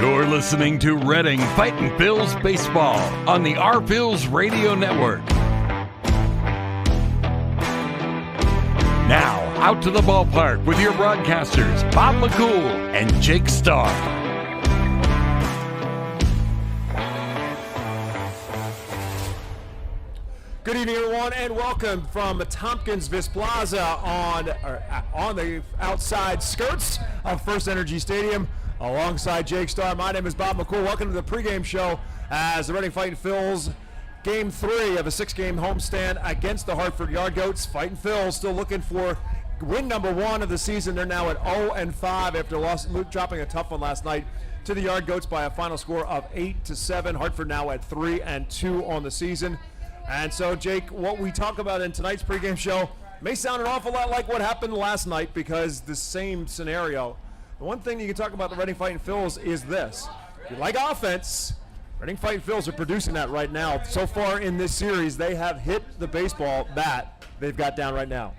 You're listening to Reading Fightin' Phils Baseball on the R-Phils Radio Network. Now, out to the ballpark with your broadcasters, Bob McCool and Jake Starr. Good evening, everyone, and welcome from Tompkins Vis Plaza on the outside skirts of FirstEnergy Stadium. Alongside Jake Starr, my name is Bob McCool. Welcome to the pregame show as the Reading Fightin' Phils Game 3 of a 6-game homestand against the Hartford Yard Goats. Fightin' Phils still looking for win number 1 of the season. They're now at 0-5 after dropping a tough one last night to the Yard Goats by a final score of 8-7. Hartford now at 3-2 on the season. And so, Jake, what we talk about in tonight's pregame show may sound an awful lot like what happened last night because the same scenario. The one thing you can talk about the Reading Fightin' Phils is this. If you like offense, Reading Fightin' Phils are producing that right now. So far in this series, they have hit the baseball that they've got down right now.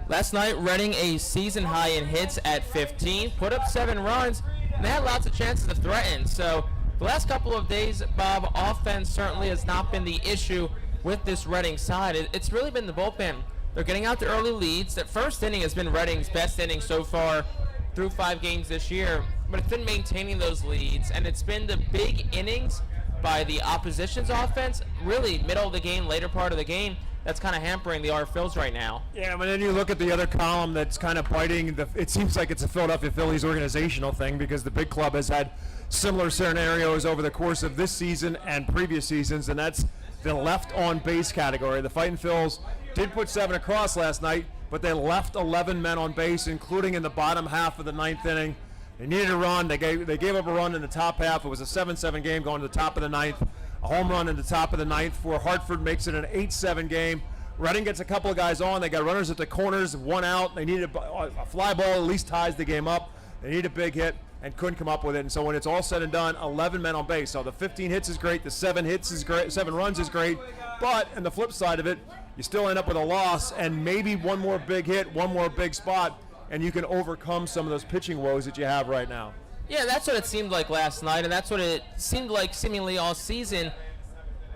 Last night, Reading a season high in hits at 15, put up 7 runs, and they had lots of chances to threaten. So the last couple of days, Bob, offense certainly has not been the issue with this Reading side. It's really been the bullpen. They're getting out the early leads. That first inning has been Reading's best inning so far through 5 games this year, but it's been maintaining those leads, and it's been the big innings by the opposition's offense, really middle of the game, later part of the game, that's kind of hampering the R-Phils right now. Yeah, but then you look at the other column that's kind of biting. It seems like it's a Philadelphia Phillies organizational thing because the big club has had similar scenarios over the course of this season and previous seasons, and that's the left on base category. The Fightin' Phils did put 7 across last night, but they left 11 men on base, including in the bottom half of the 9th inning. They needed a run. They gave up a run in the top half. It was a 7-7 game going to the top of the 9th. A home run in the top of the 9th for Hartford makes it an 8-7 game. Reading gets a couple of guys on. They got runners at the corners, 1 out. They needed a fly ball, at least ties the game up. They need a big hit and couldn't come up with it. And so when it's all said and done, 11 men on base. So the 15 hits is great. The 7 hits is great. 7 runs is great. But on the flip side of it, you still end up with a loss and maybe one more big hit, one more big spot, and you can overcome some of those pitching woes that you have right now. Yeah, that's what it seemed like last night, and that's what it seemed like seemingly all season.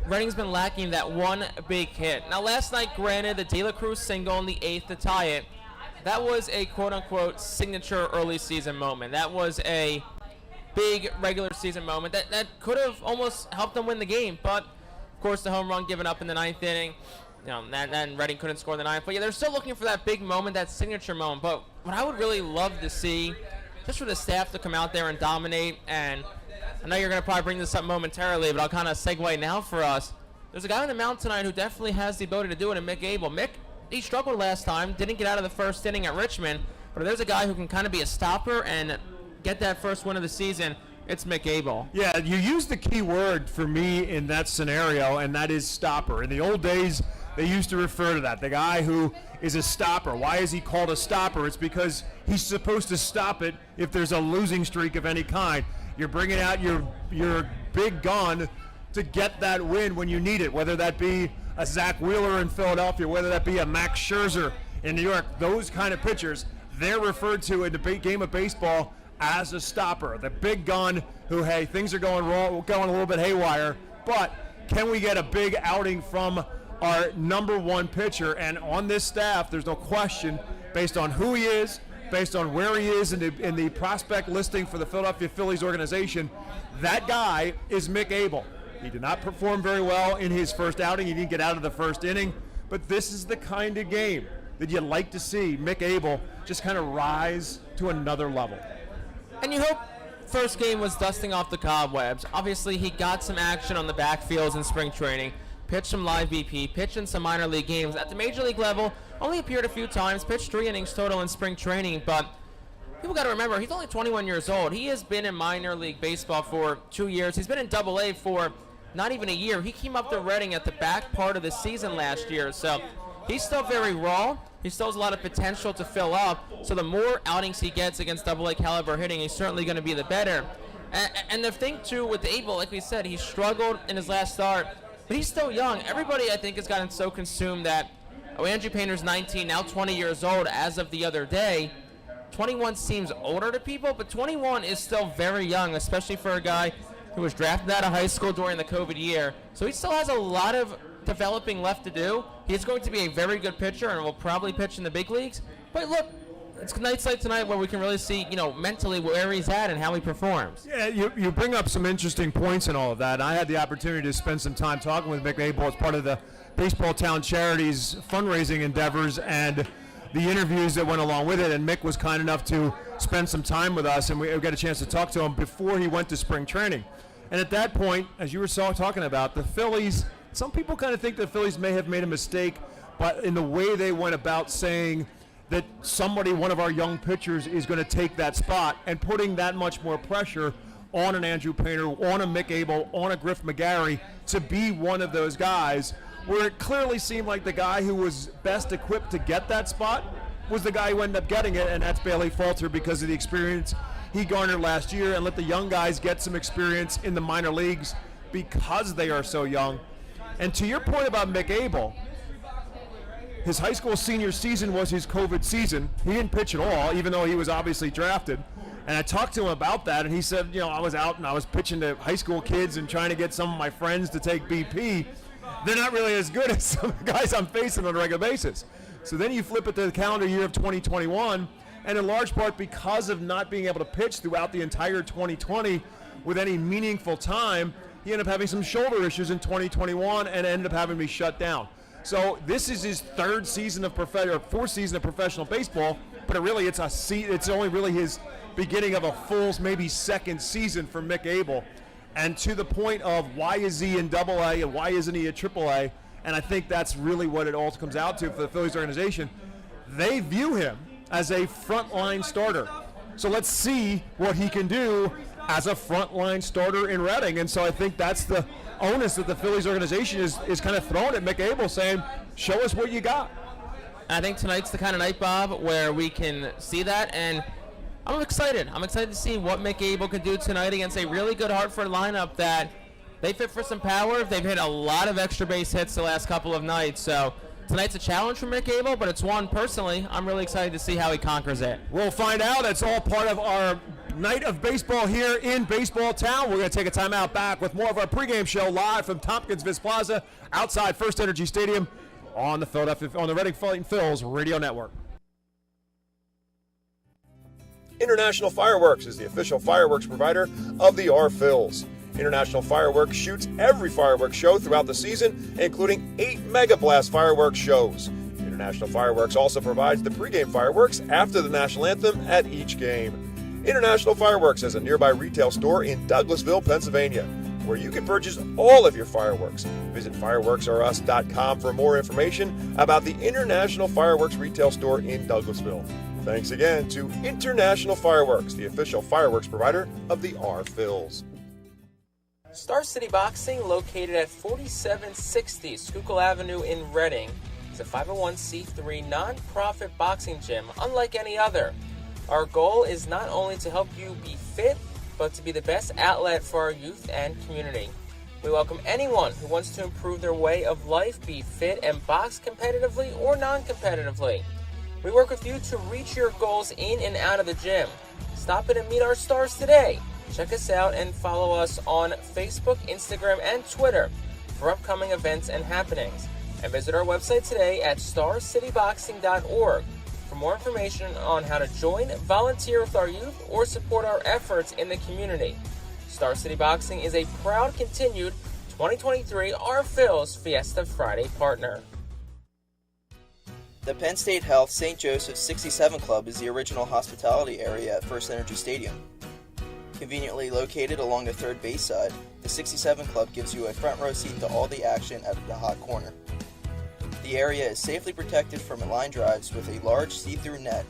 Reading's been lacking that one big hit. Now, last night, granted, the De La Cruz single in the 8th to tie it, that was a quote-unquote signature early season moment. That was a big regular season moment that could have almost helped them win the game, but of course the home run given up in the 9th inning, then Reading couldn't score in the 9th. But yeah, they're still looking for that big moment, that signature moment. But what I would really love to see, just for the staff to come out there and dominate, and I know you're going to probably bring this up momentarily, but I'll kind of segue now for us. There's a guy on the mound tonight who definitely has the ability to do it, and Mick Abel. Mick, he struggled last time, didn't get out of the first inning at Richmond, but there's a guy who can kind of be a stopper and get that first win of the season. It's Mick Abel. Yeah, you used the key word for me in that scenario, and that is stopper. In the old days, they used to refer to that, the guy who is a stopper. Why is he called a stopper? It's because he's supposed to stop it if there's a losing streak of any kind. You're bringing out your big gun to get that win when you need it, whether that be a Zach Wheeler in Philadelphia, whether that be a Max Scherzer in New York. Those kind of pitchers, they're referred to in the game of baseball as a stopper. The big gun who, hey, things are going wrong, going a little bit haywire, but can we get a big outing from our number 1 pitcher? And on this staff, there's no question, based on who he is, based on where he is in the prospect listing for the Philadelphia Phillies organization, that guy is Mick Abel. He did not perform very well in his first outing. He didn't get out of the first inning. But this is the kind of game that you'd like to see Mick Abel just kind of rise to another level. And you hope first game was dusting off the cobwebs. Obviously, he got some action on the backfields in spring training, pitched some live BP, pitched in some minor league games. At the major league level, only appeared a few times, pitched 3 innings total in spring training, but people got to remember, he's only 21 years old. He has been in minor league baseball for 2 years. He's been in Double-A for not even a year. He came up to Reading at the back part of the season last year, so he's still very raw. He still has a lot of potential to fill up, so the more outings he gets against Double-A caliber hitting, he's certainly going to be the better. And the thing, too, with Abel, like we said, he struggled in his last start, but he's still young. Everybody, I think, has gotten so consumed that Andrew Painter's 19, now 20 years old as of the other day. 21 seems older to people, but 21 is still very young, especially for a guy who was drafted out of high school during the COVID year. So he still has a lot of developing left to do. He's going to be a very good pitcher and will probably pitch in the big leagues. But look, it's nights like tonight where we can really see, mentally where he's at and how he performs. Yeah, you bring up some interesting points in all of that. I had the opportunity to spend some time talking with Mick Abel as part of the Baseball Town Charities fundraising endeavors and the interviews that went along with it. And Mick was kind enough to spend some time with us, and we got a chance to talk to him before he went to spring training. And at that point, as you were talking about, the Phillies, some people kind of think the Phillies may have made a mistake, but in the way they went about saying that one of our young pitchers is going to take that spot and putting that much more pressure on an Andrew Painter, on a Mick Abel, on a Griff McGarry to be one of those guys, where it clearly seemed like the guy who was best equipped to get that spot was the guy who ended up getting it, and that's Bailey Falter because of the experience he garnered last year, and let the young guys get some experience in the minor leagues because they are so young. And to your point about Mick Abel, his high school senior season was his COVID season. He didn't pitch at all, even though he was obviously drafted. And I talked to him about that, and he said, I was out and I was pitching to high school kids and trying to get some of my friends to take BP. They're not really as good as some guys I'm facing on a regular basis. So then you flip it to the calendar year of 2021, and in large part because of not being able to pitch throughout the entire 2020 with any meaningful time, he ended up having some shoulder issues in 2021 and ended up having to be shut down. So this is his fourth season of professional baseball, but it's only really his beginning of a full, maybe second season for Mick Abel. And to the point of why is he in AA and why isn't he at AAA, and I think that's really what it all comes out to for the Phillies organization. They view him as a frontline starter. So let's see what he can do as a frontline starter in Reading. And so I think that's the onus that the Phillies organization is kind of throwing at Mick Abel, saying, show us what you got. I think tonight's the kind of night, Bob, where we can see that, and I'm excited. I'm excited to see what Mick Abel can do tonight against a really good Hartford lineup that they fit for some power. They've hit a lot of extra base hits the last couple of nights, so tonight's a challenge for Mick Abel, but it's one, personally, I'm really excited to see how he conquers it. We'll find out. It's all part of our night of baseball here in Baseball Town. We're going to take a time out, back with more of our pregame show live from Tompkins Viz Plaza outside FirstEnergy Stadium on the Reading Fightin Phillies Radio Network. International Fireworks is the official fireworks provider of the R-Phils. International Fireworks shoots every fireworks show throughout the season, including 8 Mega Blast fireworks shows. International Fireworks also provides the pregame fireworks after the national anthem at each game. International Fireworks has a nearby retail store in Douglasville, Pennsylvania, where you can purchase all of your fireworks. Visit fireworksorus.com for more information about the International Fireworks retail store in Douglasville. Thanks again to International Fireworks, the official fireworks provider of the R-Phils. Star City Boxing, located at 4760 Schuylkill Avenue in Reading, is a 501c3 non-profit boxing gym unlike any other. Our goal is not only to help you be fit, but to be the best outlet for our youth and community. We welcome anyone who wants to improve their way of life, be fit, and box competitively or non-competitively. We work with you to reach your goals in and out of the gym. Stop in and meet our stars today. Check us out and follow us on Facebook, Instagram, and Twitter for upcoming events and happenings. And visit our website today at starcityboxing.org for more information on how to join, volunteer with our youth, or support our efforts in the community. Star City Boxing is a proud continued 2023 R-Phils Fiesta Friday partner. The Penn State Health St. Joseph's 67 Club is the original hospitality area at FirstEnergy Stadium. Conveniently located along the third base side, the 67 Club gives you a front row seat to all the action at the hot corner. The area is safely protected from line drives with a large see-through net.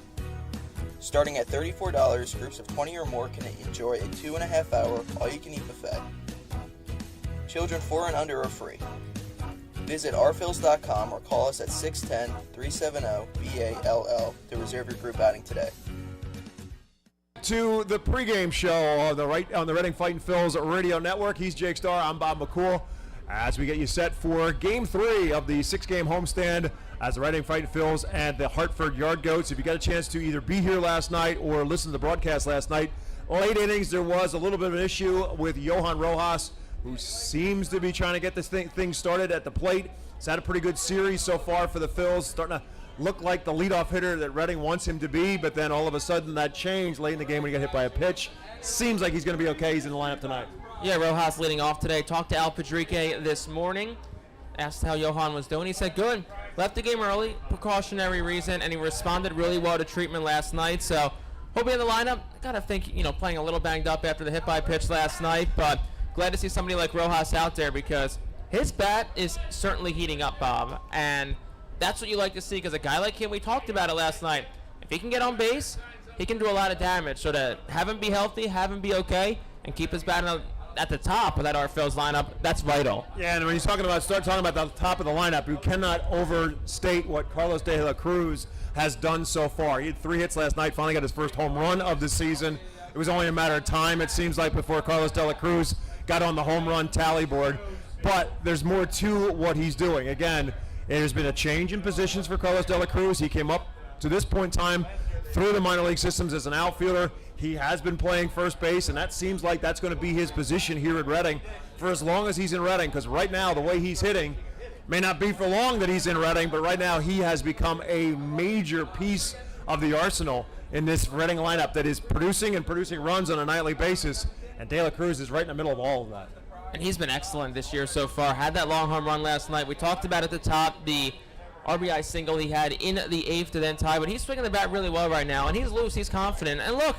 Starting at $34, groups of 20 or more can enjoy a 2.5-hour all-you-can-eat buffet. Children 4 and under are free. Visit rphils.com or call us at 610-370-BALL to reserve your group outing today. To the pregame show on the Reading Fightin Phillies Radio Network. He's Jake Starr. I'm Bob McCool. As we get you set for Game 3 of the 6-game homestand as the Reading Fightin Phils and the Hartford Yard Goats. If you got a chance to either be here last night or listen to the broadcast last night, late innings, there was a little bit of an issue with Johan Rojas, who seems to be trying to get this thing started at the plate. He's had a pretty good series so far for the Phils, starting to look like the leadoff hitter that Reading wants him to be, but then all of a sudden that changed late in the game when he got hit by a pitch. Seems like he's going to be okay. He's in the lineup tonight. Yeah, Rojas leading off today. Talked to Al Padrique this morning. Asked how Johan was doing. He said good. Left the game early, precautionary reason, and he responded really well to treatment last night. So he'll be in the lineup. Gotta think, playing a little banged up after the hit by pitch last night, but glad to see somebody like Rojas out there because his bat is certainly heating up, Bob, and that's what you like to see because a guy like him, we talked about it last night, if he can get on base, he can do a lot of damage. So to have him be healthy, have him be okay, and keep his bat at the top of that Phils lineup, that's vital. Yeah, and when he's start talking about the top of the lineup, you cannot overstate what Carlos De La Cruz has done so far. He had 3 hits last night, finally got his first home run of the season. It was only a matter of time, it seems like, before Carlos De La Cruz got on the home run tally board. But there's more to what he's doing. Again, there's been a change in positions for Carlos De La Cruz. He came up to this point in time through the minor league systems as an outfielder. He has been playing first base, and that seems like that's going to be his position here at Reading for as long as he's in Reading, because right now the way he's hitting may not be for long that he's in Reading, but right now he has become a major piece of the arsenal in this Reading lineup that is producing runs on a nightly basis, and De La Cruz is right in the middle of all of that. And he's been excellent this year so far. Had that long home run last night. We talked about at the top the RBI single he had in the 8th to then tie, but he's swinging the bat really well right now, and he's loose, he's confident. And look,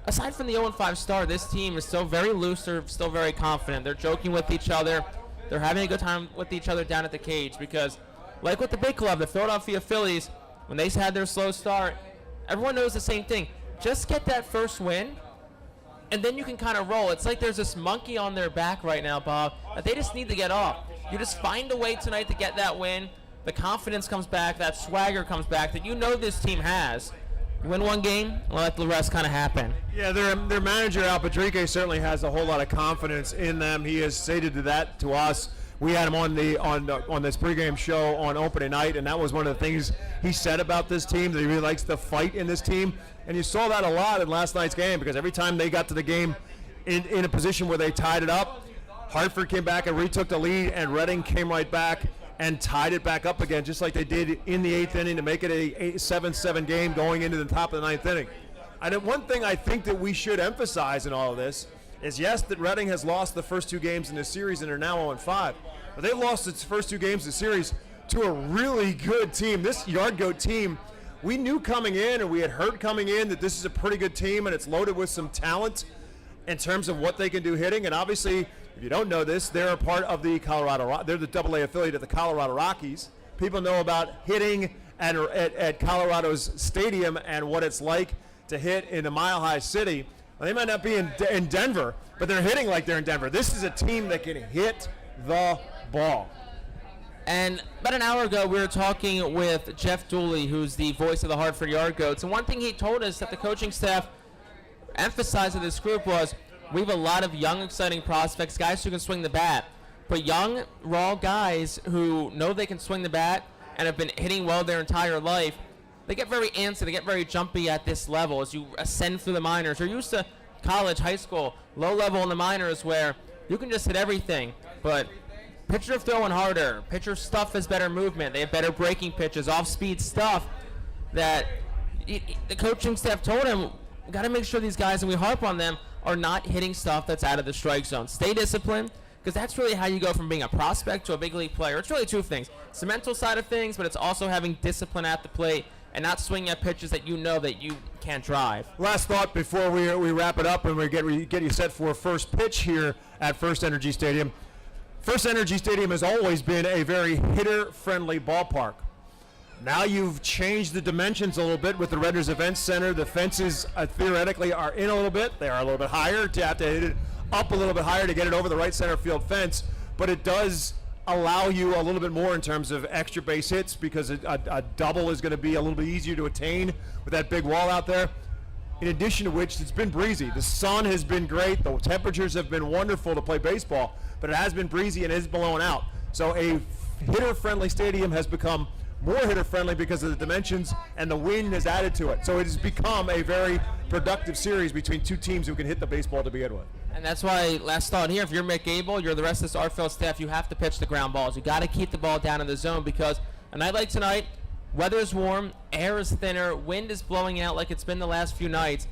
aside from the 0-5 start, this team is still very loose, they're still very confident. They're joking with each other. They're having a good time with each other down at the cage because, like with the big club, the Philadelphia Phillies, when they had their slow start, everyone knows the same thing. Just get that first win, and then you can kind of roll. It's like there's this monkey on their back right now, Bob, that they just need to get off. You just find a way tonight to get that win. The confidence comes back, that swagger comes back that this team has. You win one game, let the rest kind of happen. Yeah, their manager, Al Padrique, certainly has a whole lot of confidence in them. He has stated that to us. We had him on this pregame show on opening night, and that was one of the things he said about this team, that he really likes the fight in this team. And you saw that a lot in last night's game because every time they got to the game in a position where they tied it up, Hartford came back and retook the lead, and Reading came right back and tied it back up again, just like they did in the 8th inning to make it a 7-7 game going into the top of the 9th inning. And one thing I think that we should emphasize in all of this is, yes, that Reading has lost the first 2 games in this series and are now 0-5, but they lost its first 2 games of the series to a really good team. This Yard Goat team, we knew coming in, and we had heard coming in, that this is a pretty good team, and it's loaded with some talent in terms of what they can do hitting. And obviously, if you don't know this, they're a part of the they're the AA affiliate of the Colorado Rockies. People know about hitting at Colorado's stadium and what it's like to hit in a mile-high city. Well, they might not be in Denver, but they're hitting like they're in Denver. This is a team that can hit the ball. And about an hour ago, we were talking with Jeff Dooley, who's the voice of the Hartford Yard Goats. And one thing he told us that the coaching staff emphasized to this group was, we have a lot of young, exciting prospects, guys who can swing the bat. But young, raw guys who know they can swing the bat and have been hitting well their entire life, they get very antsy, they get very jumpy at this level as you ascend through the minors. You're used to college, high school, low level in the minors where you can just hit everything. But pitchers are throwing harder. Pitcher stuff has better movement. They have better breaking pitches, off-speed stuff that the coaching staff told him, we got to make sure these guys, and we harp on them, are not hitting stuff that's out of the strike zone. Stay disciplined, because that's really how you go from being a prospect to a big league player. It's really 2 things. It's the mental side of things, but it's also having discipline at the plate and not swinging at pitches that you know that you can't drive. Last thought before we wrap it up and we get you set for first pitch here at FirstEnergy Stadium. FirstEnergy Stadium has always been a very hitter-friendly ballpark. Now you've changed the dimensions a little bit with the Redders Event Center. The fences theoretically are in a little bit. They are a little bit higher. You have to hit it up a little bit higher to get it over the right center field fence, but it does allow you a little bit more in terms of extra base hits because a double is going to be a little bit easier to attain with that big wall out there. In addition to which, it's been breezy. The sun has been great. The temperatures have been wonderful to play baseball, but it has been breezy and it is blowing out. So a hitter-friendly stadium has become more hitter-friendly because of the dimensions, and the wind has added to it. So it has become a very productive series between two teams who can hit the baseball to begin with. And that's why, last thought here, if you're Mick Gable, you're the rest of this Artfield staff, you have to pitch the ground balls. You got to keep the ball down in the zone, because a night like tonight, weather is warm, air is thinner, wind is blowing out like it's been the last few nights.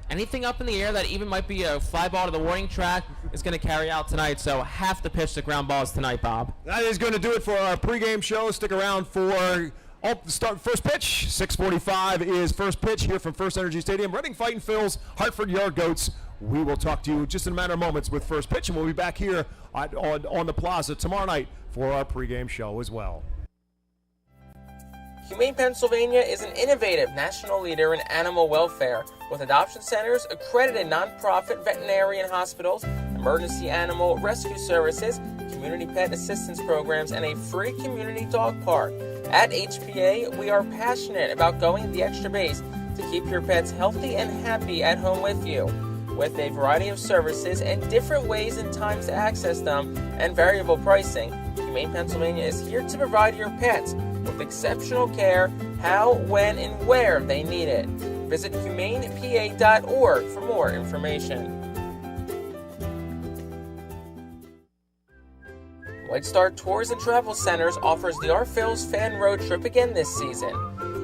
Anything up in the air that even might be a fly ball to the warning track is going to carry out tonight, so have to pitch the ground balls tonight, Bob. That is going to do it for our pregame show. Stick around for start first pitch. 6:45 is first pitch here from FirstEnergy Stadium. Reading Fightin Phillies, Hartford Yard Goats. We will talk to you just in a matter of moments with first pitch, and we'll be back here on the plaza tomorrow night for our pregame show as well. Humane Pennsylvania is an innovative national leader in animal welfare, with adoption centers, accredited nonprofit veterinarian hospitals, emergency animal rescue services, community pet assistance programs, and a free community dog park. At HPA, we are passionate about going the extra base to keep your pets healthy and happy at home with you. With a variety of services and different ways and times to access them and variable pricing, Humane Pennsylvania is here to provide your pets with exceptional care, how, when, and where they need it. Visit humanepa.org for more information. White Star Tours and Travel Centers offers the R-Phillies fan road trip again this season.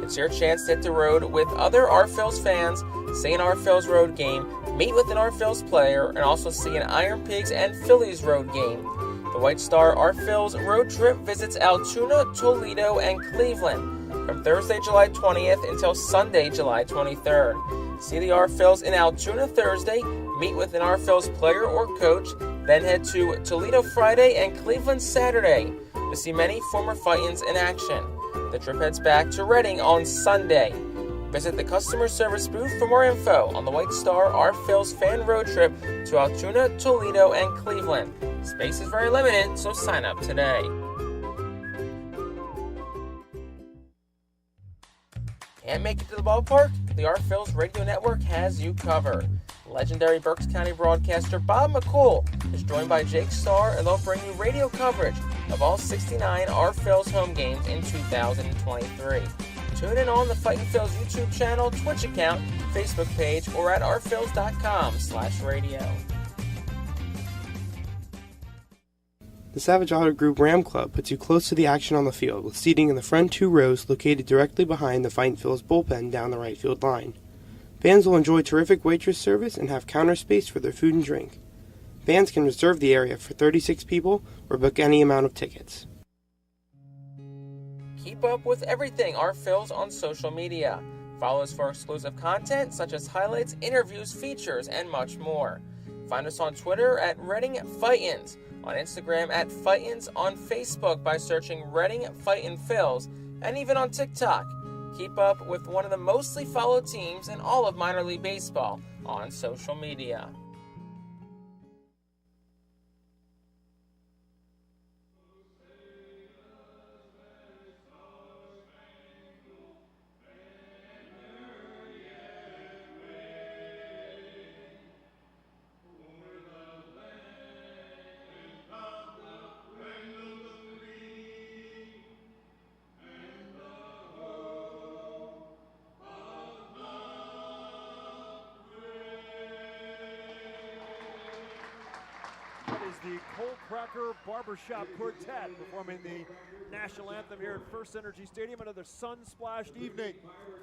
It's your chance to hit the road with other R-Phillies fans, see an R-Phillies road game, meet with an R-Phillies player, and also see an Iron Pigs and Phillies road game. The White Star R-Phillies road trip visits Altoona, Toledo, and Cleveland from Thursday, July 20th until Sunday, July 23rd. See the R-Phillies in Altoona Thursday, meet with an R-Phillies player or coach, then head to Toledo Friday and Cleveland Saturday to see many former Fightins in action. The trip heads back to Reading on Sunday. Visit the customer service booth for more info on the White Star R-Phillies fan road trip to Altoona, Toledo, and Cleveland. Space is very limited, so sign up today. Can't make it to the ballpark? The R-Phillies Radio Network has you covered. Legendary Berks County broadcaster Bob McCool is joined by Jake Starr, and they'll bring you radio coverage of all 69 R-Phillies home games in 2023. Tune in on the Fightin Phillies YouTube channel, Twitch account, Facebook page, or at rphillies.com/radio. The Savage Auto Group Ram Club puts you close to the action on the field, with seating in the front two rows located directly behind the Fightin Phillies bullpen down the right field line. Fans will enjoy terrific waitress service and have counter space for their food and drink. Fans can reserve the area for 36 people or book any amount of tickets. Keep up with everything R-Phillies on social media. Follow us for exclusive content such as highlights, interviews, features, and much more. Find us on Twitter at Reading Fightins, on Instagram at Fightins, on Facebook by searching Reading Fightin Phillies, and even on TikTok. Keep up with one of the mostly followed teams in all of minor league baseball on social media. The Cold Cracker Barbershop Quartet performing the national anthem here at FirstEnergy Stadium. Another sun-splashed evening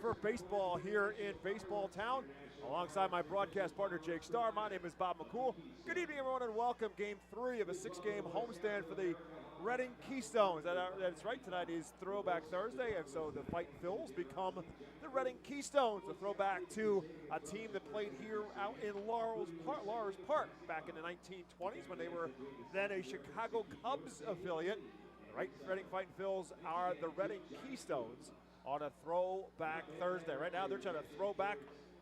for baseball here in Baseball Town. Alongside my broadcast partner Jake Starr, my name is Bob McCool. Good evening, everyone, and welcome Game 3 of a 6-game homestand for the Reading Keystones. That's right, tonight is Throwback Thursday, and so the Fightin Phillies become the Reading Keystones, a throwback to a team that played here out in Laurels Park back in the 1920s when they were then a Chicago Cubs affiliate. Right, Reading Fightin Phillies are the Reading Keystones on a Throwback Thursday. Right now, they're trying to throw back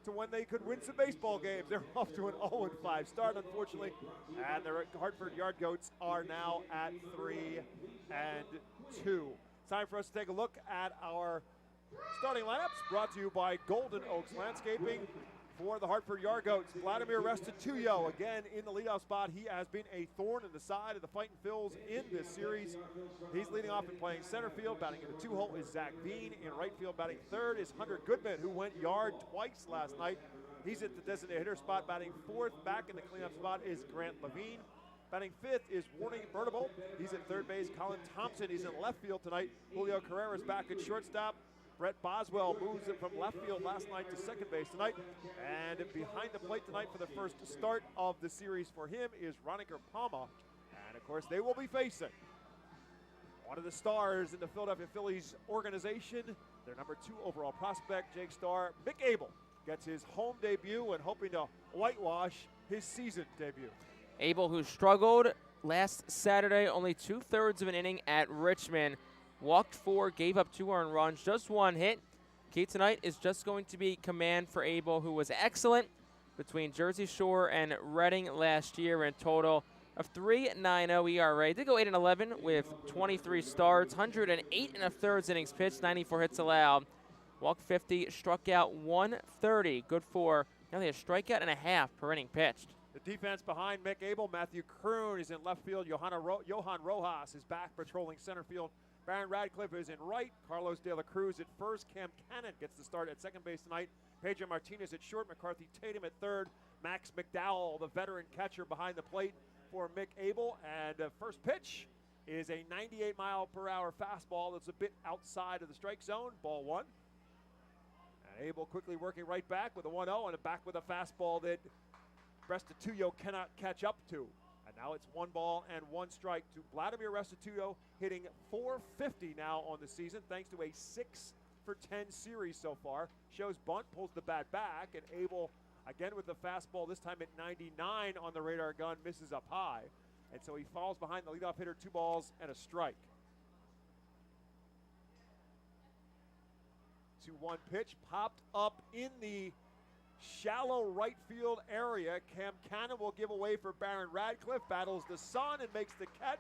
to when they could win some baseball games. They're off to an 0-5 start, unfortunately, and the Hartford Yard Goats are now at 3-2. Time for us to take a look at our starting lineups, brought to you by Golden Oaks Landscaping. For the Hartford Yard Goats, Vladimir Restituyo again in the leadoff spot. He has been a thorn in the side of the Fightin' Phils in this series. He's leading off and playing center field. Batting in the 2-hole is Zach Bean. In right field, batting third is Hunter Goodman, who went yard twice last night. He's at the designated hitter spot. Batting fourth, back in the cleanup spot, is Grant Levine. Batting fifth is Warning Burnable. He's at third base. Colin Thompson, he's in left field tonight. Julio Carrera's back at shortstop. Brett Boswell moves it from left field last night to second base tonight. And behind the plate tonight for the first start of the series for him is Roniker Palma. And, of course, they will be facing one of the stars in the Philadelphia Phillies organization, their number 2 overall prospect, Jake Starr. Mick Abel gets his home debut and hoping to whitewash his season debut. Abel, who struggled last Saturday, only 2/3 of an inning at Richmond. Walked 4, gave up 2 earned runs, just 1 hit. Key tonight is just going to be command for Abel, who was excellent between Jersey Shore and Reading last year in total of 3.90 ERA. Did go 8-11 with 23 starts, 108 1/3 innings pitched, 94 hits allowed. Walked 50, struck out 130. Good for nearly a strikeout and a half per inning pitched. The defense behind Mick Abel, Matthew Kroon is in left field. Johan Rojas is back patrolling center field. Baron Radcliffe is in right. Carlos De La Cruz at first. Cam Cannon gets the start at second base tonight. Pedro Martinez at short. McCarthy Tatum at third. Max McDowell, the veteran catcher, behind the plate for Mick Abel. And first pitch is a 98-mile-per-hour fastball that's a bit outside of the strike zone. Ball 1. And Abel quickly working right back with a 1-0 and back with a fastball that Restituyo cannot catch up to. And now it's 1 ball and 1 strike to Vladimir Restituyo, hitting .450 now on the season, thanks to a 6-for-10 series so far. Shows bunt, pulls the bat back, and Abel, again with the fastball, this time at 99 on the radar gun, misses up high. And so he falls behind the leadoff hitter, 2 balls and a strike. 2-1 pitch popped up in the shallow right field area. Cam Cannon will give away for Baron Radcliffe. Battles the sun and makes the catch.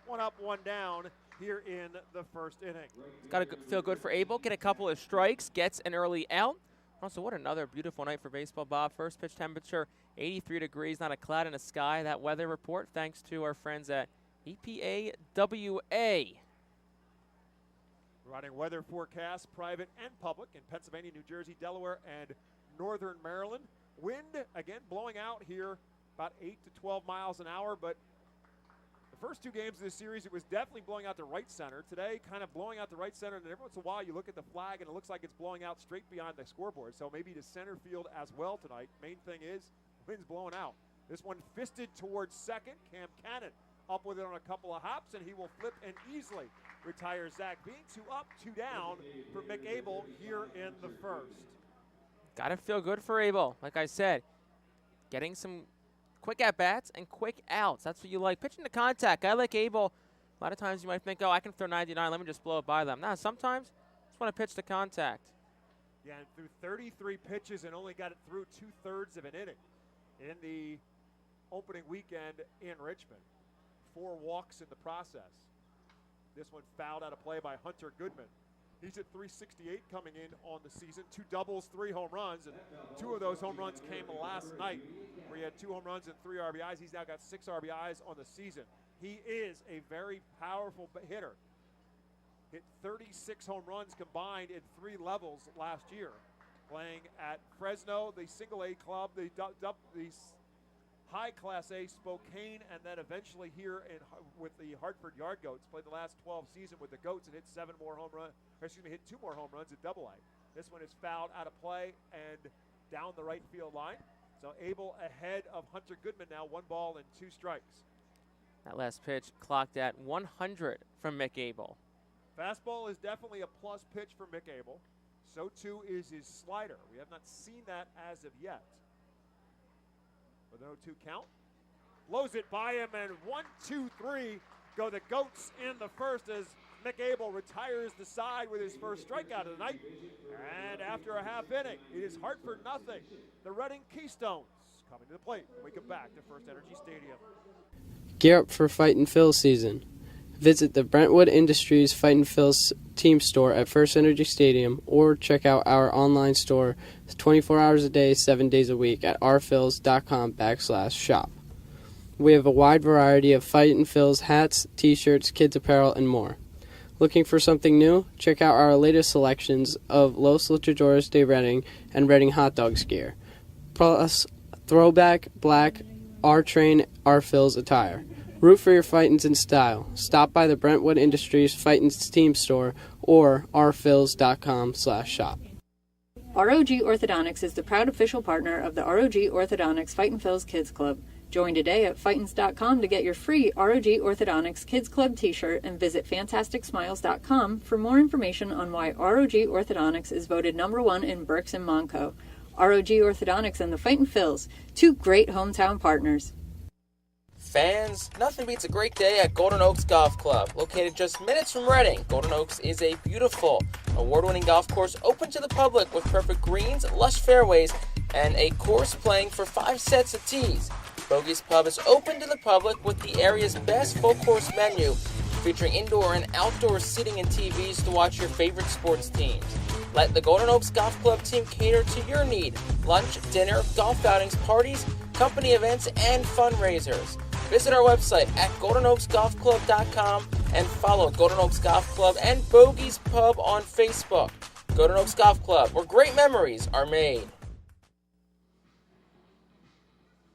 1 up, 1 down here in the first inning. It's got to feel good for Abel. Get a couple of strikes. Gets an early out. Also, what another beautiful night for baseball, Bob. First pitch temperature, 83 degrees. Not a cloud in the sky. That weather report thanks to our friends at EPA-WA. Running weather forecasts, private and public, in Pennsylvania, New Jersey, Delaware, and northern Maryland. Wind, again, blowing out here about 8 to 12 miles an hour, but the first 2 games of this series, it was definitely blowing out to right center. Today, kind of blowing out to right center, and every once in a while you look at the flag and it looks like it's blowing out straight beyond the scoreboard, so maybe to center field as well tonight. Main thing is, wind's blowing out. This one fisted towards second. Cam Cannon up with it on a couple of hops, and he will flip and easily retire Zach Bean. 2 up, 2 down for Mick Abel here in the first. Got to feel good for Abel. Like I said, getting some quick at-bats and quick outs. That's what you like. Pitching to contact. Guy like Abel, a lot of times you might think, oh, I can throw 99. Let me just blow it by them. Nah, sometimes just want to pitch to contact. Yeah, and threw 33 pitches and only got it through 2/3 of an inning in the opening weekend in Richmond. 4 walks in the process. This one fouled out of play by Hunter Goodman. He's at .368 coming in on the season. 2 doubles, 3 home runs, and 2 of those home runs came last night, where he had 2 home runs and 3 RBIs. He's now got 6 RBIs on the season. He is a very powerful hitter. Hit 36 home runs combined in 3 levels last year, playing at Fresno, the single-A club, the high Class A Spokane, and then eventually here with the Hartford Yard Goats. Played the last 12 season with the Goats and hit 2 more home runs at Double-A. This one is fouled out of play and down the right field line. So Abel ahead of Hunter Goodman now, 1 ball and 2 strikes. That last pitch clocked at 100 from Mick Abel. Fastball is definitely a plus pitch for Mick Abel. So too is his slider. We have not seen that as of yet. With an 0-2 count. Blows it by him, and 1, 2, 3 go the Goats in the first as Mick Abel retires the side with his first strikeout of the night. And after a half inning, it is Hartford nothing. The Reading Keystones coming to the plate when we come back to FirstEnergy Stadium. Gear up for Fightin' Phil season. Visit the Brentwood Industries Fightin' Phil's team store at FirstEnergy Stadium or check out our online store 24 hours a day, 7 days a week at rphils.com/shop. We have a wide variety of Fightin' Phil's hats, t-shirts, kids apparel, and more. Looking for something new? Check out our latest selections of Los Luchadores de Reading and Reading Hot Dogs gear, plus throwback black R-Train R-Phil's attire. Root for your Fightins in style. Stop by the Brentwood Industries Fightins team store or rphils.com/shop. ROG Orthodontics is the proud official partner of the ROG Orthodontics Fightin' Phil's Kids Club. Join today at Fightins.com to get your free ROG Orthodontics Kids Club t-shirt and visit FantasticSmiles.com for more information on why ROG Orthodontics is voted #1 in Berks and Monco. ROG Orthodontics and the Fightin' Phils, two great hometown partners. Fans, nothing beats a great day at Golden Oaks Golf Club. Located just minutes from Reading, Golden Oaks is a beautiful, award-winning golf course open to the public with perfect greens, lush fairways, and a course playing for 5 sets of tees. Bogey's Pub is open to the public with the area's best full-course menu, featuring indoor and outdoor seating and TVs to watch your favorite sports teams. Let the Golden Oaks Golf Club team cater to your need. Lunch, dinner, golf outings, parties, company events, and fundraisers. Visit our website at GoldenOaksGolfClub.com and follow Golden Oaks Golf Club and Bogey's Pub on Facebook. Golden Oaks Golf Club, where great memories are made.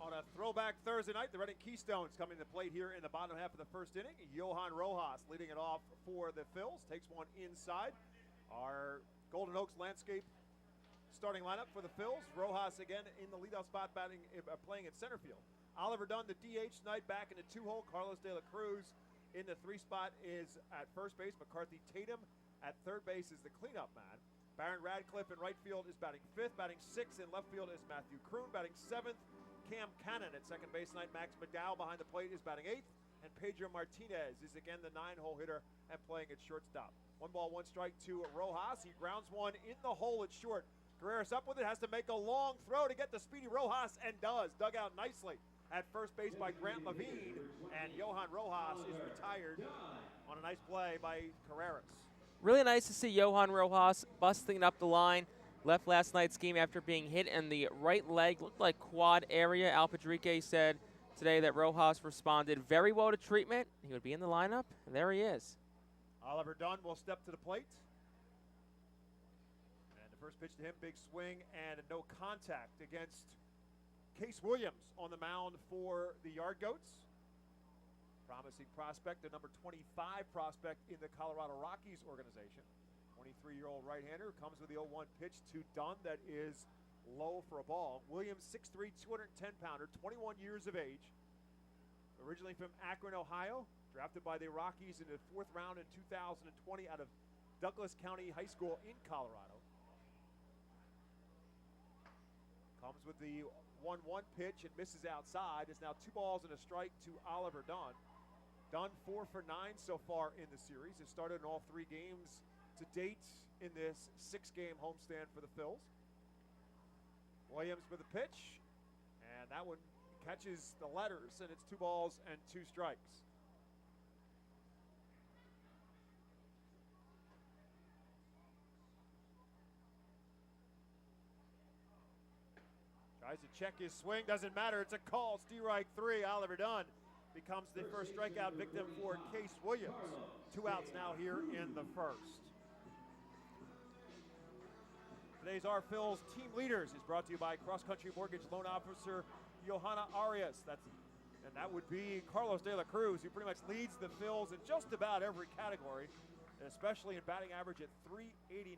On a throwback Thursday night, the Reading Keystones coming to plate here in the bottom half of the first inning. Johan Rojas leading it off for the Phils. Takes one inside. Our Golden Oaks landscape starting lineup for the Phils. Rojas again in the leadoff spot, playing at center field. Oliver Dunn, the DH tonight, back in the 2-hole. Carlos De La Cruz in the 3 spot is at first base. McCarthy Tatum at third base is the cleanup man. Baron Radcliffe in right field is batting 5th. Batting 6th in left field is Matthew Kroon. Batting 7th, Cam Cannon at second base tonight. Max McDowell behind the plate is batting 8th. And Pedro Martinez is again the 9-hole hitter and playing at shortstop. 1 ball, 1 strike to Rojas. He grounds one in the hole at short. Guerrero's up with it, has to make a long throw to get to Speedy Rojas, and does. Dug out nicely at first base by Grant Levine, and Johan Rojas is retired on a nice play by Carreras. Really nice to see Johan Rojas busting up the line. Left last night's game after being hit in the right leg. Looked like quad area. Al Padrique said today that Rojas responded very well to treatment. He would be in the lineup, and there he is. Oliver Dunn will step to the plate. And the first pitch to him, big swing and a no contact against Case Williams on the mound for the Yard Goats. Promising prospect, the number 25 prospect in the Colorado Rockies organization. 23-year-old right-hander comes with the 0-1 pitch to Dunn that is low for a ball. Williams, 6'3", 210-pounder, 21 years of age. Originally from Akron, Ohio. Drafted by the Rockies in the 4th round in 2020 out of Douglas County High School in Colorado. Comes with the 1-1 pitch and misses outside. It's now 2 balls and a strike to Oliver Dunn. Dunn 4 for 9 so far in the series. Has started in all 3 games to date in this 6-game homestand for the Phils. Williams with a pitch, and that one catches the letters, and it's 2 balls and 2 strikes. Tries to check his swing, doesn't matter, it's a call. Strike 3, Oliver Dunn becomes the first strikeout victim for Case Williams. 2 outs now here in the first. Today's Our Phil's Team Leaders is brought to you by Cross Country Mortgage Loan Officer Johanna Arias. And that would be Carlos De La Cruz, who pretty much leads the Phils in just about every category, and especially in batting average at .389.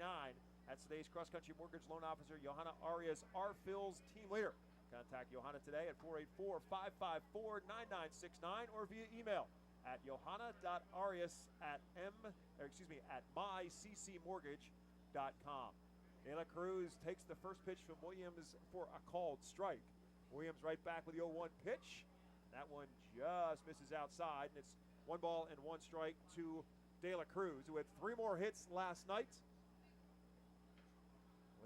That's today's Cross Country Mortgage Loan Officer Johanna Arias, Our Phil's Team Leader. Contact Johanna today at 484-554-9969 or via email at johanna.arias at myccmortgage.com. De La Cruz takes the first pitch from Williams for a called strike. Williams right back with the 0-1 pitch. That one just misses outside, and it's 1 ball and 1 strike to De La Cruz, who had 3 more hits last night.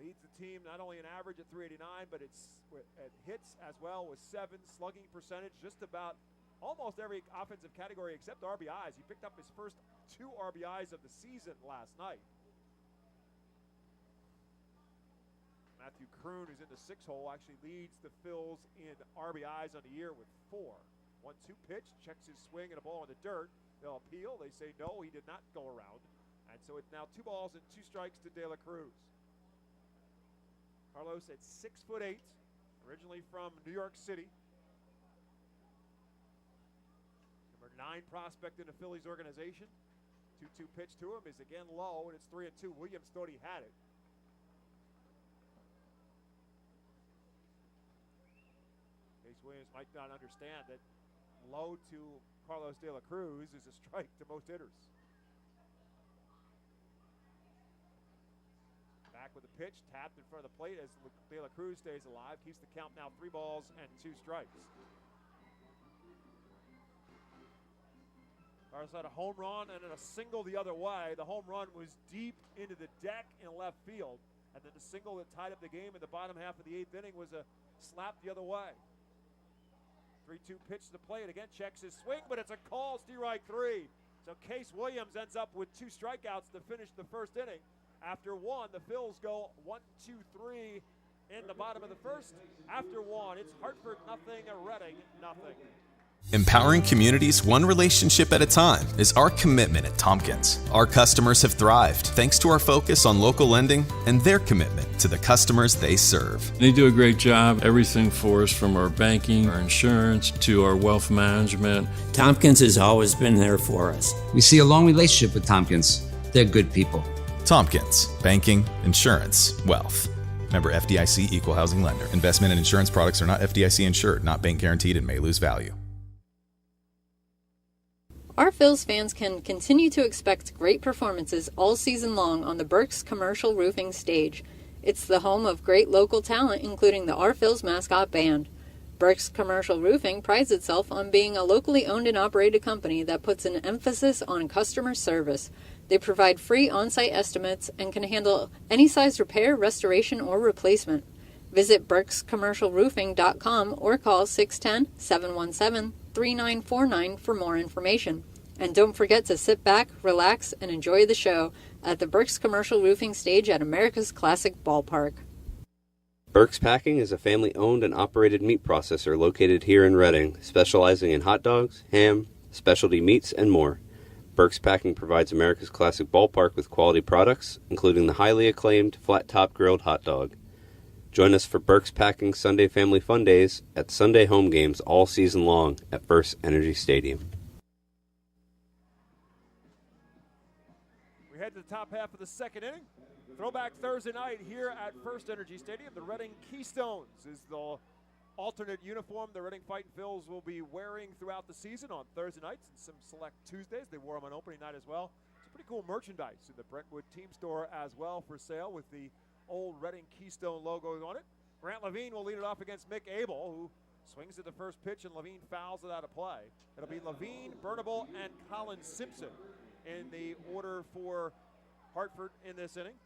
Leads the team not only in average at .389, but it's at hits as well with 7. Slugging percentage just about almost every offensive category except RBIs. He picked up his first 2 RBIs of the season last night. Matthew Kroon, who's in the 6 hole, actually leads the Phils in RBIs on the year with 4. 1-2 pitch, checks his swing and a ball in the dirt. They'll appeal. They say no, he did not go around. And so it's now 2 balls and 2 strikes to De La Cruz. Carlos at 6'8", originally from New York City. Number 9 prospect in the Phillies organization. 2-2 pitch to him is again low, and it's 3-2. Williams thought he had it. Case Williams might not understand that low to Carlos De La Cruz is a strike to most hitters. Back with a pitch, tapped in front of the plate as De La Cruz stays alive. Keeps the count now 3 balls and 2 strikes. Carlos had a home run and then a single the other way. The home run was deep into the deck in left field. And then the single that tied up the game in the bottom half of the 8th inning was a slap the other way. 3-2 pitch to the plate. Again, checks his swing, but it's a call, strike 3. So Case Williams ends up with 2 strikeouts to finish the first inning. After 1, the Phils go 1-2-3 in the bottom of the first. After 1, it's Hartford nothing, Reading nothing. Empowering communities one relationship at a time is our commitment at Tompkins. Our customers have thrived thanks to our focus on local lending and their commitment to the customers they serve. They do a great job, everything for us from our banking, our insurance, to our wealth management. Tompkins has always been there for us. We see a long relationship with Tompkins. They're good people. Tompkins, banking, insurance, wealth. Member FDIC Equal Housing Lender. Investment and insurance products are not FDIC insured, not bank guaranteed, and may lose value. Our Phils fans can continue to expect great performances all season long on the Burke's Commercial Roofing stage. It's the home of great local talent, including the Our Phils mascot band. Burke's Commercial Roofing prides itself on being a locally owned and operated company that puts an emphasis on customer service. They provide free on-site estimates and can handle any size repair, restoration, or replacement. Visit burkscommercialroofing.com or call 610-717-3949 for more information. And don't forget to sit back, relax, and enjoy the show at the Burke's Commercial Roofing stage at America's Classic Ballpark. Burke's Packing is a family-owned and operated meat processor located here in Reading, specializing in hot dogs, ham, specialty meats, and more. Burke's Packing provides America's Classic Ballpark with quality products, including the highly acclaimed flat-top grilled hot dog. Join us for Burke's Packing Sunday Family Fun Days at Sunday home games all season long at FirstEnergy Stadium. We head to the top half of the second inning. Throwback Thursday night here at FirstEnergy Stadium. The Reading Keystones is the alternate uniform the Reading Fightin' Phils will be wearing throughout the season on Thursday nights and some select Tuesdays. They wore them on opening night as well. Some pretty cool merchandise in the Brentwood team store as well for sale with the old Reading Keystone logo on it. Grant Levine will lead it off against Mick Abel, who swings at the first pitch, and Levine fouls it out of play. It'll be Levine, Burnable, and Colin Simpson in the order for Hartford in this inning.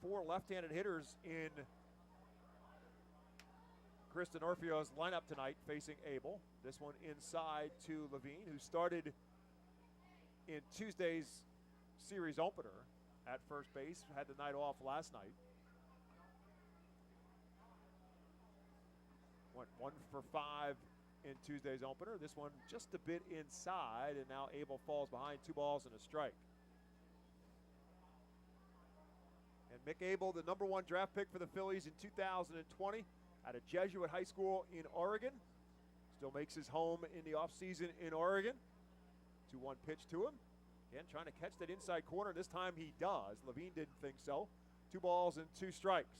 4 left-handed hitters in Kristen Orfio's lineup tonight facing Abel. This one inside to Levine, who started in Tuesday's series opener at first base, had the night off last night. Went 1 for 5 in Tuesday's opener. This one just a bit inside, and now Abel falls behind, 2 balls and a strike. And Mick Abel, the number 1 draft pick for the Phillies in 2020 at a Jesuit high school in Oregon. Still makes his home in the offseason in Oregon. 2-1 pitch to him. Again, trying to catch that inside corner. This time he does. Levine didn't think so. 2 balls and 2 strikes.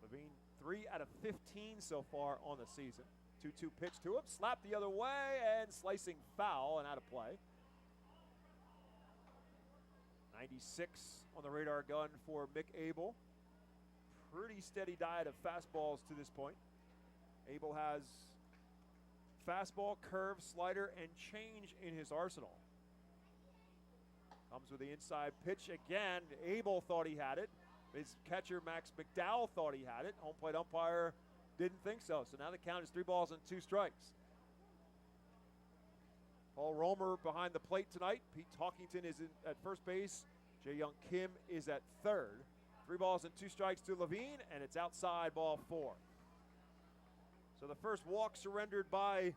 Levine 3 out of 15 so far on the season. 2-2 pitch to him. Slapped the other way and slicing foul and out of play. 96 on the radar gun for Mick Abel. Pretty steady diet of fastballs to this point. Abel has fastball, curve, slider, and change in his arsenal. Comes with the inside pitch again. Abel thought he had it. His catcher, Max McDowell, thought he had it. Home plate umpire didn't think so. So now the count is 3 balls and 2 strikes. Paul Romer behind the plate tonight. Pete Talkington is at first base. Jae-Young Kim is at third. 3 balls and 2 strikes to Levine, and it's outside, ball 4. So the first walk surrendered by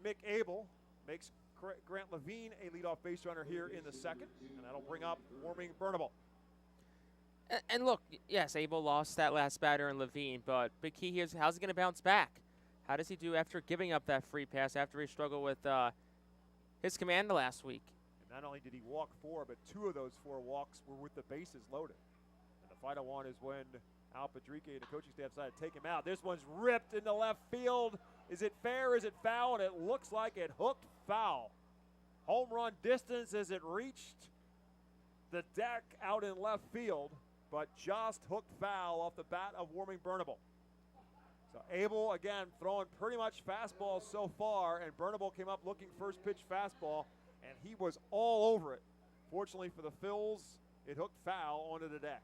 Mick Abel makes Grant Levine a leadoff base runner here in the second, and that'll bring up Warming Burnable. And look, yes, Abel lost that last batter in Levine, but big key here is how's he going to bounce back? How does he do after giving up that free pass after he struggled with his commander last week? And not only did he walk 4, but 2 of those 4 walks were with the bases loaded. And the final one is when Al Padrique and the coaching staff decided to take him out. This one's ripped into left field. Is it fair? Is it foul? And it looks like it hooked foul. Home run distance as it reached the deck out in left field, but just hooked foul off the bat of Warming Burnable. So Abel, again, throwing pretty much fastballs so far, and Burnable came up looking first pitch fastball, and he was all over it. Fortunately for the Phils, it hooked foul onto the deck.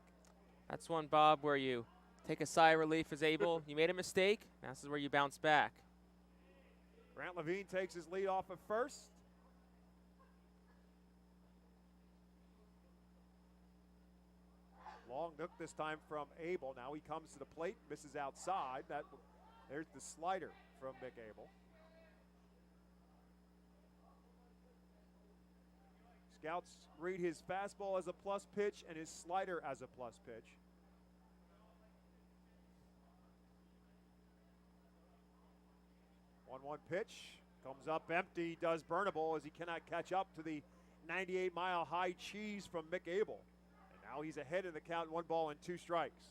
That's one, Bob, where you take a sigh of relief as Abel. You made a mistake. Now this is where you bounce back. Grant Levine takes his lead off at first. Long look this time from Abel. Now he comes to the plate, misses outside. There's the slider from Mick Abel. Scouts read his fastball as a plus pitch and his slider as a plus pitch. One pitch comes up empty, does Burnable as he cannot catch up to the 98-mile high cheese from Mick Abel. Now he's ahead in the count, 1 ball and 2 strikes.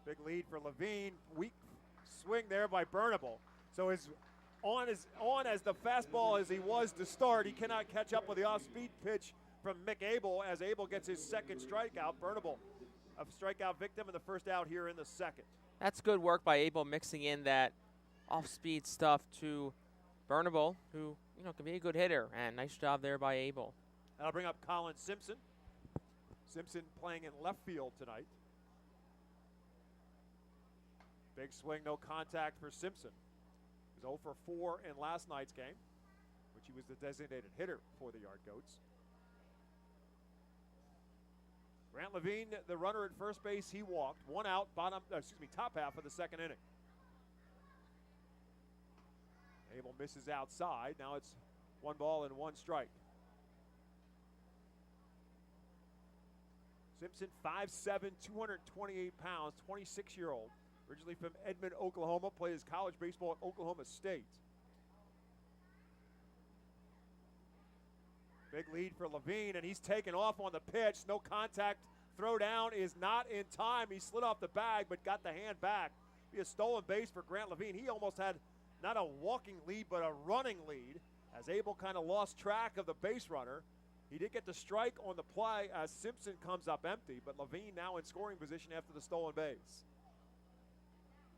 Big lead for Levine. Weak swing there by Burnable. So as on as the fastball as he was to start, he cannot catch up with the off-speed pitch from Mick Abel as Abel gets his second strikeout. Burnable, a strikeout victim, and the first out here in the second. That's good work by Abel, mixing in that off-speed stuff to Burnable, who can be a good hitter, and nice job there by Abel. That'll bring up Colin Simpson. Simpson playing in left field tonight. Big swing, no contact for Simpson. He was 0 for 4 in last night's game, which he was the designated hitter for the Yard Goats. Grant Levine, the runner at first base, he walked. 1 out, top half of the second inning. Abel misses outside. Now it's 1 ball and 1 strike. Simpson, 5'7", 228 pounds, 26-year-old. Originally from Edmond, Oklahoma. Played his college baseball at Oklahoma State. Big lead for Levine, and he's taken off on the pitch. No contact. Throw down is not in time. He slid off the bag, but got the hand back. Be a stolen base for Grant Levine. He almost had not a walking lead, but a running lead as Abel kind of lost track of the base runner. He did get the strike on the play as Simpson comes up empty, but Levine now in scoring position after the stolen base.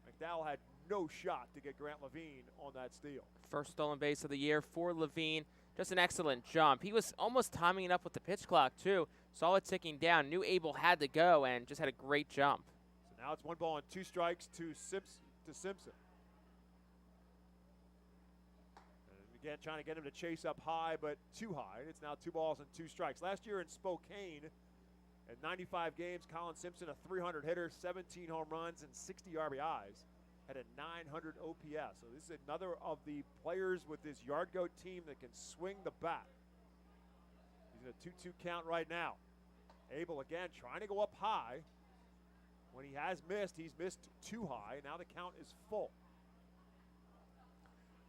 McDowell had no shot to get Grant Levine on that steal. First stolen base of the year for Levine. Just an excellent jump. He was almost timing it up with the pitch clock, too. Saw it ticking down. Knew Abel had to go and just had a great jump. So now it's 1 ball and 2 strikes to Simpson. Again, trying to get him to chase up high, but too high. It's now 2 balls and 2 strikes. Last year in Spokane, at 95 games, Colin Simpson, a 300 hitter, 17 home runs, and 60 RBIs, had a 900 OPS. So this is another of the players with this Yard Goat team that can swing the bat. He's in a 2-2 count right now. Abel again trying to go up high. When he has missed, he's missed too high. Now the count is full.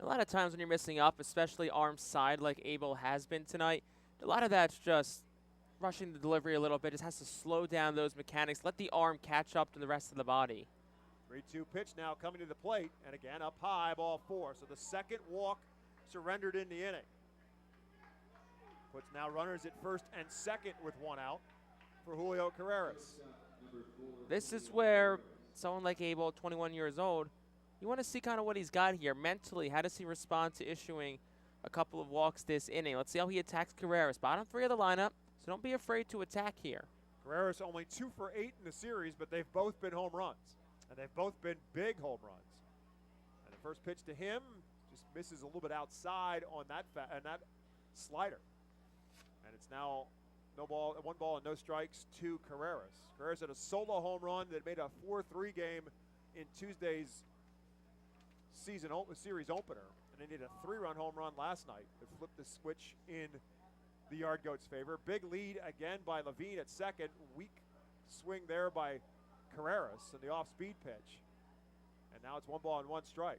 A lot of times when you're missing up, especially arm side like Abel has been tonight, a lot of that's just rushing the delivery a little bit. Just has to slow down those mechanics, let the arm catch up to the rest of the body. 3-2 pitch now coming to the plate, and again up high, ball 4. So the second walk surrendered in the inning. Puts now runners at first and second with 1 out for Julio Carreras. This is where someone like Abel, 21 years old, You want to see kind of what he's got here. Mentally, how does he respond to issuing a couple of walks this inning? Let's see how he attacks Carreras. Bottom 3 of the lineup, so don't be afraid to attack here. Carreras only 2 for 8 in the series, but they've both been home runs. And they've both been big home runs. And the first pitch to him just misses a little bit outside on that slider. And it's now 1 ball and no strikes to Carreras. Carreras had a solo home run that made a 4-3 game in Tuesday's series opener. And they needed a 3-run home run last night to flip the switch in the Yard Goats' favor. Big lead again by Levine at second. Weak swing there by Carreras and the off-speed pitch. And now it's 1 ball and 1 strike.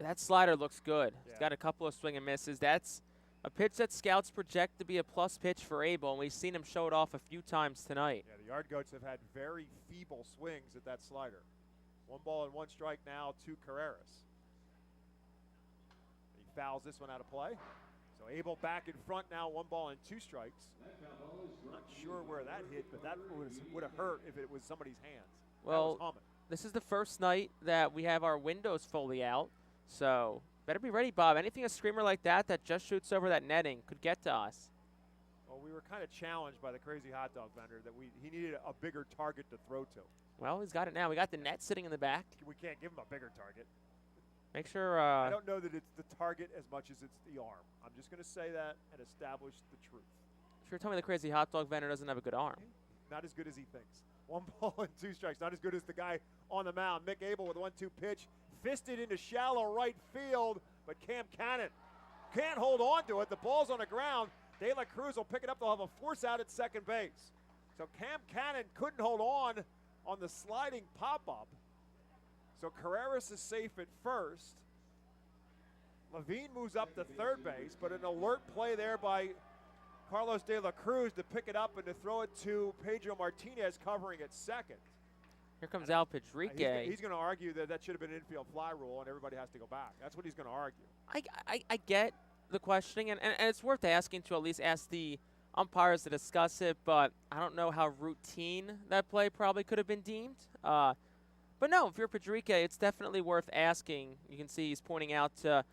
That slider looks good. Yeah. He's got a couple of swing and misses. That's a pitch that scouts project to be a plus pitch for Abel, and we've seen him show it off a few times tonight. Yeah, the Yard Goats have had very feeble swings at that slider. 1 ball and 1 strike now to Carreras. He fouls this one out of play. So Abel back in front now, 1 ball and 2 strikes. Not sure where that hit, but that would have hurt if it was somebody's hands. Well, this is the first night that we have our windows fully out, so better be ready, Bob. Anything a screamer like that just shoots over that netting could get to us. Well, we were kind of challenged by the crazy hot dog vendor that he needed a bigger target to throw to. Well, he's got it now. We got the net sitting in the back. We can't give him a bigger target. Make sure. I don't know that it's the target as much as it's the arm. I'm just going to say that and establish the truth. If you're telling me the crazy hot dog vendor doesn't have a good arm. Not as good as he thinks. 1 ball and 2 strikes. Not as good as the guy on the mound. Mick Abel with a 1-2 pitch. Fisted into shallow right field, but Cam Cannon can't hold on to it. The ball's on the ground. De La Cruz will pick it up. They'll have a force out at second base. So Cam Cannon couldn't hold on the sliding pop-up. So Carreras is safe at first. Levine moves up to third base, but an alert play there by Carlos De La Cruz to pick it up and to throw it to Pedro Martinez covering at second. Here comes Al Pedrique. He's going to argue that should have been an infield fly rule and everybody has to go back. That's what he's going to argue. I get the questioning, and it's worth asking to at least ask the umpires to discuss it, but I don't know how routine that play probably could have been deemed. But no, if you're Pedrique, it's definitely worth asking. You can see he's pointing out to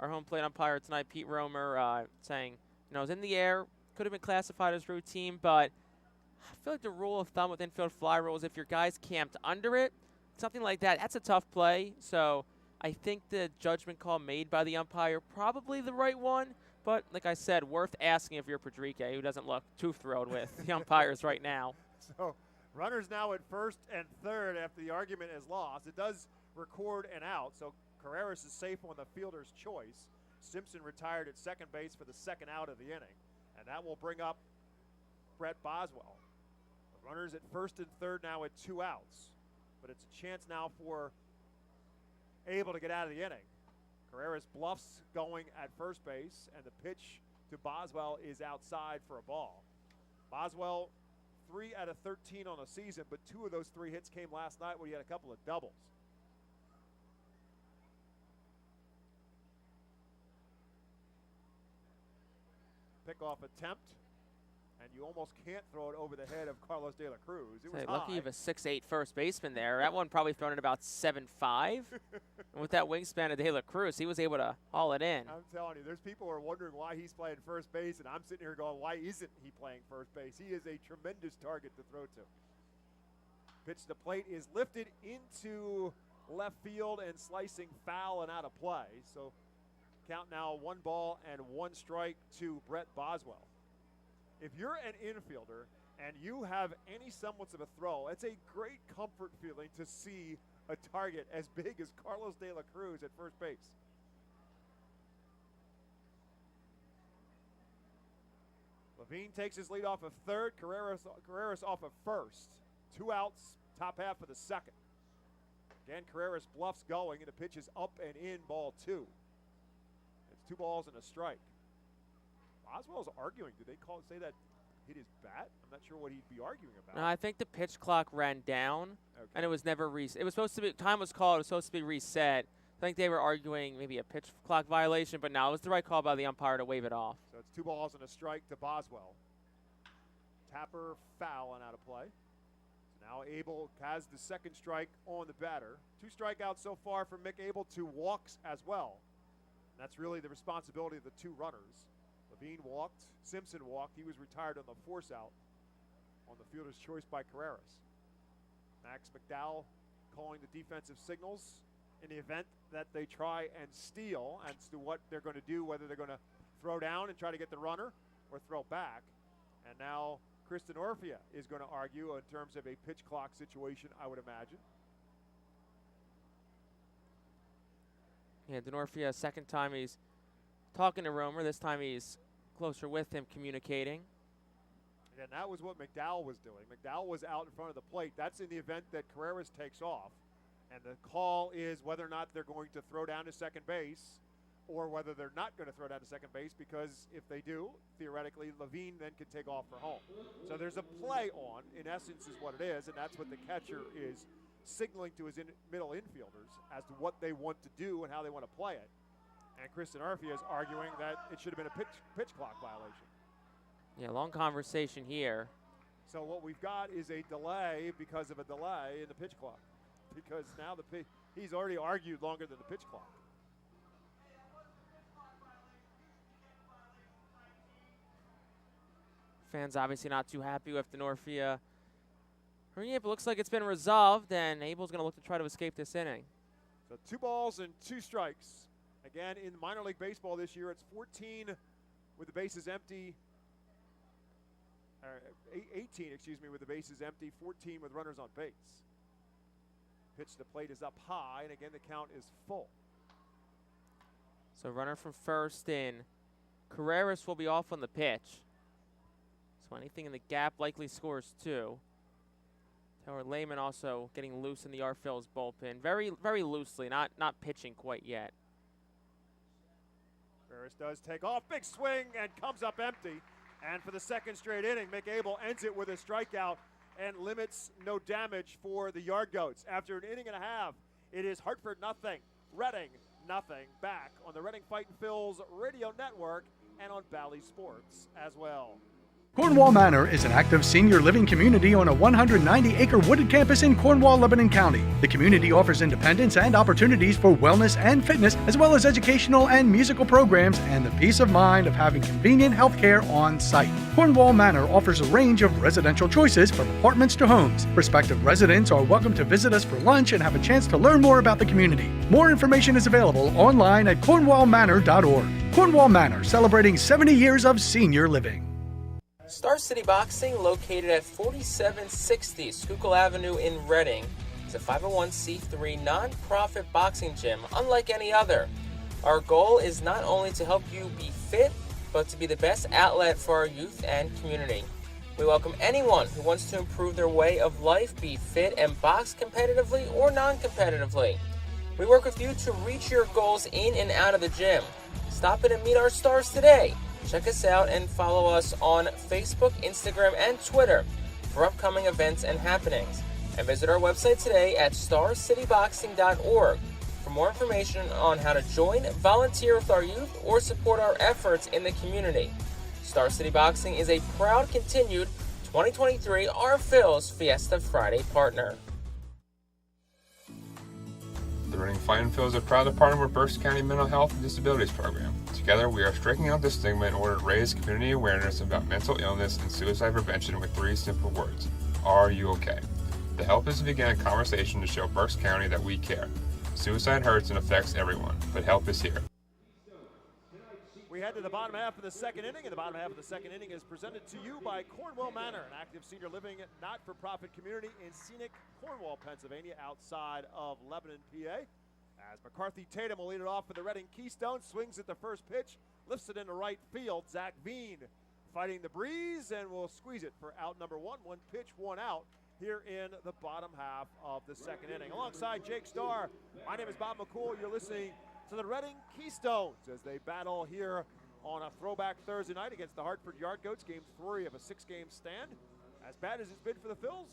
our home plate umpire tonight, Pete Romer, saying, it was in the air, could have been classified as routine, but I feel like the rule of thumb with infield fly rules, if your guy's camped under it, something like that, that's a tough play. So I think the judgment call made by the umpire, probably the right one. But like I said, worth asking if you're Pedrique, who doesn't look too thrilled with the umpires right now. So runners now at first and third after the argument is lost. It does record an out, so Carreras is safe on the fielder's choice. Simpson retired at second base for the second out of the inning. And that will bring up Brett Boswell. The runners at first and third now at 2 outs. But it's a chance now for Abel to get out of the inning. Carreras bluffs going at first base, and the pitch to Boswell is outside for a ball. Boswell, 3 out of 13 on the season, but 2 of those 3 hits came last night where he had a couple of doubles. Pickoff attempt, and you almost can't throw it over the head of Carlos De La Cruz. It was lucky you have a 6'8" first baseman there. That one probably thrown at about 7'5". And with that wingspan of De La Cruz, he was able to haul it in. I'm telling you, there's people who are wondering why he's playing first base, and I'm sitting here going, why isn't he playing first base? He is a tremendous target to throw to. Pitch to plate is lifted into left field and slicing foul and out of play. So count now 1 ball and 1 strike to Brett Boswell. If you're an infielder and you have any semblance of a throw, it's a great comfort feeling to see a target as big as Carlos De La Cruz at first base. Levine takes his lead off of third, Carreras off of first. 2 outs, top half of the second. Again, Carreras bluffs going, and the pitch is up and in, ball 2. It's 2 balls and a strike. Boswell's arguing. Did they say that hit his bat? I'm not sure what he'd be arguing about. No, I think the pitch clock ran down, and it was never reset. It was supposed to be, time was called, it was supposed to be reset. I think they were arguing maybe a pitch clock violation, but no, it was the right call by the umpire to wave it off. So it's 2 balls and a strike to Boswell. Tapper foul and out of play. So Now Abel has the second strike on the batter. 2 strikeouts so far from Mick Abel, 2 walks as well. That's really the responsibility of the 2 runners. Levine walked, Simpson walked. He was retired on the force out on the fielder's choice by Carreras. Max McDowell calling the defensive signals in the event that they try and steal as to what they're going to do, whether they're going to throw down and try to get the runner or throw back. And now Kristen Orfia is going to argue in terms of a pitch clock situation, I would imagine. Yeah, Denorfia, second time he's talking to Romer. This time he's closer with him, communicating. And that was what McDowell was doing. McDowell was out in front of the plate. That's in the event that Carreras takes off. And the call is whether or not they're going to throw down to second base or whether they're not going to throw down to second base, because if they do, theoretically, Levine then can take off for home. So there's a play on, in essence, is what it is, and that's what the catcher is signaling to his middle infielders as to what they want to do and how they want to play it. And Kristen Arfia is arguing that it should have been a pitch clock violation. Yeah, long conversation here. So what we've got is a delay because of a delay in the pitch clock, because now he's already argued longer than the pitch clock. Fans obviously not too happy with Denorfia. It looks like it's been resolved, and Abel's going to look to try to escape this inning. So 2 balls and 2 strikes. Again, in minor league baseball this year, it's 14 with the bases empty. 18, with the bases empty, 14 with runners on base. Pitch to plate is up high, and again, the count is full. So runner from first in. Carreras will be off on the pitch. So anything in the gap likely scores 2. Taylor Lehman also getting loose in the Phillies bullpen. Very, very loosely, not pitching quite yet. Carreras does take off. Big swing and comes up empty. And for the second straight inning, Mick Abel ends it with a strikeout and limits no damage for the Yard Goats. After an inning and a half, it is Hartford nothing, Reading nothing. Back on the Reading Fightin' Phil's radio network and on Bally Sports as well. Cornwall Manor is an active senior living community on a 190-acre wooded campus in Cornwall, Lebanon County. The community offers independence and opportunities for wellness and fitness, as well as educational and musical programs, and the peace of mind of having convenient health care on site. Cornwall Manor offers a range of residential choices from apartments to homes. Prospective residents are welcome to visit us for lunch and have a chance to learn more about the community. More information is available online at cornwallmanor.org. Cornwall Manor, celebrating 70 years of senior living. Star City Boxing, located at 4760 Schuylkill Avenue in Reading, is a 501c3 non-profit boxing gym unlike any other. Our goal is not only to help you be fit, but to be the best outlet for our youth and community. We welcome anyone who wants to improve their way of life, be fit, and box competitively or non-competitively. We work with you to reach your goals in and out of the gym. Stop in and meet our stars today. Check us out and follow us on Facebook, Instagram, and Twitter for upcoming events and happenings. And visit our website today at starcityboxing.org for more information on how to join, volunteer with our youth, or support our efforts in the community. Star City Boxing is a proud continued 2023 Phillies Fiesta Friday partner. The Reading Fightin' Phillies are proud to partner with Berks County Mental Health and Disabilities Program. Together, we are striking out the stigma in order to raise community awareness about mental illness and suicide prevention with 3 simple words. Are you okay? The help is to begin a conversation to show Berks County that we care. Suicide hurts and affects everyone, but help is here. We head to the bottom half of the second inning, and the bottom half of the second inning is presented to you by Cornwall Manor, an active senior living not-for-profit community in scenic Cornwall, Pennsylvania, outside of Lebanon, PA. As McCarthy Tatum will lead it off for the Reading Keystone, swings at the first pitch, lifts it into right field. Zach Veen fighting the breeze and will squeeze it for out number 1. 1 pitch, 1 out here in the bottom half of the second inning. Alongside Jake Starr, my name is Bob McCool. You're listening to the Reading Keystones as they battle here on a throwback Thursday night against the Hartford Yard Goats, game 3 of a 6-game stand. As bad as it's been for the Phils,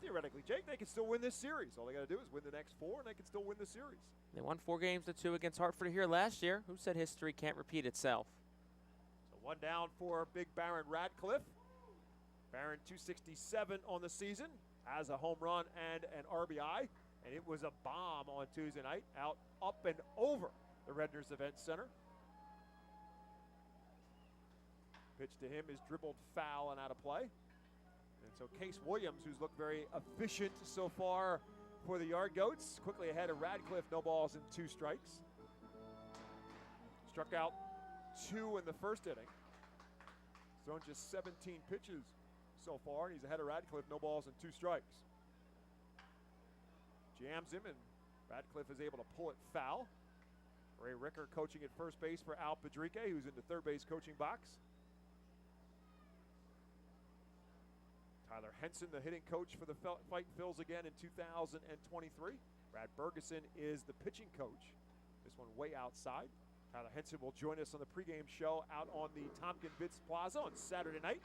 theoretically, Jake, they can still win this series. All they got to do is win the next 4, and they can still win the series. They won 4 games to 2 against Hartford here last year. Who said history can't repeat itself? So 1 down for Big Baron Radcliffe. Baron 267 on the season. has a home run and an RBI, and it was a bomb on Tuesday night, out, up, and over the Redner's Event Center. Pitch to him is dribbled foul and out of play. And so Case Williams, who's looked very efficient so far for the Yard Goats, quickly ahead of Radcliffe, no balls and 2 strikes. Struck out 2 in the first inning. Thrown just 17 pitches so far, and he's ahead of Radcliffe, no balls and 2 strikes. Jams him, and Radcliffe is able to pull it foul. Ray Ricker coaching at first base for Al Padrique, who's in the third base coaching box. Tyler Henson, the hitting coach for the Fightin Phils again in 2023. Brad Bergeson is the pitching coach. This one way outside. Tyler Henson will join us on the pregame show out on the Tompkins-Vitz Plaza on Saturday night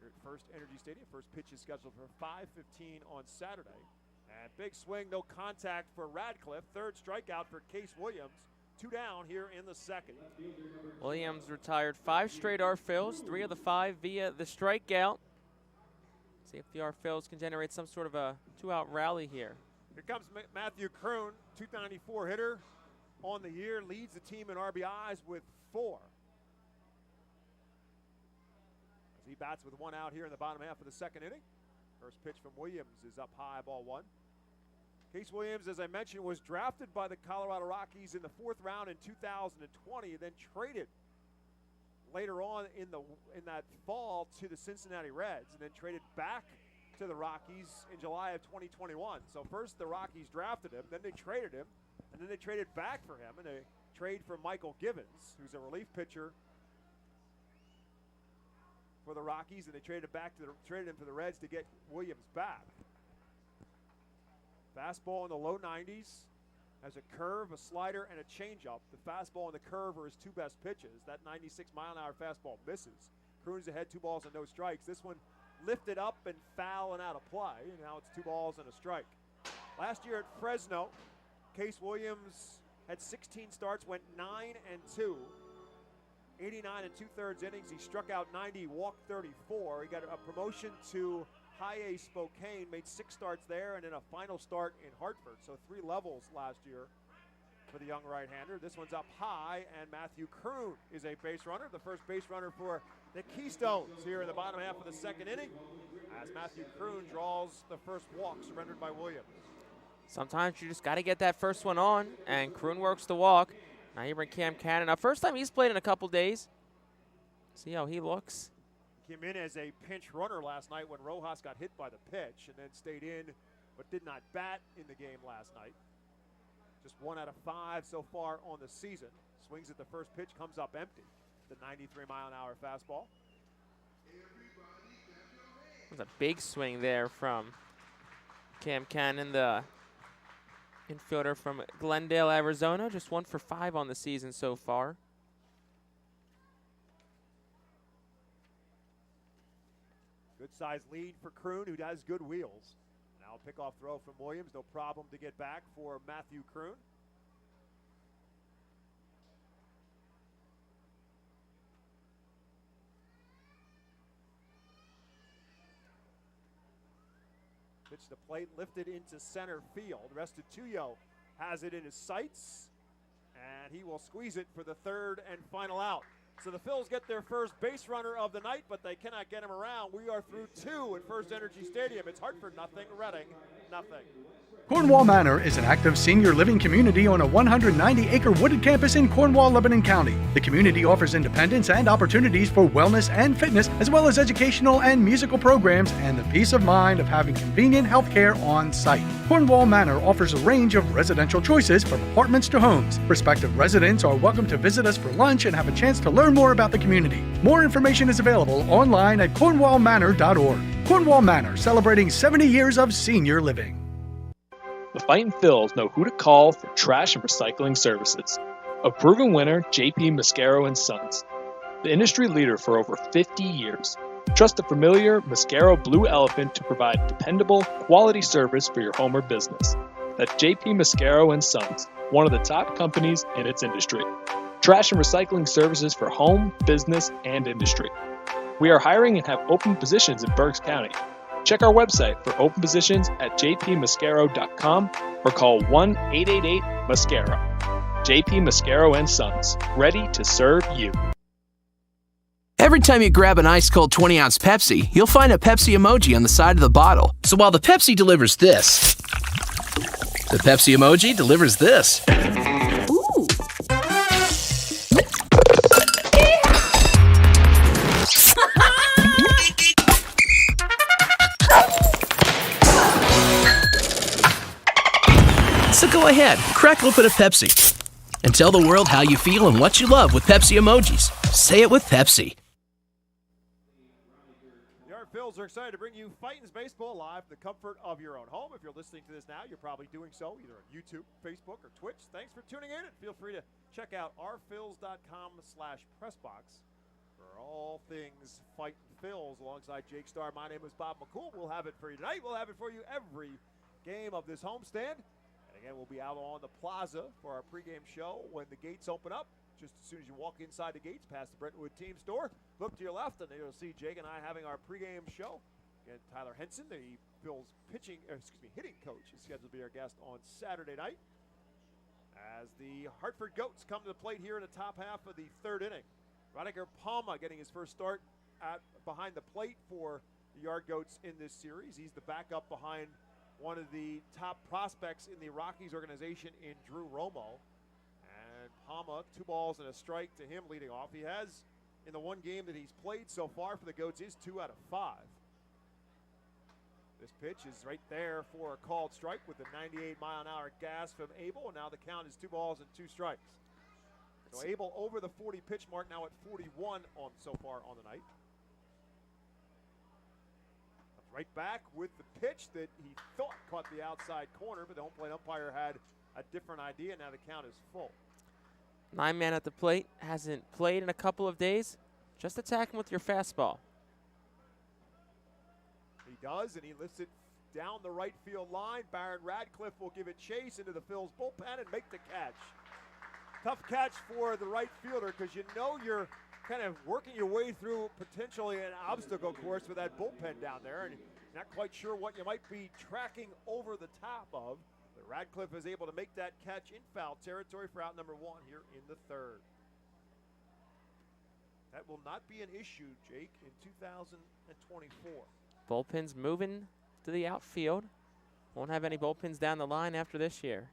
here at FirstEnergy Stadium. First pitch is scheduled for 5:15 on Saturday. And big swing, no contact for Radcliffe. Third strikeout for Case Williams. 2 down here in the second. Williams retired 5 straight R-Phils, 3 of the 5 via the strikeout. See if the R-Phils can generate some sort of a 2-out rally here. Here comes Matthew Kroon, 294 hitter on the year, leads the team in RBIs with 4. As he bats with 1 out here in the bottom half of the second inning. First pitch from Williams is up high, ball 1. Case Williams, as I mentioned, was drafted by the Colorado Rockies in the 4th round in 2020, then traded later on in that fall to the Cincinnati Reds, and then traded back to the Rockies in July of 2021. So first the Rockies drafted him, then they traded him, and then they traded back for him, and they trade for Michael Givens, who's a relief pitcher for the Rockies, and they traded him to the Reds to get Williams back. Fastball in the low 90s. Has a curve, a slider, and a changeup. The fastball and the curve are his 2 best pitches. That 96-mile-an-hour fastball misses. Kroon's ahead, 2 balls and no strikes. This one lifted up and foul and out of play, and now it's 2 balls and a strike. Last year at Fresno, Case Williams had 16 starts, went 9-2, 89 2/3 innings. He struck out 90, walked 34. He got a promotion to High A Spokane, made 6 starts there, and then a final start in Hartford. So 3 levels last year for the young right-hander. This one's up high, and Matthew Kroon is a base runner, the first base runner for the Keystones here in the bottom half of the second inning, as Matthew Kroon draws the first walk surrendered by Williams. Sometimes you just got to get that first one on, and Kroon works the walk. Now you bring Cam Cannon up. First time he's played in a couple days. See how he looks. Came in as a pinch runner last night when Rojas got hit by the pitch, and then stayed in but did not bat in the game last night. Just 1 out of 5 so far on the season. Swings at the first pitch, comes up empty. The 93-mile-an-hour fastball. There's a big swing there from Cam Cannon, the infielder from Glendale, Arizona. Just 1 for 5 on the season so far. Good size lead for Kroon, who has good wheels. Now a pickoff throw from Williams. No problem to get back for Matthew Kroon. Pitch to plate, lifted into center field. Restituyo has it in his sights, and he will squeeze it for the 3rd and final out. So the Phils get their first base runner of the night, but they cannot get him around. We are through 2 at FirstEnergy Stadium. It's Hartford nothing, Reading nothing. Cornwall Manor is an active senior living community on a 190-acre wooded campus in Cornwall, Lebanon County. The community offers independence and opportunities for wellness and fitness, as well as educational and musical programs, and the peace of mind of having convenient health care on site. Cornwall Manor offers a range of residential choices from apartments to homes. Prospective residents are welcome to visit us for lunch and have a chance to learn more about the community. More information is available online at cornwallmanor.org. Cornwall Manor, celebrating 70 years of senior living. The Fightin Phils know who to call for trash and recycling services. A proven winner, J.P. Mascaro & Sons. The industry leader for over 50 years. Trust the familiar Mascaro Blue Elephant to provide dependable, quality service for your home or business. That's J.P. Mascaro & Sons, one of the top companies in its industry. Trash and recycling services for home, business, and industry. We are hiring and have open positions in Berks County. Check our website for open positions at jpmascaro.com or call 1-888-MASCARO. JP Mascaro and Sons, ready to serve you. Every time you grab an ice-cold 20-ounce Pepsi, you'll find a Pepsi emoji on the side of the bottle. So while the Pepsi delivers this, the Pepsi emoji delivers this. Ooh. So go ahead, crack open a Pepsi and tell the world how you feel and what you love with Pepsi emojis. Say it with Pepsi. The Phils are excited to bring you Fightin's Baseball live from the comfort of your own home. If you're listening to this now, you're probably doing so either on YouTube, Facebook, or Twitch. Thanks for tuning in, and feel free to check out ourphils.com/pressbox for all things Fightin' Phils alongside Jake Starr. My name is Bob McCool. We'll have it for you tonight. We'll have it for you every game of this homestand. And again, we'll be out on the plaza for our pregame show when the gates open up. Just as soon as you walk inside the gates, past the Brentwood Team Store, look to your left, and you'll see Jake and I having our pregame show. Again, Tyler Henson, the Phil's hitting coach, is scheduled to be our guest on Saturday night as the Hartford Goats come to the plate here in the top half of the third inning. Radiger Palma getting his first start behind the plate for the Yard Goats in this series. He's the backup behind one of the top prospects in the Rockies organization in Drew Romo. And Palma, 2 balls and a strike to him leading off. He has, in the one game that he's played so far for the Goats, is 2 out of 5. This pitch is right there for a called strike with the 98-mile-an-hour gas from Abel. And now the count is 2 balls and 2 strikes. So Abel over the 40 pitch mark, now at 41 so far on the night. Right back with the pitch that he thought caught the outside corner, but the home plate umpire had a different idea. Now the count is full. 9-man at the plate, hasn't played in a couple of days. Just attack him with your fastball. He does, and he lifts it down the right field line. Baron Radcliffe will give it chase into the Phil's bullpen and make the catch. Tough catch for the right fielder because you know you're kind of working your way through potentially an obstacle course with that bullpen down there, and you're not quite sure what you might be tracking over the top of. But Radcliffe is able to make that catch in foul territory for out number 1 here in the third. That will not be an issue, Jake, in 2024. Bullpens moving to the outfield. Won't have any bullpens down the line after this year.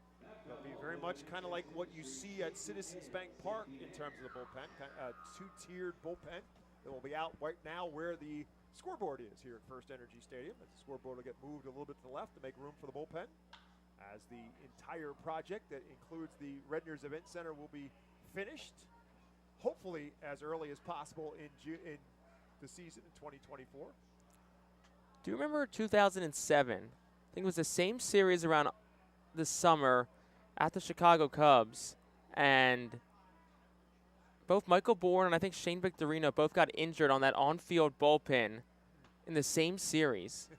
It'll be very much kind of like what you see at Citizens Bank Park in terms of the bullpen, a 2-tiered bullpen that will be out right now where the scoreboard is here at FirstEnergy Stadium. The scoreboard will get moved a little bit to the left to make room for the bullpen, as the entire project that includes the Redner's Event Center will be finished, hopefully as early as possible in the season in 2024. Do you remember 2007? I think it was the same series around the summer at the Chicago Cubs, and both Michael Bourne and I think Shane Victorino both got injured on that on-field bullpen in the same series.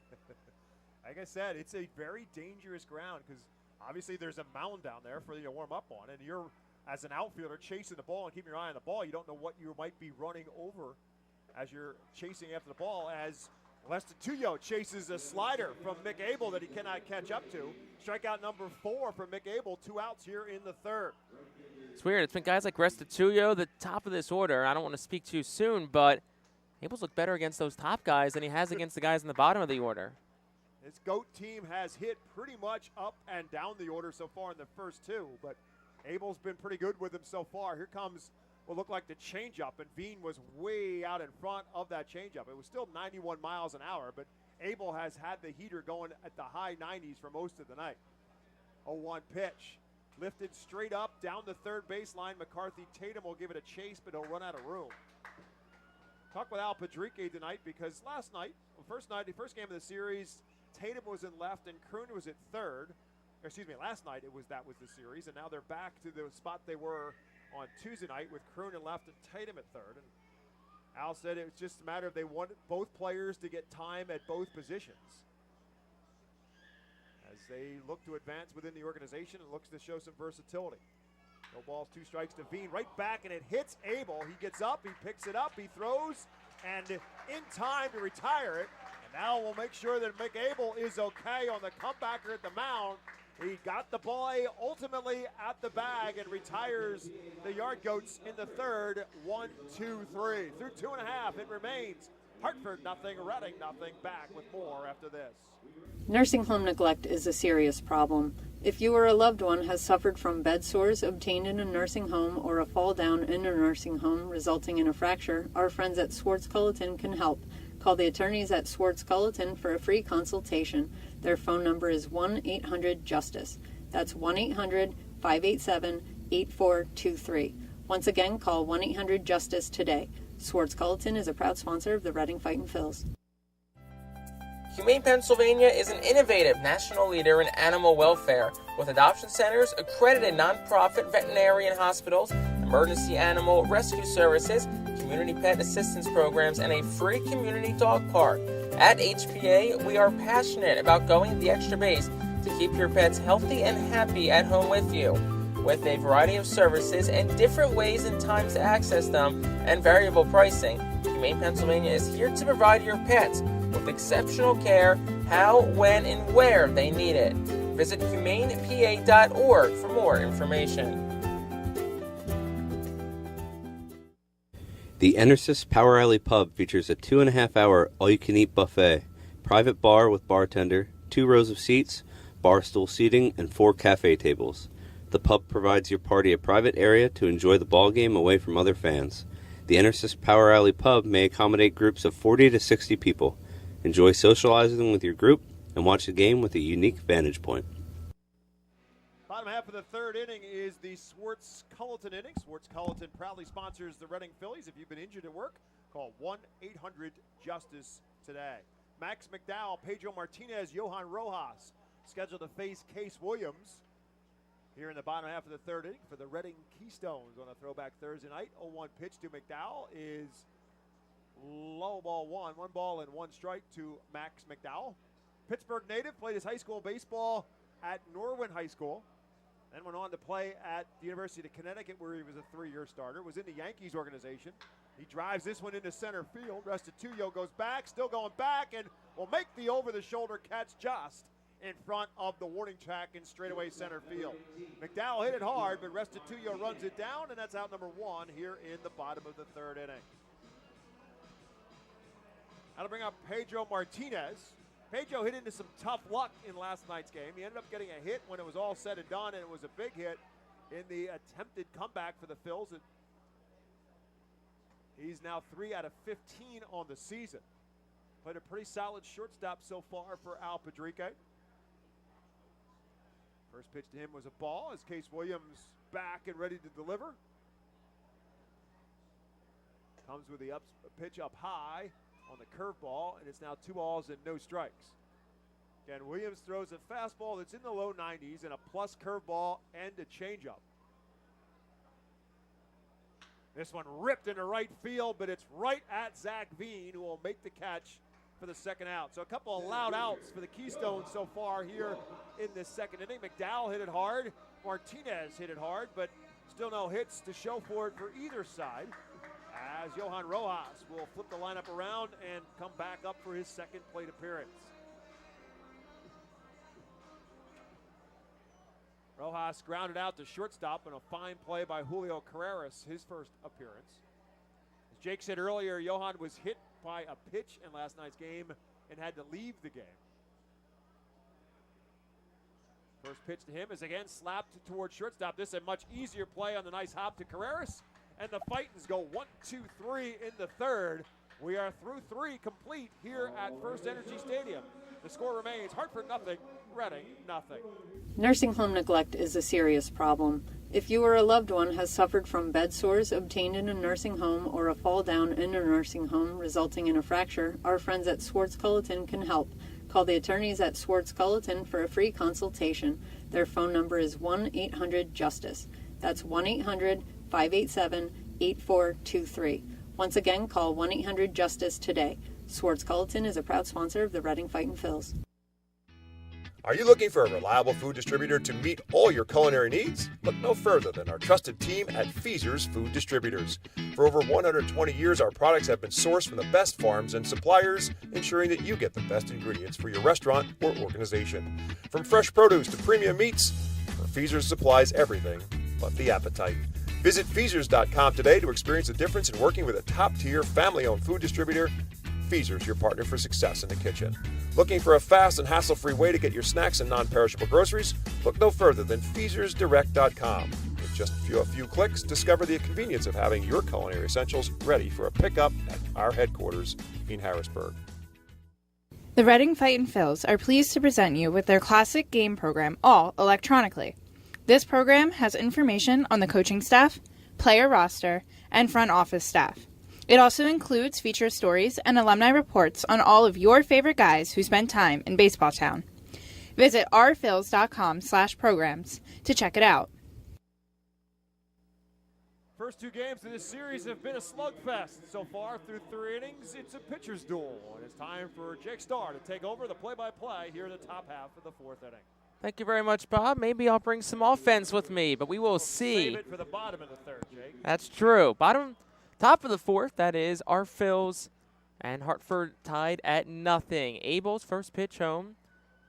Like I said, it's a very dangerous ground because obviously there's a mound down there for you to warm up on, and you're, as an outfielder, chasing the ball and keeping your eye on the ball. You don't know what you might be running over as you're chasing after the ball, as Lester Tuyo chases a slider from Mick Abel that he cannot catch up to. Strikeout number 4 for Mick Abel, 2 outs here in the third. It's weird. It's been guys like Restituyo, the top of this order. I don't want to speak too soon, but Abel's looked better against those top guys than he has against the guys in the bottom of the order. This GOAT team has hit pretty much up and down the order so far in the first 2, but Abel's been pretty good with them so far. Here comes what looked like the changeup, and Veen was way out in front of that changeup. It was still 91 miles an hour, but Abel has had the heater going at the high 90s for most of the night. 0-1 pitch. Lifted straight up down the third baseline. McCarthy Tatum will give it a chase, but he'll run out of room. Talk with Al Padrique tonight because last night, the first game of the series, Tatum was in left and Kroon was at third. Excuse me, last night that was the series, and now they're back to the spot they were on Tuesday night with Kroon in left and Tatum at third. And Al said it was just a matter of they wanted both players to get time at both positions. As they look to advance within the organization, it looks to show some versatility. No balls, 2 strikes to Veen. Right back, and it hits Abel. He gets up, he picks it up, he throws, and in time to retire it. Now we'll make sure that Mick Abel is okay on the comebacker at the mound. He got the ball ultimately at the bag and retires the Yard Goats in the third. 1, 2, 3. Through 2.5, it remains Hartford nothing, Reading nothing. Back with more after this. Nursing home neglect is a serious problem. If you or a loved one has suffered from bed sores obtained in a nursing home or a fall down in a nursing home resulting in a fracture, our friends at Swartz Culleton can help. Call the attorneys at Swartz Culleton for a free consultation. Their phone number is 1-800-JUSTICE. That's 1-800-587-8423. Once again, call 1-800-JUSTICE today. Swartz Culleton is a proud sponsor of the Reading Fightin' Phils. Humane Pennsylvania is an innovative national leader in animal welfare with adoption centers, accredited nonprofit veterinarian hospitals, emergency animal rescue services, community pet assistance programs, and a free community dog park. At HPA, we are passionate about going the extra base to keep your pets healthy and happy at home with you. With a variety of services and different ways and times to access them and variable pricing, Humane Pennsylvania is here to provide your pets with exceptional care, how, when, and where they need it. Visit humanepa.org for more information. The Enersys Power Alley Pub features a 2.5-hour all-you-can-eat buffet, private bar with bartender, 2 rows of seats, bar stool seating, and 4 cafe tables. The pub provides your party a private area to enjoy the ball game away from other fans. The Enersys Power Alley Pub may accommodate groups of 40 to 60 people. Enjoy socializing with your group and watch the game with a unique vantage point. Bottom half of the third inning is the Swartz Culleton inning. Swartz Culleton proudly sponsors the Reading Phillies. If you've been injured at work, call 1-800-JUSTICE today. Max McDowell, Pedro Martinez, Johan Rojas scheduled to face Case Williams here in the bottom half of the third inning for the Reading Keystones on a throwback Thursday night. 0-1 pitch to McDowell is low ball one. 1 ball and 1 strike to Max McDowell. Pittsburgh native, played his high school baseball at Norwin High School. Then went on to play at the University of Connecticut where he was a 3-year starter. Was in the Yankees organization. He drives this one into center field. Restituyo goes back, still going back, and will make the over-the-shoulder catch just in front of the warning track in straightaway center field. McDowell hit it hard, but Restituyo runs it down, and that's out number 1 here in the bottom of the third inning. Now to bring up Pedro Martinez. Pedro hit into some tough luck in last night's game. He ended up getting a hit when it was all said and done, and it was a big hit in the attempted comeback for the Phils. He's now 3 out of 15 on the season. Played a pretty solid shortstop so far for Al Padrique. First pitch to him was a ball as Case Williams back and ready to deliver. Comes with the pitch up high on the curveball, and it's now 2 balls and no strikes. Again, Williams throws a fastball that's in the low 90s and a plus curveball and a changeup. This one ripped into right field, but it's right at Zach Veen, who will make the catch for the second out. So a couple of loud outs for the Keystones so far here in this second inning. McDowell hit it hard. Martinez hit it hard, but still no hits to show for it for either side, as Johan Rojas will flip the lineup around and come back up for his second plate appearance. Rojas grounded out to shortstop in a fine play by Julio Carreras, his first appearance. As Jake said earlier, Johan was hit by a pitch in last night's game and had to leave the game. First pitch to him is again slapped towards shortstop. This is a much easier play on the nice hop to Carreras. And the Fightins go 1, 2, 3 in the third. We are through 3 complete here at FirstEnergy Stadium. The score remains Hartford nothing, Reading nothing. Nursing home neglect is a serious problem. If you or a loved one has suffered from bed sores obtained in a nursing home or a fall down in a nursing home resulting in a fracture, our friends at Swartz Culleton can help. Call the attorneys at Swartz Culleton for a free consultation. Their phone number is 1-800-JUSTICE. That's 1-800-587-8423. Once again, call 1-800-JUSTICE today. Swartz Culleton is a proud sponsor of the Reading Fightin' Phils. Are you looking for a reliable food distributor to meet all your culinary needs? Look no further than our trusted team at Feaser's Food Distributors. For over 120 years, our products have been sourced from the best farms and suppliers, ensuring that you get the best ingredients for your restaurant or organization. From fresh produce to premium meats, Feaser's supplies everything but the appetite. Visit Feasers.com today to experience the difference in working with a top-tier, family-owned food distributor. Feaser's, your partner for success in the kitchen. Looking for a fast and hassle-free way to get your snacks and non-perishable groceries? Look no further than FeasersDirect.com. With just a few clicks, discover the convenience of having your culinary essentials ready for a pickup at our headquarters in Harrisburg. The Reading Fightin' Phils are pleased to present you with their classic game program, all electronically. This program has information on the coaching staff, player roster, and front office staff. It also includes feature stories and alumni reports on all of your favorite guys who spent time in Baseball Town. Visit rphils.com/programs to check it out. First two games of this series have been a slugfest. So far, through 3 innings, it's a pitcher's duel. And it's time for Jake Starr to take over the play-by-play here in the top half of the 4th inning. Thank you very much, Bob. Maybe I'll bring some offense with me, but we will see. Save it for the bottom of the 3rd, Jake. That's true. Top of the 4th, that is, our Phils and Hartford tied at 0. Abel's first pitch home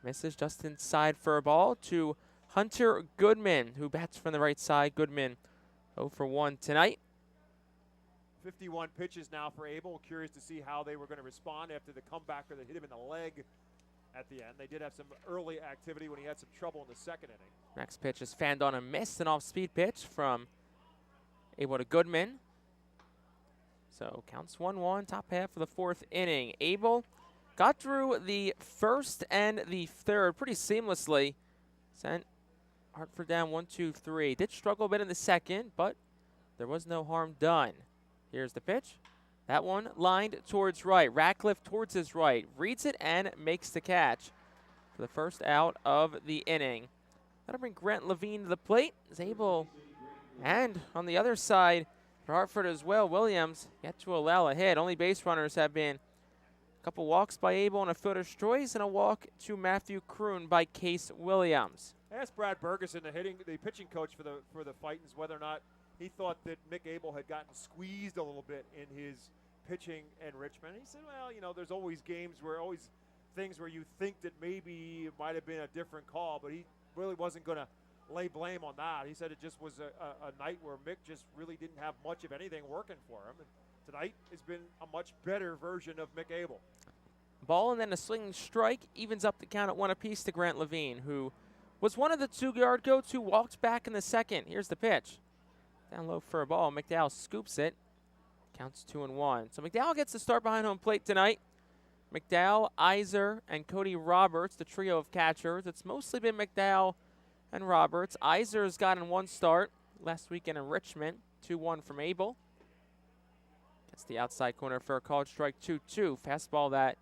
misses just inside for a ball to Hunter Goodman, who bats from the right side. Goodman 0 for 1 tonight. 51 pitches now for Abel. Curious to see how they were going to respond after the comebacker that hit him in the leg at the end. They did have some early activity when he had some trouble in the 2nd inning. Next pitch is fanned on a miss, an off-speed pitch from Abel to Goodman. So counts 1-1, top half of the 4th inning. Abel got through the 1st and the 3rd pretty seamlessly. Sent Hartford down 1-2-3. Did struggle a bit in the 2nd, but there was no harm done. Here's the pitch. That one lined towards right. Ratcliffe towards his right. Reads it and makes the catch for the first out of the inning. That'll bring Grant Levine to the plate. Is Abel, and on the other side, for Hartford as well, Williams yet to allow a hit. Only base runners have been a couple walks by Abel and a fielder's choice, and a walk to Matthew Kroon by Case Williams. I asked Brad Bergeson, the pitching coach for the Fightins, whether or not he thought that Mick Abel had gotten squeezed a little bit in his pitching in Richmond. He said, well, there's always things where you think that maybe it might have been a different call, but he really wasn't going to lay blame on that. He said it just was a night where Mick just really didn't have much of anything working for him. And tonight has been a much better version of Mick Abel. Ball and then a swinging strike evens up the count at 1 apiece to Grant Levine, who was one of the 2-yard goats who walked back in the 2nd. Here's the pitch. Down low for a ball. McDowell scoops it. Counts 2-1. So McDowell gets the start behind home plate tonight. McDowell, Iser, and Cody Roberts, the trio of catchers. It's mostly been McDowell and Roberts. Iser's gotten 1 start last weekend in Richmond. 2-1 from Abel. Gets the outside corner for a called strike. 2-2. Fastball that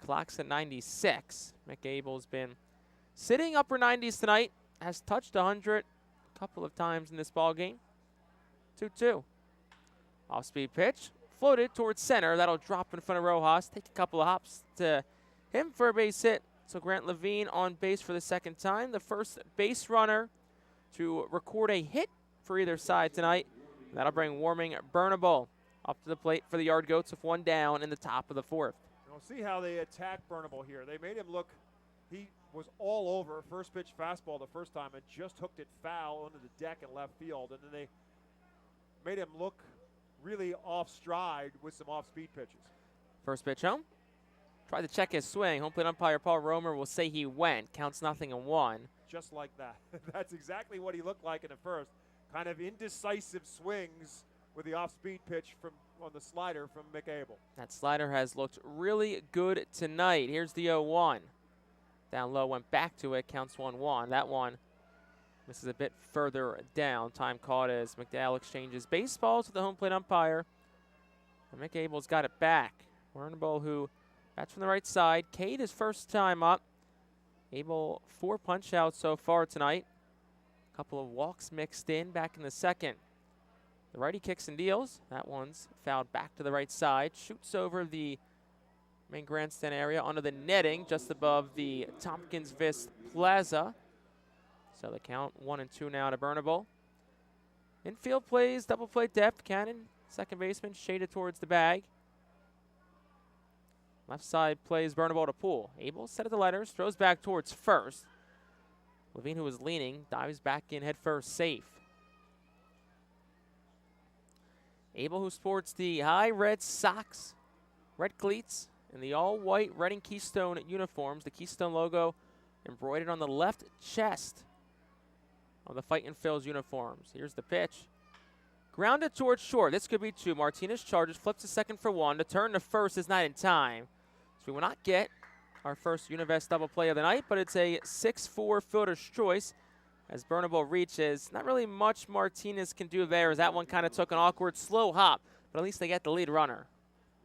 clocks at 96. Mick Abel's been sitting upper 90s tonight. Has touched 100 a couple of times in this ball game. 2-2. Off-speed pitch. Floated towards center. That'll drop in front of Rojas. Take a couple of hops to him for a base hit. So Grant Levine on base for the 2nd time. The first base runner to record a hit for either side tonight. That'll bring Warming Burnable up to the plate for the Yard Goats with 1 down in the top of the 4th. We'll see how they attack Burnable here. They made him look, he was all over first pitch fastball the first time and just hooked it foul under the deck in left field. And then they made him look really off stride with some off-speed pitches. First pitch home. Tried to check his swing. Home plate umpire Paul Romer will say he went. Counts 0-1. Just like that. That's exactly what he looked like in the first. Kind of indecisive swings with the off-speed pitch on the slider from Mick Abel. That slider has looked really good tonight. Here's the 0-1. Down low, went back to it. Counts 1-1. That one misses a bit further down. Time caught as McDowell exchanges baseballs with the home plate umpire. And Mick Abel's got it back. Burnable, who bats from the right side. Cade his first time up. Abel 4 punch outs so far tonight. A couple of walks mixed in back in the 2nd. The righty kicks and deals. That one's fouled back to the right side. Shoots over the main grandstand area under the netting just above the Tompkins Vist Plaza. So the count 1-2 now to Bernable. Infield plays double play depth. Cannon, second baseman, shaded towards the bag. Left side plays Bernable to Poole. Abel set at the letters, throws back towards first. Levine, who was leaning, dives back in head first, safe. Abel, who sports the high red socks, red cleats, and the all-white Reading Keystone uniforms. The Keystone logo embroidered on the left chest of the Fightin' Phil's uniforms. Here's the pitch. Grounded towards short. This could be two. Martinez charges, flips to second for one. The turn to first is not in time. So we will not get our first Univest double play of the night, but it's a 6-4 fielder's choice as Bernable reaches. Not really much Martinez can do there as that one kind of took an awkward slow hop, but at least they get the lead runner.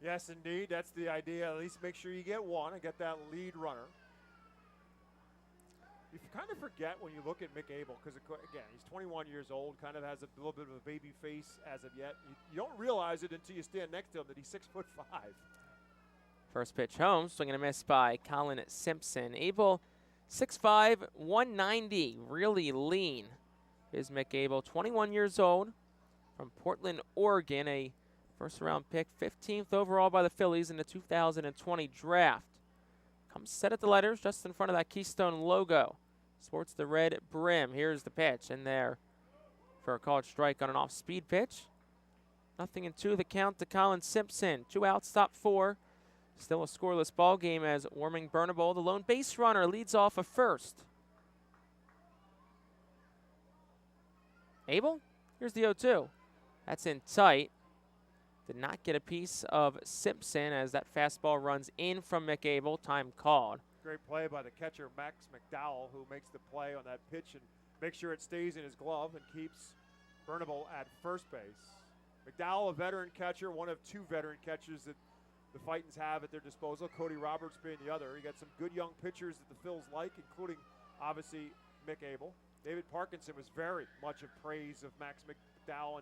Yes, indeed. That's the idea. At least make sure you get one and get that lead runner. You kind of forget when you look at Mick Abel because, again, he's 21 years old, kind of has a little bit of a baby face as of yet. You don't realize it until you stand next to him that he's 6'5". First pitch home, swing and a miss by Colin Simpson. Abel, 6'5", 190, really lean is Mick Abel, 21 years old, from Portland, Oregon, a first-round pick, 15th overall by the Phillies in the 2020 draft. Comes set at the letters just in front of that Keystone logo. Sports the red brim. Here's the pitch in there for a called strike on an off-speed pitch. 0-2 the count to Colin Simpson. 2 outs, top 4. Still a scoreless ball game as Warming Bernable, the lone base runner, leads off a first. Abel, here's the 0-2. That's in tight. Did not get a piece of Simpson as that fastball runs in from Mick Abel. Time called. Great play by the catcher, Max McDowell, who makes the play on that pitch and makes sure it stays in his glove and keeps Bernable at first base. McDowell, a veteran catcher, one of 2 veteran catchers that the Fightins have at their disposal. Cody Roberts being the other. You got some good young pitchers that the Phils like, including, obviously, Mick Abel. David Parkinson was very much of praise of Max McDowell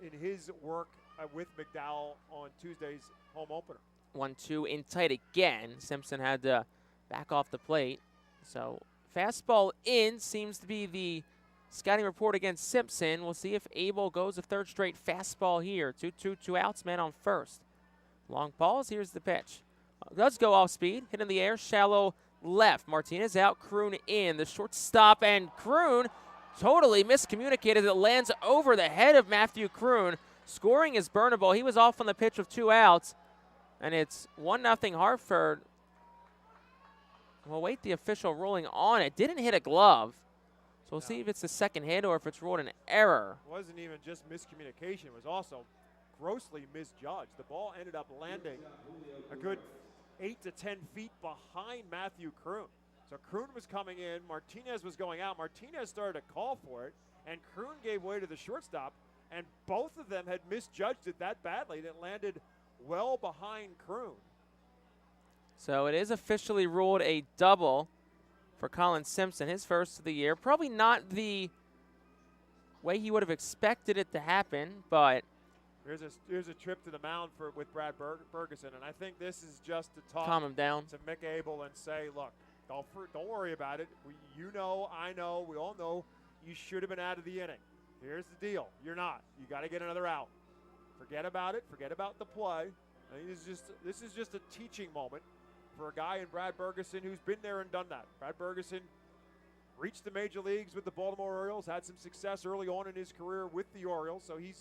in his work with McDowell on Tuesday's home opener. 1-2 in tight again. Simpson had to back off the plate. So fastball in seems to be the scouting report against Simpson. We'll see if Abel goes a third straight fastball here. 2-2, 2 outs, man on first. Long pause, here's the pitch. Does go off speed, hit in the air, shallow left. Martinez out, Kroon in. The shortstop, and Kroon totally miscommunicated. It lands over the head of Matthew Kroon. Scoring is Bernable. He was off on the pitch with 2 outs. And it's 1-0 Hartford. We'll wait the official ruling on it. Didn't hit a glove. So we'll see if it's the second hit or if it's ruled an error. It wasn't even just miscommunication. It was also grossly misjudged. The ball ended up landing a good 8 to 10 feet behind Matthew Kroon. So Kroon was coming in. Martinez was going out. Martinez started to call for it, and Kroon gave way to the shortstop, and both of them had misjudged it that badly, and it landed well behind Kroon. So it is officially ruled a double for Colin Simpson, his first of the year. Probably not the way he would have expected it to happen, but here's a trip to the mound with Brad Bergeson, and I think this is just to talk calm him down to Mick Abel and say, look, don't worry about it. You know, I know, we all know you should have been out of the inning. Here's the deal. You're not. You got to get another out. Forget about it. Forget about the play. I think this is just a teaching moment for a guy in Brad Bergeson who's been there and done that. Brad Bergeson reached the major leagues with the Baltimore Orioles, had some success early on in his career with the Orioles, so he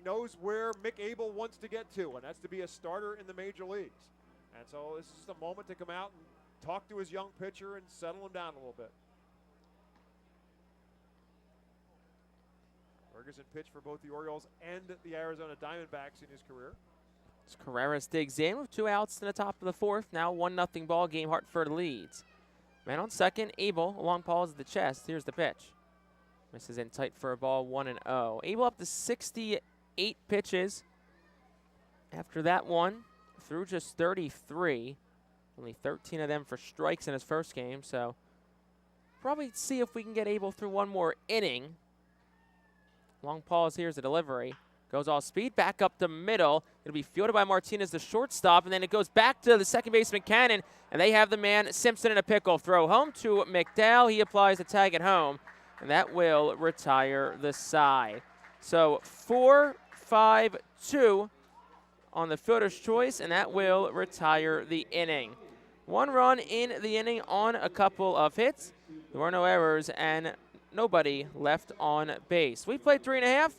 knows where Mick Abel wants to get to, and that's to be a starter in the major leagues. And so this is just a moment to come out and talk to his young pitcher and settle him down a little bit. Ferguson pitched for both the Orioles and the Arizona Diamondbacks in his career. As Carreras digs in with 2 outs in the top of the 4th. Now 1-0 ball game. Hartford leads. Man on second. Abel, a long pause at the chest. Here's the pitch. Misses in tight for a ball, 1-0. Abel up to 68 pitches. After that one, through just 33. Only 13 of them for strikes in his first game. So probably see if we can get Abel through one more inning. Long pause, here's the delivery. Goes all speed, back up the middle. It'll be fielded by Martinez, the shortstop, and then it goes back to the second baseman, Cannon, and they have the man Simpson in a pickle. Throw home to McDowell. He applies the tag at home, and that will retire the side. So 4-5-2 on the fielder's choice, and that will retire the inning. 1 run in the inning on a couple of hits. There were no errors and nobody left on base. We played 3.5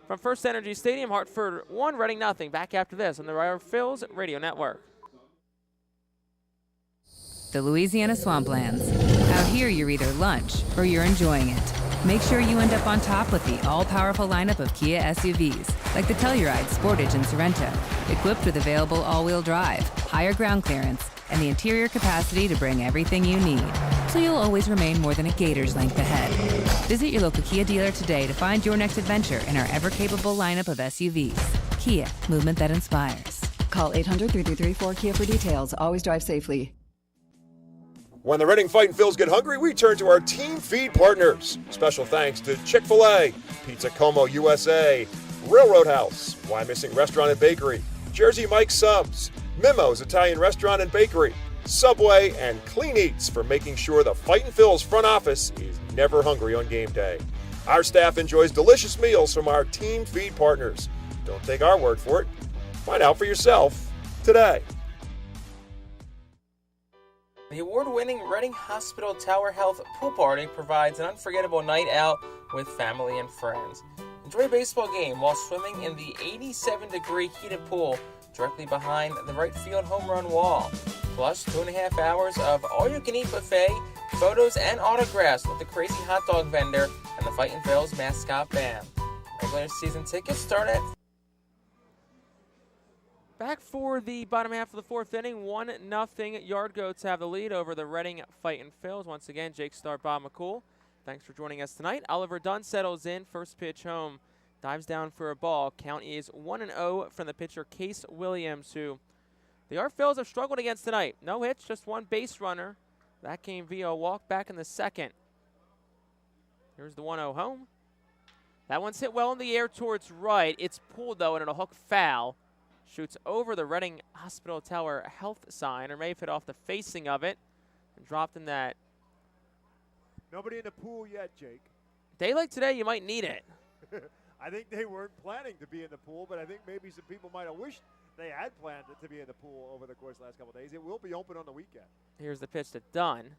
from FirstEnergy Stadium. Hartford 1, Reading nothing. Back after this on the Phillies Radio Network. The Louisiana Swamplands. Out here, you're either lunch or you're enjoying it. Make sure you end up on top with the all-powerful lineup of Kia SUVs, like the Telluride, Sportage, and Sorento, equipped with available all-wheel drive, higher ground clearance, and the interior capacity to bring everything you need, so you'll always remain more than a gator's length ahead. Visit your local Kia dealer today to find your next adventure in our ever-capable lineup of SUVs. Kia, movement that inspires. Call 800-3334-KIA for details. Always drive safely. When the Reading Fightin' Phils get hungry, we turn to our team feed partners. Special thanks to Chick-fil-A, Pizza Como USA, Railroad House, Why Missing Restaurant and Bakery, Jersey Mike's Subs, Mimo's Italian Restaurant and Bakery, Subway, and Clean Eats for making sure the Fightin' Phils front office is never hungry on game day. Our staff enjoys delicious meals from our team feed partners. Don't take our word for it. Find out for yourself today. The award-winning Reading Hospital Tower Health Pool Party provides an unforgettable night out with family and friends. Enjoy a baseball game while swimming in the 87-degree heated pool directly behind the right field home run wall. Plus 2.5 hours of all-you-can-eat buffet, photos, and autographs with the crazy hot dog vendor and the Fightin' Phils mascot band. Regular season tickets start at... Back for the bottom half of the fourth inning, 1-0. Yard Goats have the lead over the Reading Fightin' Phils. Once again, Jake Starr, Bob McCool. Thanks for joining us tonight. Oliver Dunn settles in. First pitch home. Dives down for a ball. Count is 1-0 from the pitcher, Case Williams, who the Phils have struggled against tonight. No hits, just one base runner. That came via a walk back in the second. Here's the 1-0 home. That one's hit well in the air towards right. It's pulled, though, and it'll hook foul. Shoots over the Reading Hospital Tower Health sign, or may have hit off the facing of it and dropped in that. Nobody in the pool yet, Jake. Day like today, you might need it. I think they weren't planning to be in the pool, but I think maybe some people might have wished they had planned to be in the pool over the course of the last couple of days. It will be open on the weekend. Here's the pitch to Dunn.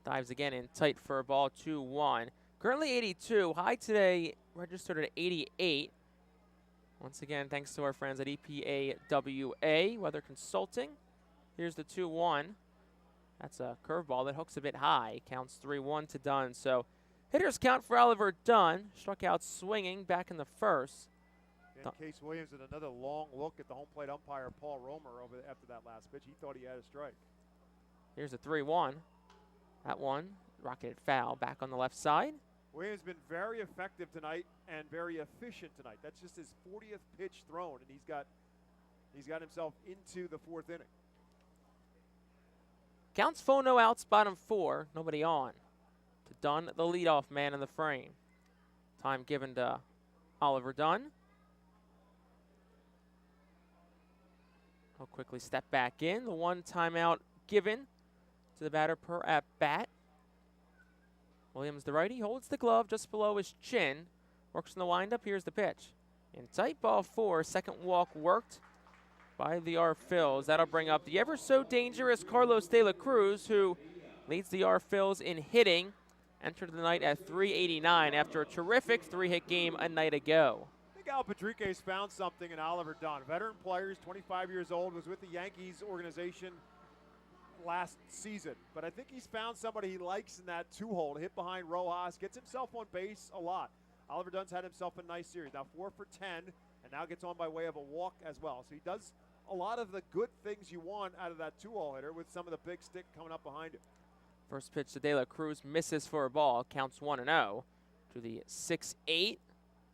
Dives again in tight for a ball, 2-1. Currently 82. High today registered at 88. Once again, thanks to our friends at EPAWA Weather Consulting. Here's the 2-1. That's a curveball that hooks a bit high. Counts 3-1 to Dunn. So hitters count for Oliver Dunn. Struck out swinging back in the first. And Case Williams with another long look at the home plate umpire, Paul Romer, after that last pitch. He thought he had a strike. Here's a 3-1. That one rocketed foul back on the left side. Williams been very effective tonight and very efficient tonight. That's just his 40th pitch thrown, and he's got himself into the fourth inning. Counts 4, no outs, bottom 4, nobody on. To Dunn, the leadoff man in the frame. Time given to Oliver Dunn. He'll quickly step back in. The one timeout given to the batter per at bat. Williams, the righty, holds the glove just below his chin. Works in the windup. Here's the pitch. In tight, ball 4. Second walk worked by the Phils. That'll bring up the ever so dangerous Carlos De La Cruz, who leads the Phils in hitting. Entered the night at 389 after a terrific 3-hit game a night ago. I think Al Padrique's found something in Oliver Dunn. Veteran players, 25 years old, was with the Yankees organization last season. But I think he's found somebody he likes in that 2-hole to hit behind Rojas. Gets himself on base a lot. Oliver Dunn's had himself a nice series. Now 4 for 10, and now gets on by way of a walk as well. So he does a lot of the good things you want out of that 2-hole hitter with some of the big stick coming up behind him. First pitch to De La Cruz, misses for a ball. Counts 1-0 to the 6-8.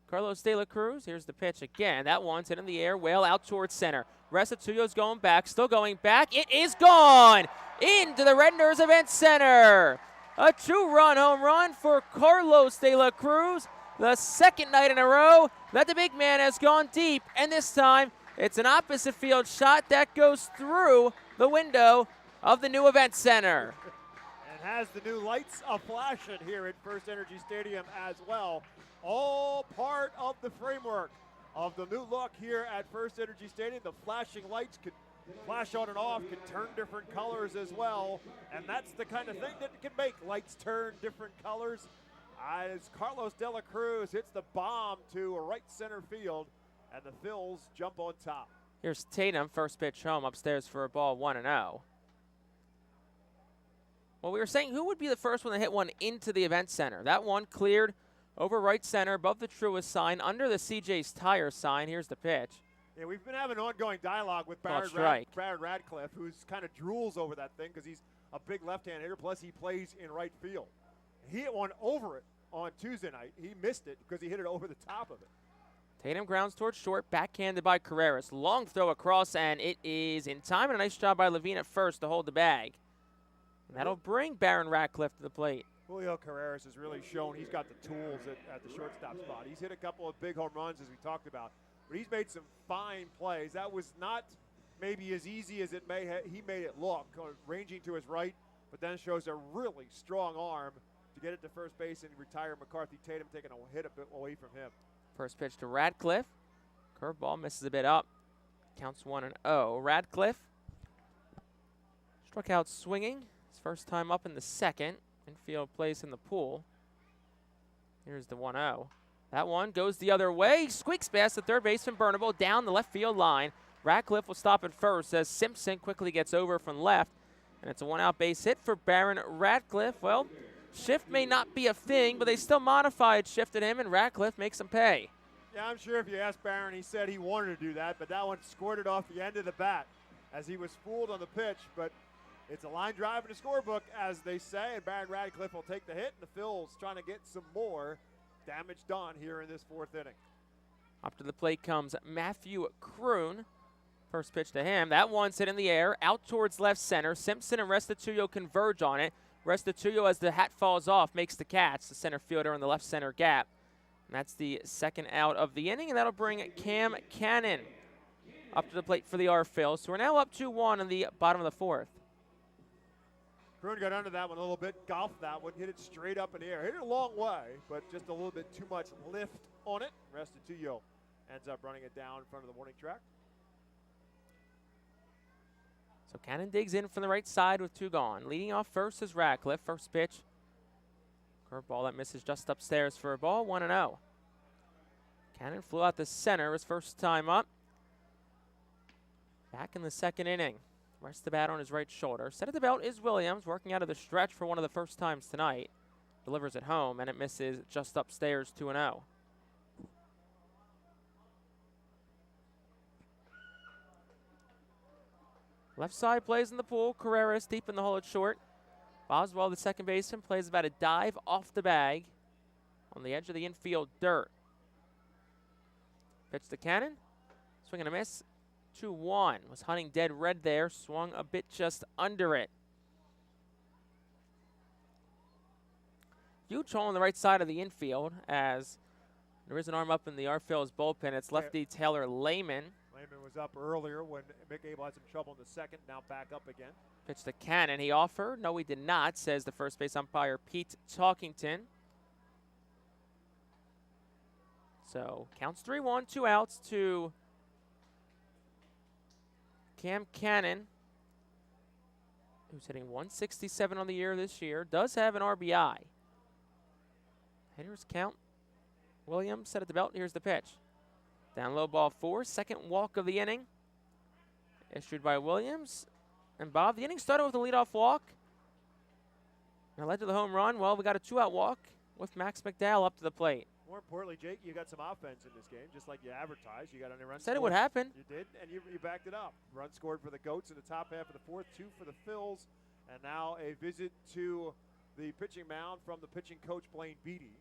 Carlos De La Cruz, here's the pitch again. That one's hit in the air, well out towards center. Restituyo's going back, still going back. It is gone into the Redners Event Center. A 2-run home run for Carlos De La Cruz. the second night in a row that the big man has gone deep, and this time it's an opposite field shot that goes through the window of the new event center. And has the new lights a-flashing here at FirstEnergy Stadium as well. All part of the framework of the new look here at FirstEnergy Stadium. The flashing lights could flash on and off, can turn different colors as well. And that's the kind of thing that can make lights turn different colors. As Carlos De La Cruz hits the bomb to right center field, and the Phils jump on top. Here's Tatum, first pitch home, upstairs for a ball, 1-0. Well, we were saying who would be the first one to hit one into the event center. That one cleared over right center, above the Truist sign, under the CJ's Tire sign. Here's the pitch. Yeah, we've been having ongoing dialogue with Brad Radcliffe, who's kind of drools over that thing because he's a big left-hand hitter, plus he plays in right field. He hit one over it on Tuesday night. He missed it because he hit it over the top of it. Tatum grounds towards short, backhanded by Carreras. Long throw across, and it is in time, and a nice job by Levine at first to hold the bag. And that'll bring Baron Ratcliffe to the plate. Julio Carreras has really shown he's got the tools at the shortstop spot. He's hit a couple of big home runs, as we talked about, but he's made some fine plays. That was not maybe as easy as he made it look, ranging to his right, but then shows a really strong arm to get it to first base and retire McCarthy. Tatum taking a hit a bit away from him. First pitch to Radcliffe. Curveball misses a bit up. Counts 1-0. Radcliffe struck out swinging. His first time up in the second. Infield place in the pool. Here's the 1-0. That one goes the other way. Squeaks past the third baseman Burnable down the left field line. Radcliffe will stop at first as Simpson quickly gets over from left. And it's a one-out base hit for Baron Radcliffe. Well, shift may not be a thing, but they still modified shifted him, and Radcliffe makes him pay. Yeah, I'm sure if you asked Barron, he said he wanted to do that, but that one squirted off the end of the bat as he was fooled on the pitch. But it's a line drive in the scorebook, as they say, and Baron Radcliffe will take the hit, and the Phils trying to get some more damage done here in this fourth inning. Up to the plate comes Matthew Kroon. First pitch to him. That one's hit in the air, out towards left center. Simpson and Restituyo converge on it. Restituyo, as the hat falls off, makes the catch, the center fielder in the left center gap. And that's the second out of the inning, and that'll bring Cam Cannon up to the plate for the Phils. So we're now up 2-1 in the bottom of the fourth. Kroon got under that one a little bit, golfed that one, hit it straight up in the air. Hit it a long way, but just a little bit too much lift on it. Restituyo ends up running it down in front of the warning track. So Cannon digs in from the right side with two gone. Leading off first is Radcliffe. First pitch. Curveball that misses just upstairs for a ball, 1-0. Cannon flew out the center his first time up. Back in the second inning. Rests the bat on his right shoulder. Set at the belt is Williams, working out of the stretch for one of the first times tonight. Delivers at home, and it misses just upstairs, 2-0. Left side plays in the pool. Carreras deep in the hole at short. Boswell, the second baseman, plays about a dive off the bag on the edge of the infield dirt. Pitch to Cannon. Swing and a miss. 2-1. Was hunting dead red there. Swung a bit just under it. Huge hole on the right side of the infield as there is an arm up in the Phils bullpen. It's lefty Taylor Lehman. Lehman was up earlier when Mick Abel had some trouble in the second, now back up again. Pitch to Cannon. He offered. No, he did not, says the first base umpire, Pete Talkington. So counts 3-1, 2 outs to Cam Cannon, who's hitting 167 on the year this year, does have an RBI. Hitters count. Williams set at the belt. Here's the pitch. Down low, ball 4. Second walk of the inning. Issued by Williams. And Bob, the inning started with a leadoff walk. And it led to the home run. Well, we got a 2-out walk with Max McDowell up to the plate. More importantly, Jake, you got some offense in this game, just like you advertised. You got any runs. Said it would happen. You did, and you backed it up. Run scored for the Goats in the top half of the fourth, 2 for the Phils. And now a visit to the pitching mound from the pitching coach, Blaine Beatty,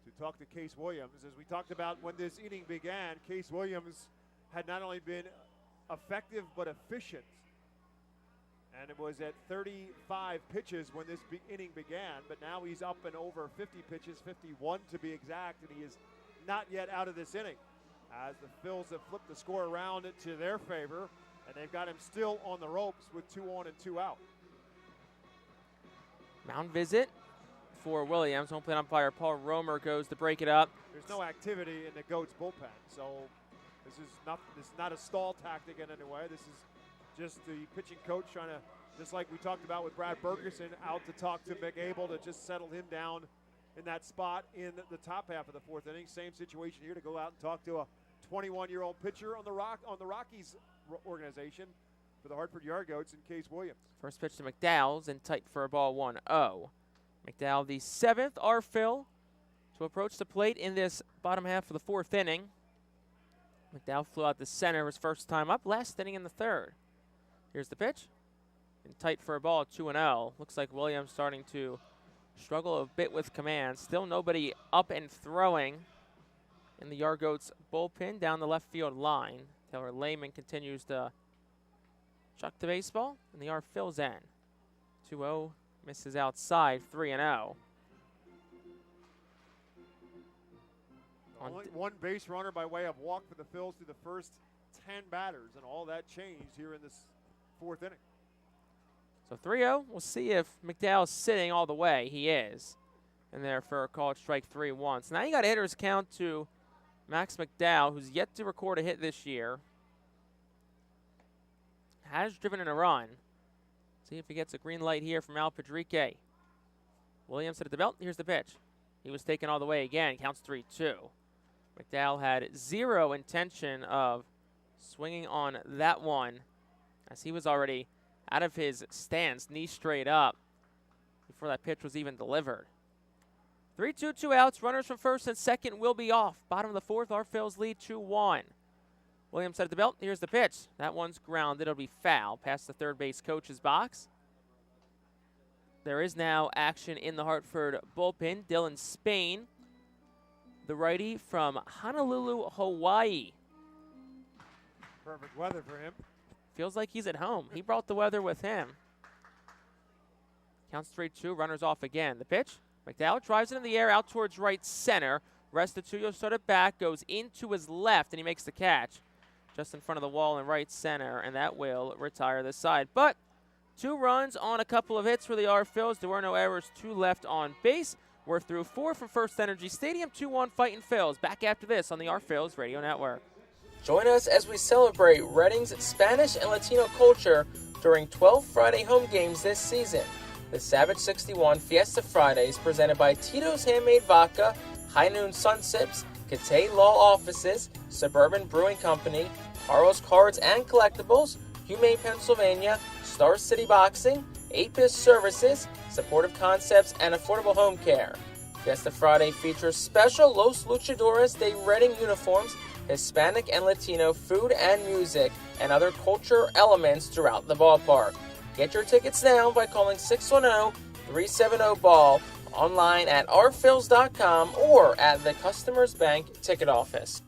to talk to Case Williams. As we talked about when this inning began, Case Williams had not only been effective but efficient And it was at 35 pitches when this inning began, but now he's up and over 50 pitches, 51 to be exact, and he is not yet out of this inning. As the Phils have flipped the score around to their favor, and they've got him still on the ropes with 2 on and 2 out. Mound visit for Williams. Home plate umpire Paul Romer goes to break it up. There's no activity in the Goats bullpen, so this is not a stall tactic in any way. This is just the pitching coach trying to, just like we talked about with Brad Bergeson, out to talk to Mick Abel to just settle him down in that spot in the top half of the 4th inning. Same situation here to go out and talk to a 21-year-old pitcher on the Rockies organization for the Hartford Yard Goats in Case Williams. First pitch to McDowell's and tight for a ball 1-0. McDowell, the 7th R-Phil to approach the plate in this bottom half of the 4th inning. McDowell flew out the center his first time up, last inning in the 3rd. Here's the pitch. And tight for a ball 2-0. Looks like Williams starting to struggle a bit with command. Still nobody up and throwing in the Yard Goats bullpen down the left field line. Taylor Lehman continues to chuck the baseball, and the R-Phil's end. 2-0 misses outside, 3-0. Only one base runner by way of walk for the Phils through the first 10 batters, and all that changed here in this 4th inning. So 3-0. We'll see if McDowell's sitting all the way. He is. And there for a called strike 3-1. So now you got a hitter's count to Max McDowell, who's yet to record a hit this year. Has driven in a run. See if he gets a green light here from Al Padrique. Williams hit at the belt. Here's the pitch. He was taken all the way again. Counts 3-2. McDowell had zero intention of swinging on that one, as he was already out of his stance, knee straight up, before that pitch was even delivered. 3-2, 2 outs. Runners from first and second will be off. Bottom of the 4th, our Phils lead 2-1. Williams set at the belt. Here's the pitch. That one's grounded. It'll be foul past the third base coach's box. There is now action in the Hartford bullpen. Dylan Spain, the righty from Honolulu, Hawaii. Perfect weather for him. Feels like he's at home. He brought the weather with him. Counts 3-2, runners off again. The pitch, McDowell drives it in the air out towards right center. Restituto started back, goes into his left, and he makes the catch just in front of the wall in right center, and that will retire this side. But 2 runs on a couple of hits for the R-Phils. There were no errors, 2 left on base. We're through 4 from FirstEnergy Stadium, 2-1 Fightin' Phils. Back after this on the R-Phils Radio Network. Join us as we celebrate Reading's Spanish and Latino culture during 12 Friday home games this season. The Savage 61 Fiesta Fridays, presented by Tito's Handmade Vodka, High Noon Sun Sips, Catay Law Offices, Suburban Brewing Company, Haro's Cards and Collectibles, Humane Pennsylvania, Star City Boxing, Apis Services, Supportive Concepts, and Affordable Home Care. Fiesta Friday features special Los Luchadores de Reading uniforms, Hispanic and Latino food and music, and other culture elements throughout the ballpark. Get your tickets now by calling 610-370-BALL, online at rphils.com or at the Customers Bank ticket office.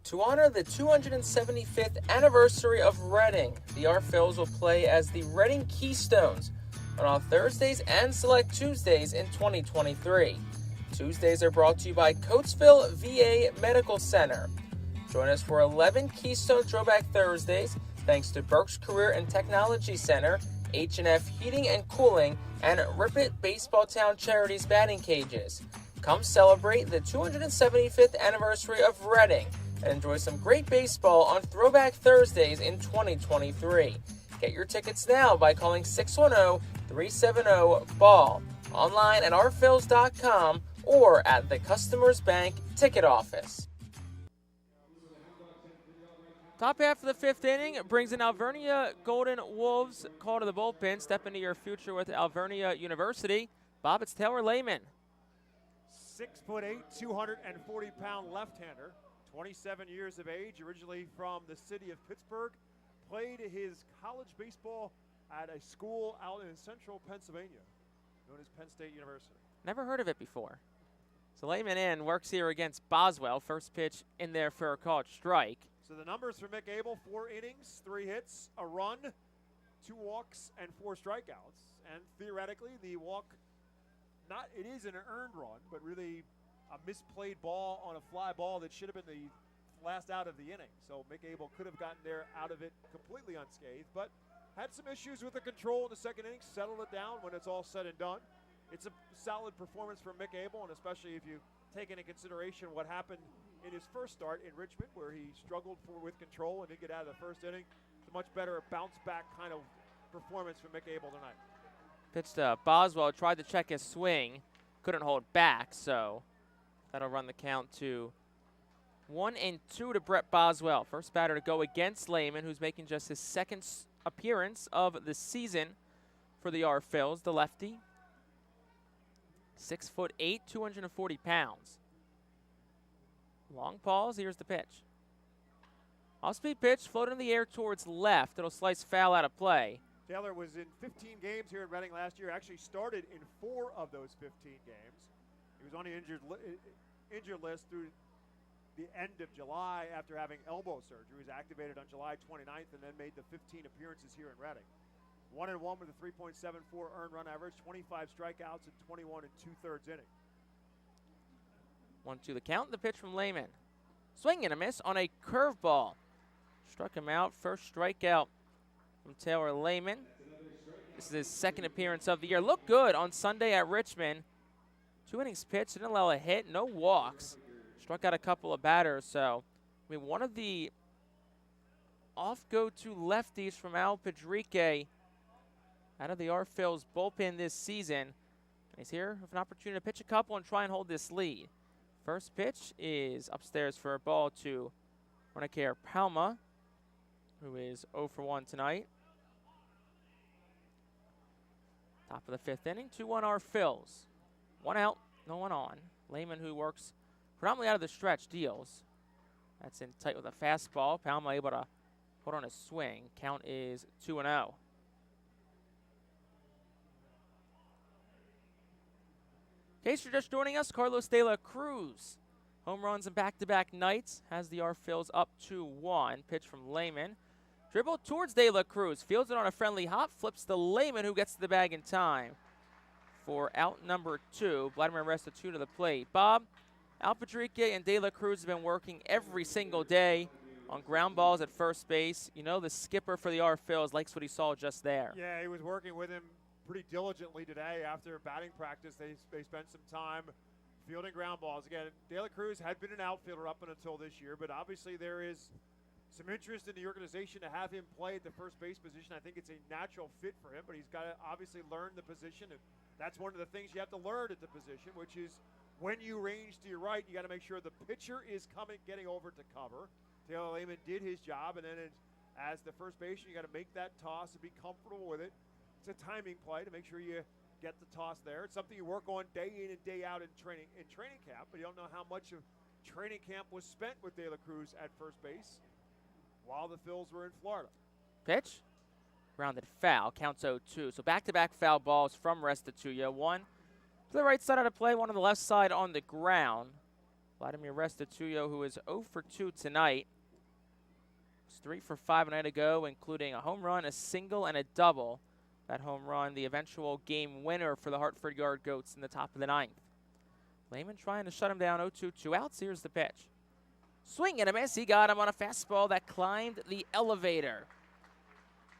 To honor the 275th anniversary of Reading, the R-Phils will play as the Reading Keystones on all Thursdays and select Tuesdays in 2023. Tuesdays are brought to you by Coatesville VA Medical Center. Join us for 11 Keystone Throwback Thursdays, thanks to Burke's Career and Technology Center, H&F Heating and Cooling, and Rip It Baseball Town Charities batting cages. Come celebrate the 275th anniversary of Reading and enjoy some great baseball on Throwback Thursdays in 2023. Get your tickets now by calling 610-370-BALL, online at rphils.com or at the Customers Bank ticket office. Top half of the 5th inning brings in Alvernia Golden Wolves. Call to the bullpen. Step into your future with Alvernia University. Bob, it's Taylor Lehman. 6'8", 240-pound left-hander, 27 years of age, originally from the city of Pittsburgh. Played his college baseball at a school out in central Pennsylvania, known as Penn State University. Never heard of it before. So Lehman in, works here against Boswell. First pitch in there for a called strike. So the numbers for Mick Abel: 4 innings, 3 hits, a run, 2 walks and 4 strikeouts. And theoretically, the walk, it is an earned run, but really a misplayed ball on a fly ball that should have been the last out of the inning. So Mick Abel could have gotten there out of it completely unscathed, but had some issues with the control in the second inning, settled it down when it's all said and done. It's a solid performance from Mick Abel, and especially if you take into consideration what happened in his first start in Richmond, where he struggled with control and didn't get out of the first inning. It's a much better bounce-back kind of performance from Mick Abel tonight. Pitch to Boswell, tried to check his swing, couldn't hold back, so that'll run the count to 1-2 to Brett Boswell. First batter to go against Lehman, who's making just his second appearance of the season for the Phils, the lefty. 6'8", 240 pounds. Long pause, here's the pitch. Off-speed pitch, floated in the air towards left. It'll slice foul out of play. Taylor was in 15 games here in Reading last year, actually started in 4 of those 15 games. He was on the injured list through the end of July after having elbow surgery. He was activated on July 29th and then made the 15 appearances here in Reading. 1-1 with a 3.74 earned run average, 25 strikeouts in 21 2/3 innings. 1-2 the count. The pitch from Lehman. Swing and a miss on a curveball. Struck him out. First strikeout from Taylor Lehman. This is his second appearance of the year. Looked good on Sunday at Richmond. 2 innings pitched, didn't allow a hit, no walks. Struck out a couple of batters. So, I mean, one of the off-go-to lefties from Al Pedrique out of the Phils bullpen this season. And he's here with an opportunity to pitch a couple and try and hold this lead. First pitch is upstairs for a ball to Renaker Palma, who is 0 for 1 tonight. Top of the 5th inning, 2-1 Phils. 1 out, no one on. Lehman, who works predominantly out of the stretch, deals. That's in tight with a fastball. Palma able to put on a swing. Count is 2-0. In case you're just joining us, Carlos De La Cruz. Home runs in back-to-back nights. Has the Phils up 2-1. Pitch from Lehman. Dribble towards De La Cruz. Fields it on a friendly hop. Flips to Lehman, who gets to the bag in time for out number 2. Vladimir Restituto to the plate. Bob, Al Pedrique and De La Cruz have been working every single day on ground balls at first base. You know, the skipper for the Phils likes what he saw just there. Yeah, he was working with him pretty diligently today. After batting practice, they spent some time fielding ground balls. Again, De La Cruz had been an outfielder up until this year, but obviously there is some interest in the organization to have him play at the first base position. I think it's a natural fit for him, but he's got to obviously learn the position, and that's one of the things you have to learn at the position, which is when you range to your right, you got to make sure the pitcher is getting over to cover. Taylor Lehman did his job, and then as the first baseman, you got to make that toss and be comfortable with it. It's a timing play to make sure you get the toss there. It's something you work on day in and day out in training camp, but you don't know how much of training camp was spent with De La Cruz at first base while the Phils were in Florida. Pitch. Grounded foul. Counts 0-2. So back-to-back foul balls from Restituto. One to the right side of the play, one on the left side on the ground. Vladimir Restituto, who is 0 for 2 tonight. It's 3 for 5 a night ago, including a home run, a single, and a double. That home run, the eventual game winner for the Hartford Yard Goats in the top of the 9th. Lehman trying to shut him down, 0-2, 2 outs. Here's the pitch. Swing and a miss. He got him on a fastball that climbed the elevator.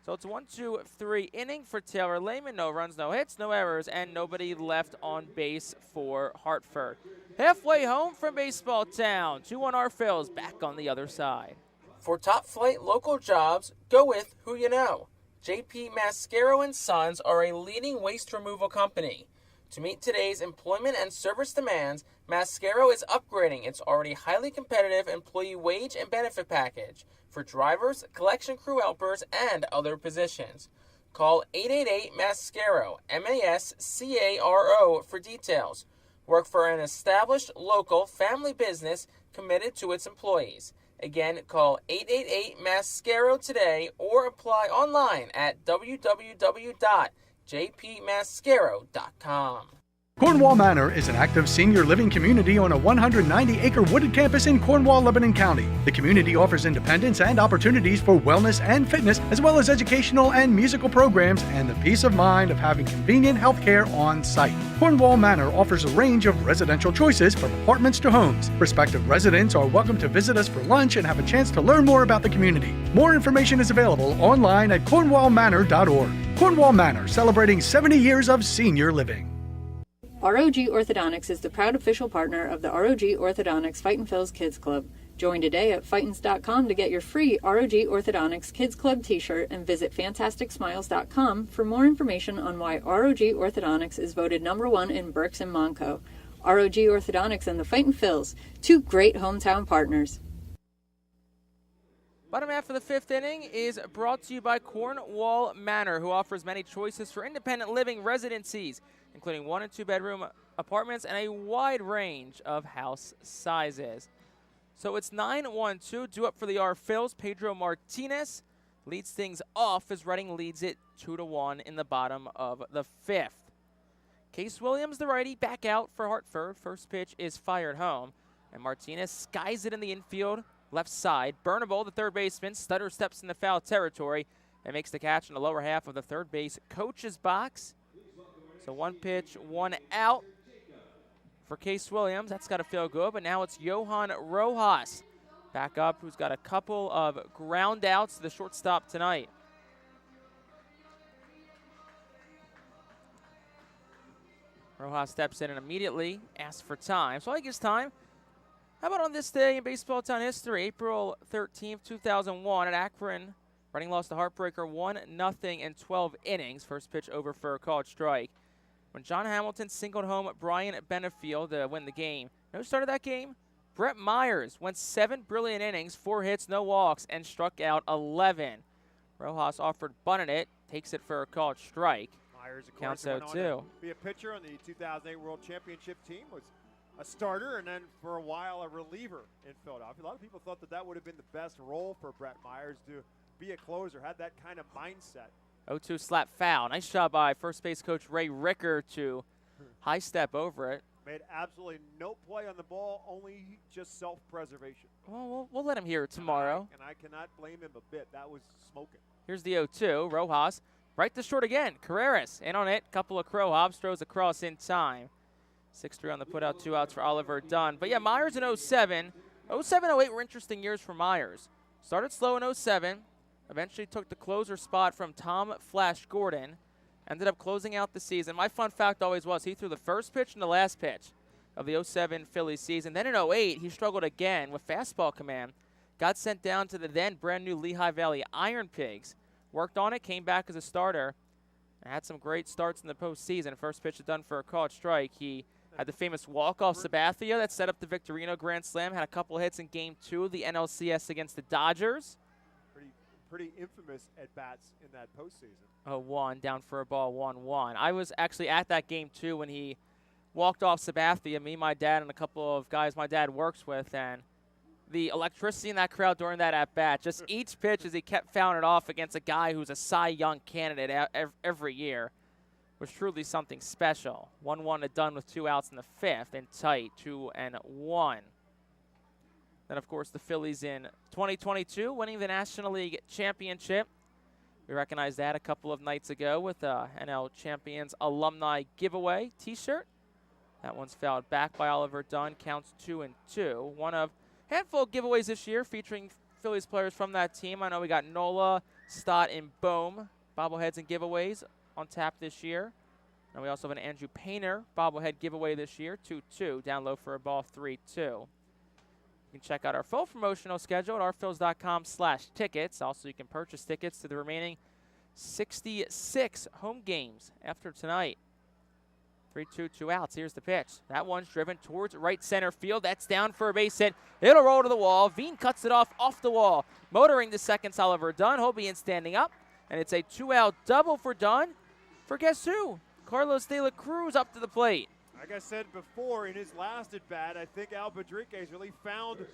So it's 1-2-3 inning for Taylor Lehman. No runs, no hits, no errors, and nobody left on base for Hartford. Halfway home from Baseball Town. 2-1 Phils, back on the other side. For top-flight local jobs, go with who you know. J.P. Mascaro & Sons are a leading waste removal company. To meet today's employment and service demands, Mascaro is upgrading its already highly competitive employee wage and benefit package for drivers, collection crew helpers, and other positions. Call 888-MASCARO, M-A-S-C-A-R-O, for details. Work for an established local family business committed to its employees. Again, call 888-MASCARO today or apply online at www.jpmascaro.com. Cornwall Manor is an active senior living community on a 190-acre wooded campus in Cornwall, Lebanon County. The community offers independence and opportunities for wellness and fitness, as well as educational and musical programs and the peace of mind of having convenient health care on site. Cornwall Manor offers a range of residential choices from apartments to homes. Prospective residents are welcome to visit us for lunch and have a chance to learn more about the community. More information is available online at cornwallmanor.org. Cornwall Manor, celebrating 70 years of senior living. ROG Orthodontics is the proud official partner of the ROG Orthodontics Fightin Phil's Kids Club. Join today at Fightins.com to get your free ROG Orthodontics Kids Club t-shirt and visit FantasticSmiles.com for more information on why ROG Orthodontics is voted #1 in Berks and Monco. ROG Orthodontics and the Fightin Phils, two great hometown partners. Bottom half of the fifth inning is brought to you by Cornwall Manor, who offers many choices for independent living residencies, including 1- and 2-bedroom apartments and a wide range of house sizes. So it's 9-1-2, due up for the R Phils. Pedro Martinez leads things off as Reading leads it 2-1 in the bottom of the fifth. Case Williams, the righty, back out for Hartford. First pitch is fired home, and Martinez skies it in the infield, left side. Bernabel, the third baseman, stutter steps in the foul territory and makes the catch in the lower half of the third base coach's box. So 1 pitch, 1 out for Case Williams. That's got to feel good, but now it's Johan Rojas back up, who's got a couple of ground outs to the shortstop tonight. Rojas steps in and immediately asks for time. So I guess time. How about on this day in baseball town history, April 13th, 2001 at Akron, Reading lost the heartbreaker 1-0 in 12 innings. First pitch over for a called strike. When John Hamilton singled home Brian Benefield to win the game. Who started that game? Brett Myers went 7 brilliant innings, 4 hits, no walks, and struck out 11. Rojas offered bunting it, takes it for a called strike. Myers, of counts course, went 0-2. on to be a pitcher on the 2008 World Championship team, was a starter, and then for a while a reliever in Philadelphia. A lot of people thought that would have been the best role for Brett Myers, to be a closer, had that kind of mindset. 0-2 slap foul. Nice job by first base coach Ray Ricker to high step over it. Made absolutely no play on the ball, only just self-preservation. Well, we'll let him hear it tomorrow. And I cannot blame him a bit. That was smoking. Here's the 0-2. Rojas right to short again. Carreras in on it. Couple of crow hops. Throws across in time. 6-3 on the putout. 2 outs for Oliver Dunn. But yeah, Myers in 07. 07-08 were interesting years for Myers. Started slow in 07. Eventually took the closer spot from Tom Flash Gordon. Ended up closing out the season. My fun fact always was he threw the first pitch and the last pitch of the 07 Phillies season. Then in 08, he struggled again with fastball command. Got sent down to the then brand new Lehigh Valley Iron Pigs. Worked on it, came back as a starter, and had some great starts in the postseason. First pitch done for a called strike. He had the famous walk-off Sabathia that set up the Victorino Grand Slam. Had a couple hits in Game 2 of the NLCS against the Dodgers. Pretty infamous at-bats in that postseason. 0-1, down for a ball, 1-1. I was actually at that game, too, when he walked off Sabathia, me, my dad, and a couple of guys my dad works with, and the electricity in that crowd during that at-bat, just each pitch as he kept fouling it off against a guy who's a Cy Young candidate every year was truly something special. 1-1 done with 2 outs in the fifth, and tight, 2-1. Then, of course, the Phillies in 2022 winning the National League Championship. We recognized that a couple of nights ago with the NL Champions Alumni Giveaway T-shirt. That one's fouled back by Oliver Dunn. Counts 2-2. One of a handful of giveaways this year featuring Phillies players from that team. I know we got Nola, Stott, and Bohm bobbleheads and giveaways on tap this year. And we also have an Andrew Painter bobblehead giveaway this year. 2-2. Down low for a ball, 3-2. You can check out our full promotional schedule at rphils.com/tickets. Also, you can purchase tickets to the remaining 66 home games after tonight. 3-2, 2 outs. Here's the pitch. That one's driven towards right center field. That's down for a base hit. It'll roll to the wall. Veen cuts it off the wall. Motoring to second, Oliver Dunn. He'll be in standing up. And it's a 2-out double for Dunn. For guess who? Carlos De La Cruz up to the plate. Like I said before, in his last at-bat, I think Al Bedriquez really found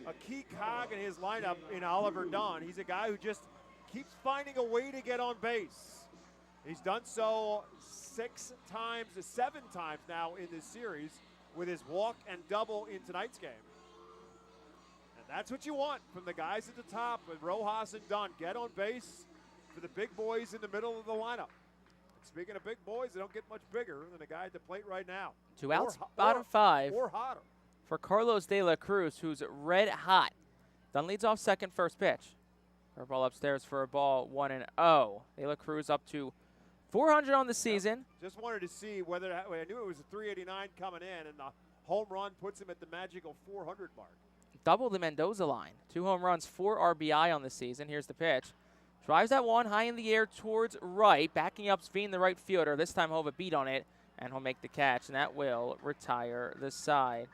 a key cog in his lineup in Oliver Dunn. He's a guy who just keeps finding a way to get on base. He's done so 7 times now in this series with his walk and double in tonight's game. And that's what you want from the guys at the top with Rojas and Dunn. Get on base for the big boys in the middle of the lineup. And speaking of big boys, they don't get much bigger than the guy at the plate right now. 2 outs, bottom 5 or hotter for Carlos De La Cruz, who's red hot. Dunn leads off second, first pitch. Ball upstairs for a ball, 1-0. De La Cruz up to 400 on the season. Just wanted to see whether I knew it was a 389 coming in, and the home run puts him at the magical 400 mark. Double the Mendoza line. 2 home runs, 4 RBI on the season. Here's the pitch. Drives that one high in the air towards right. Backing up Sveen, the right fielder. This time he'll have a beat on it, and he'll make the catch, and that will retire the side.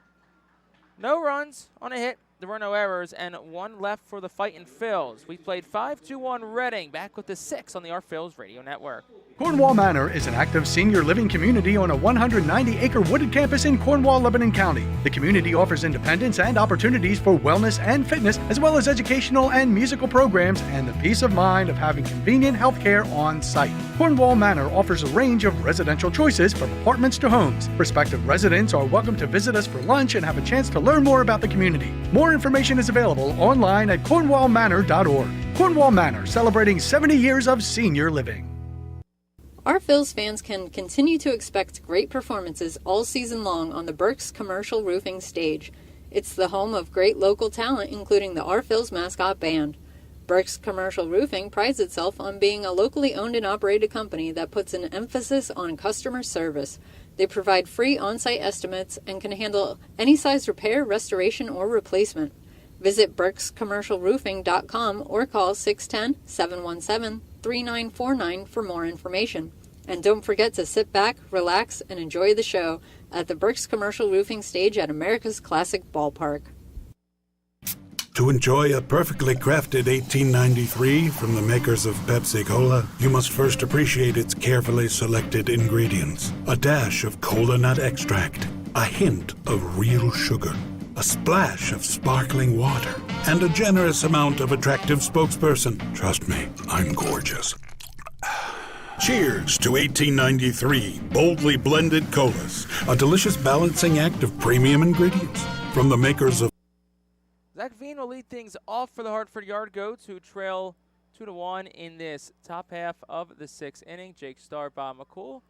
No runs on a hit. There were no errors, and 1 left for the Fightin' Phils. We played 5-2-1 Reading, back with the 6 on the Our Phils Radio Network. Cornwall Manor is an active senior living community on a 190-acre wooded campus in Cornwall, Lebanon County. The community offers independence and opportunities for wellness and fitness, as well as educational and musical programs, and the peace of mind of having convenient health care on site. Cornwall Manor offers a range of residential choices from apartments to homes. Prospective residents are welcome to visit us for lunch and have a chance to learn more about the community. More information is available online at cornwallmanor.org. Cornwall Manor, celebrating 70 years of senior living. Our Phils fans can continue to expect great performances all season long on the Burke's Commercial Roofing stage. It's the home of great local talent, including the Our Phils mascot band. Burke's Commercial Roofing prides itself on being a locally owned and operated company that puts an emphasis on customer service. They provide free on-site estimates and can handle any size repair, restoration, or replacement. Visit burkscommercialroofing.com or call 610-717-3949 for more information. And don't forget to sit back, relax, and enjoy the show at the Burke's Commercial Roofing stage at America's Classic Ballpark. To enjoy a perfectly crafted 1893 from the makers of Pepsi Cola, you must first appreciate its carefully selected ingredients. A dash of cola nut extract, a hint of real sugar, a splash of sparkling water, and a generous amount of attractive spokesperson. Trust me, I'm gorgeous. Cheers to 1893 boldly blended colas, a delicious balancing act of premium ingredients from the makers of. Zach Veen will lead things off for the Hartford Yard Goats, who trail 2-1 in this top half of the 6th inning. Jake Starr, Bob McCool,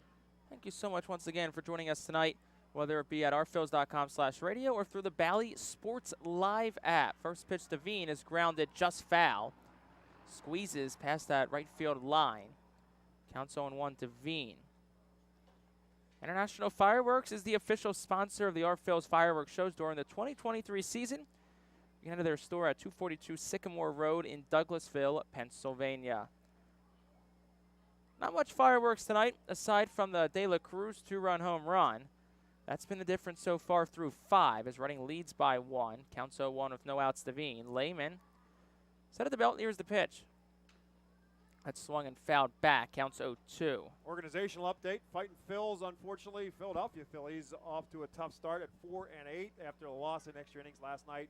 thank you so much once again for joining us tonight, whether it be at ourphils.com/radio or through the Bally Sports Live app. First pitch to Veen is grounded just foul. Squeezes past that right field line. Counts 0-1 to Veen. International Fireworks is the official sponsor of the Our Phils fireworks shows during the 2023 season. You can enter their store at 242 Sycamore Road in Douglasville, Pennsylvania. Not much fireworks tonight, aside from the De La Cruz 2-run home run. That's been the difference so far through 5, as Reading leads by 1. Counts 0-1 with no outs to Veen. Lehman set at the belt, here's the pitch. That's swung and fouled back. Counts 0-2. Organizational update. Fightin' Phils, unfortunately, Philadelphia Phillies off to a tough start at 4-8 after a loss in extra innings last night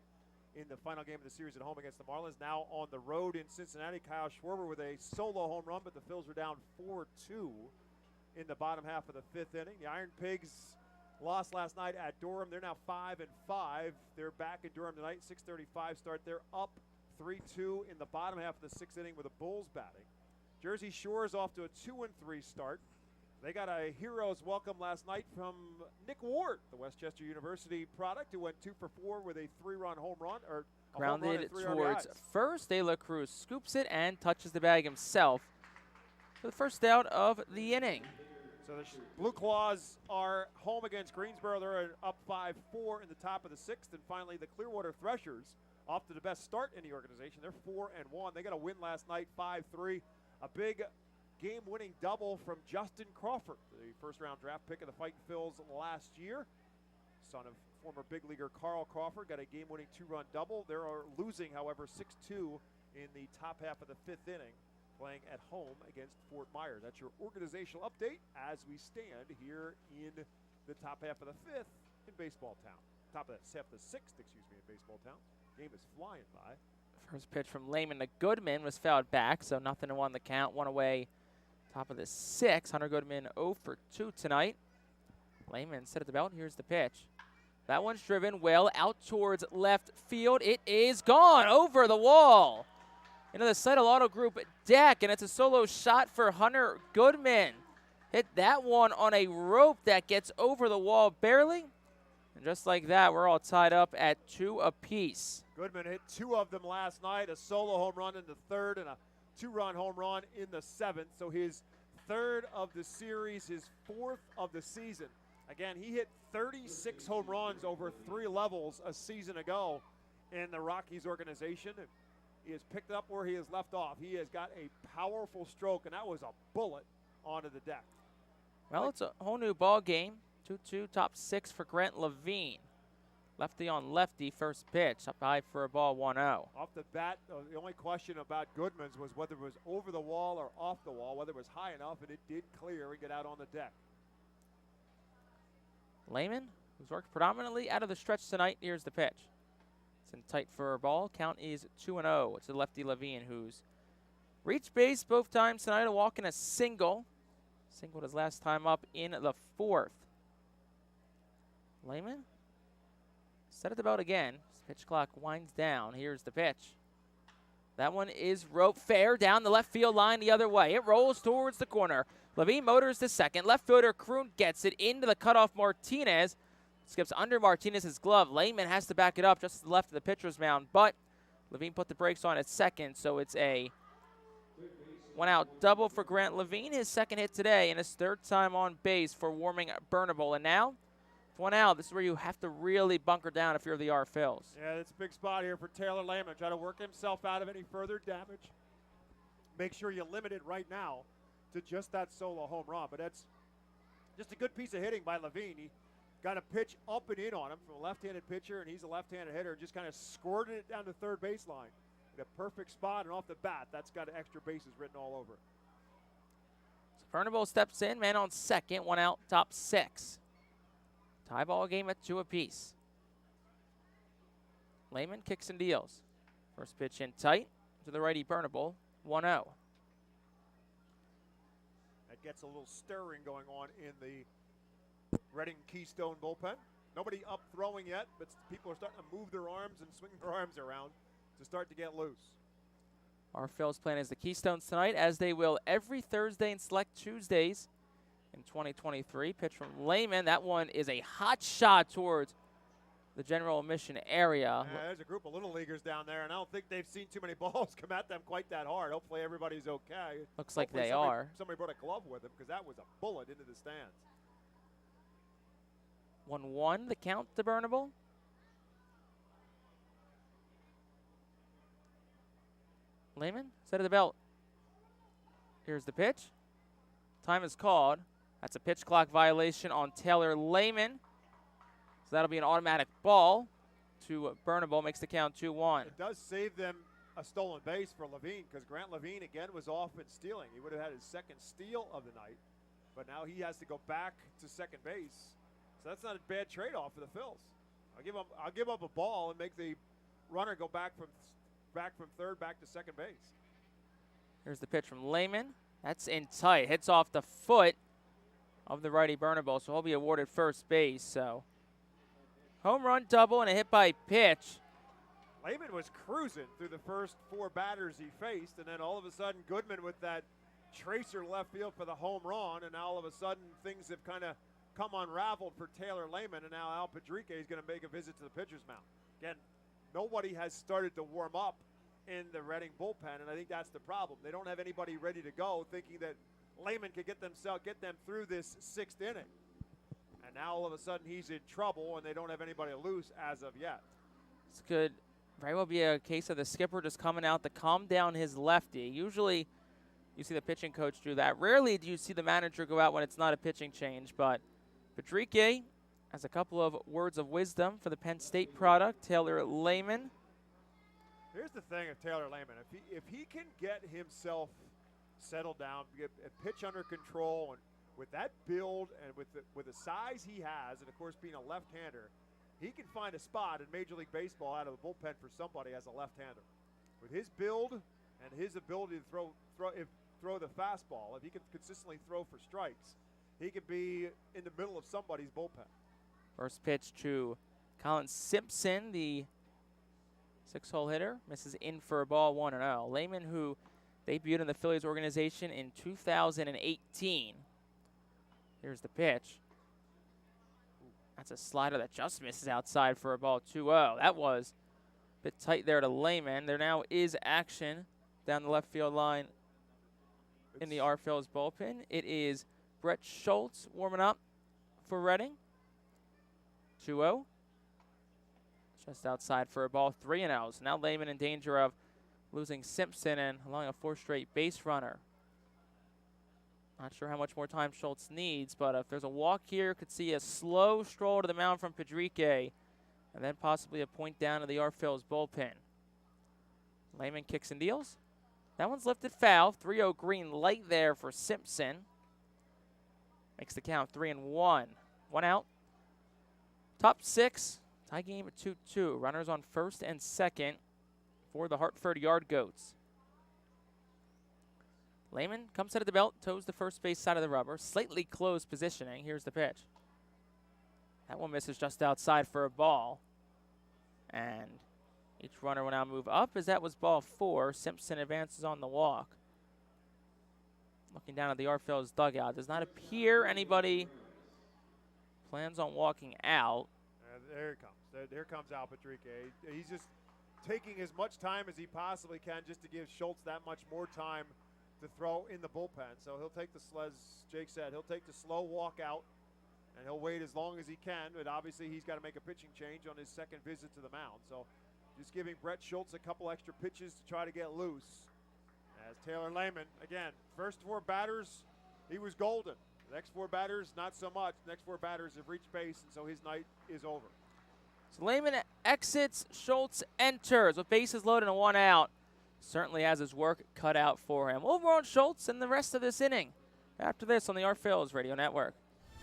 in the final game of the series at home against the Marlins. Now on the road in Cincinnati, Kyle Schwarber with a solo home run, but the Phils are down 4-2 in the bottom half of the 5th inning. The Iron Pigs lost last night at Durham. They're now 5-5. They're back in Durham tonight, 6:35 start. They're up 3-2 in the bottom half of the 6th inning with the Bulls batting. Jersey Shore's off to a 2-3 start. They got a hero's welcome last night from Nick Ward, the Westchester University product, who went 2 for 4 with a 3-run home run. Grounded towards first. De La Cruz scoops it and touches the bag himself for the first out of the inning. So the Blue Claws are home against Greensboro. They're up 5-4 in the top of the 6th. And finally, the Clearwater Threshers, off to the best start in the organization. They're 4-1. They got a win last night, 5-3. A big game-winning double from Justin Crawford, the first-round draft pick of the Fightin' Phils last year. Son of former big leaguer Carl Crawford, got a game-winning 2-run double. They are losing, however, 6-2 in the top half of the 5th inning, playing at home against Fort Myers. That's your organizational update as we stand here in the top half of the 5th in Baseball Town. Top of the half of the 6th, in Baseball Town. Game is flying by. First pitch from Lehman to Goodman was fouled back, so nothing to 1 the count. 1 away Top of the 6th, Hunter Goodman 0 for 2 tonight. Lehman set at the belt. Here's the pitch. That one's driven well out towards left field. It is gone over the wall into the Seidel Auto Group deck, and it's a solo shot for Hunter Goodman. Hit that one on a rope that gets over the wall barely. And just like that, we're all tied up at 2 apiece. Goodman hit 2 of them last night, a solo home run in the 3rd and a 2-run home run in the 7th. So his 3rd of the series, his 4th of the season. Again, he hit 36 home runs over 3 levels a season ago in the Rockies organization. He has picked up where he has left off. He has got a powerful stroke, and that was a bullet onto the deck. Well, it's a whole new ball game. 2-2, top 6 for Grant Levine. Lefty on lefty, first pitch, up high for a ball, 1-0. Off the bat, the only question about Goodman's was whether it was over the wall or off the wall, whether it was high enough, and it did clear and get out on the deck. Lehman, who's worked predominantly out of the stretch tonight, here's the pitch. It's in tight for a ball. Count is 2-0. It's the lefty Levine, who's reached base both times tonight, a walk and a single. Singled his last time up in the 4th. Lehman set at the belt again. Pitch clock winds down. Here's the pitch. That one is rope fair down the left field line the other way. It rolls towards the corner. Levine motors to second. Left fielder Kroon gets it into the cutoff Martinez. Skips under Martinez's glove. Lehman has to back it up just to the left of the pitcher's mound, but Levine put the brakes on at second, so it's a one-out double for Grant Levine, his 2nd hit today, and his 3rd time on base for Warming Burnable. And now, with 1 out, this is where you have to really bunker down if you're the R-Phils. Yeah, it's a big spot here for Taylor Lehman. Try to work himself out of any further damage. Make sure you limit it right now to just that solo home run. But that's just a good piece of hitting by Levine. He got a pitch up and in on him from a left-handed pitcher, and he's a left-handed hitter, just kind of squirted it down the 3rd baseline in a perfect spot, and off the bat, that's got extra bases written all over it. So Burnable steps in, man on second, 1 out, top 6. Tie ball game at 2 apiece. Lehman kicks and deals. First pitch in tight to the righty Burnable, 1-0. That gets a little stirring going on in the Reading Keystone bullpen. Nobody up throwing yet, but people are starting to move their arms and swing their arms around to start to get loose. Our Phil's plan is the Keystones tonight, as they will every Thursday and select Tuesdays in 2023. Pitch from Lehman. That one is a hot shot towards the general admission area. Yeah, there's a group of little leaguers down there, and I don't think they've seen too many balls come at them quite that hard. Hopefully everybody's okay. Looks like Hopefully they are. Somebody brought a glove with them, because that was a bullet into the stands. 1-1, the count to Burnable. Lehman, set of the belt. Here's the pitch. Time is called. That's a pitch clock violation on Taylor Lehman. So that'll be an automatic ball to Burnable. Makes the count 2-1. It does save them a stolen base for Levine, because Grant Levine, again, was off in stealing. He would have had his 2nd steal of the night, but now he has to go back to second base. So that's not a bad trade-off for the Phils. I'll give up a ball and make the runner go back from 3rd back to second base. Here's the pitch from Lehman. That's in tight. Hits off the foot of the righty Burnable, so he'll be awarded first base. So home run double and a hit by pitch. Lehman was cruising through the first 4 batters he faced, and then all of a sudden Goodman with that tracer left field for the home run, and now all of a sudden things have kind of come unraveled for Taylor Lehman, and now Al Padrique is going to make a visit to the pitcher's mound. Again, nobody has started to warm up in the Reading bullpen, and I think that's the problem. They don't have anybody ready to go, thinking that Lehman could get them through this 6th inning. And now all of a sudden he's in trouble, and they don't have anybody loose as of yet. This could very well be a case of the skipper just coming out to calm down his lefty. Usually you see the pitching coach do that. Rarely do you see the manager go out when it's not a pitching change, but Padrique has a couple of words of wisdom for the Penn State product, Taylor Lehman. Here's the thing of Taylor Lehman. If he can get himself settled down, get a pitch under control, and with that build and with the size he has, and of course being a left-hander, he can find a spot in Major League Baseball out of the bullpen for somebody as a left-hander. With his build and his ability to throw the fastball, if he can consistently throw for strikes, he could be in the middle of somebody's bullpen. First pitch to Colin Simpson, the 6-hole hitter, misses in for a ball, 1-0. Lehman, who debuted in the Phillies organization in 2018. Here's the pitch. That's a slider that just misses outside for a ball, 2-0. That was a bit tight there to Lehman. There now is action down the left field line in the Phillies bullpen. It is Brett Schultz warming up for Reading. 2-0. Just outside for a ball, 3-0. So now Lehman in danger of losing Simpson and allowing a 4th straight base runner. Not sure how much more time Schultz needs, but if there's a walk here, could see a slow stroll to the mound from Pedrique, and then possibly a point down to the Phillies bullpen. Lehman kicks and deals. That one's lifted foul. 3-0 green light there for Simpson. Makes the count 3-1. 1 out. Top 6. Tie game at 2-2. Runners on first and second for the Hartford Yard Goats. Lehman comes out of the belt, toes the first base side of the rubber. Slightly closed positioning. Here's the pitch. That one misses just outside for a ball. And each runner will now move up as that was ball 4. Simpson advances on the walk. Looking down at the Phillies dugout. Does not appear anybody plans on walking out. There it comes. There comes Al Pedrique. He's just taking as much time as he possibly can just to give Schultz that much more time to throw in the bullpen. So he'll take as Jake said, he'll take the slow walk out, and he'll wait as long as he can. But obviously he's got to make a pitching change on his second visit to the mound. So just giving Brett Schultz a couple extra pitches to try to get loose. As Taylor Lehman, again, first 4 batters, he was golden. The next 4 batters, not so much. The next 4 batters have reached base, and so his night is over. So Lehman exits, Schultz enters with bases loaded and 1 out. Certainly has his work cut out for him. Over on Schultz and the rest of this inning. After this on the Phillies Radio Network.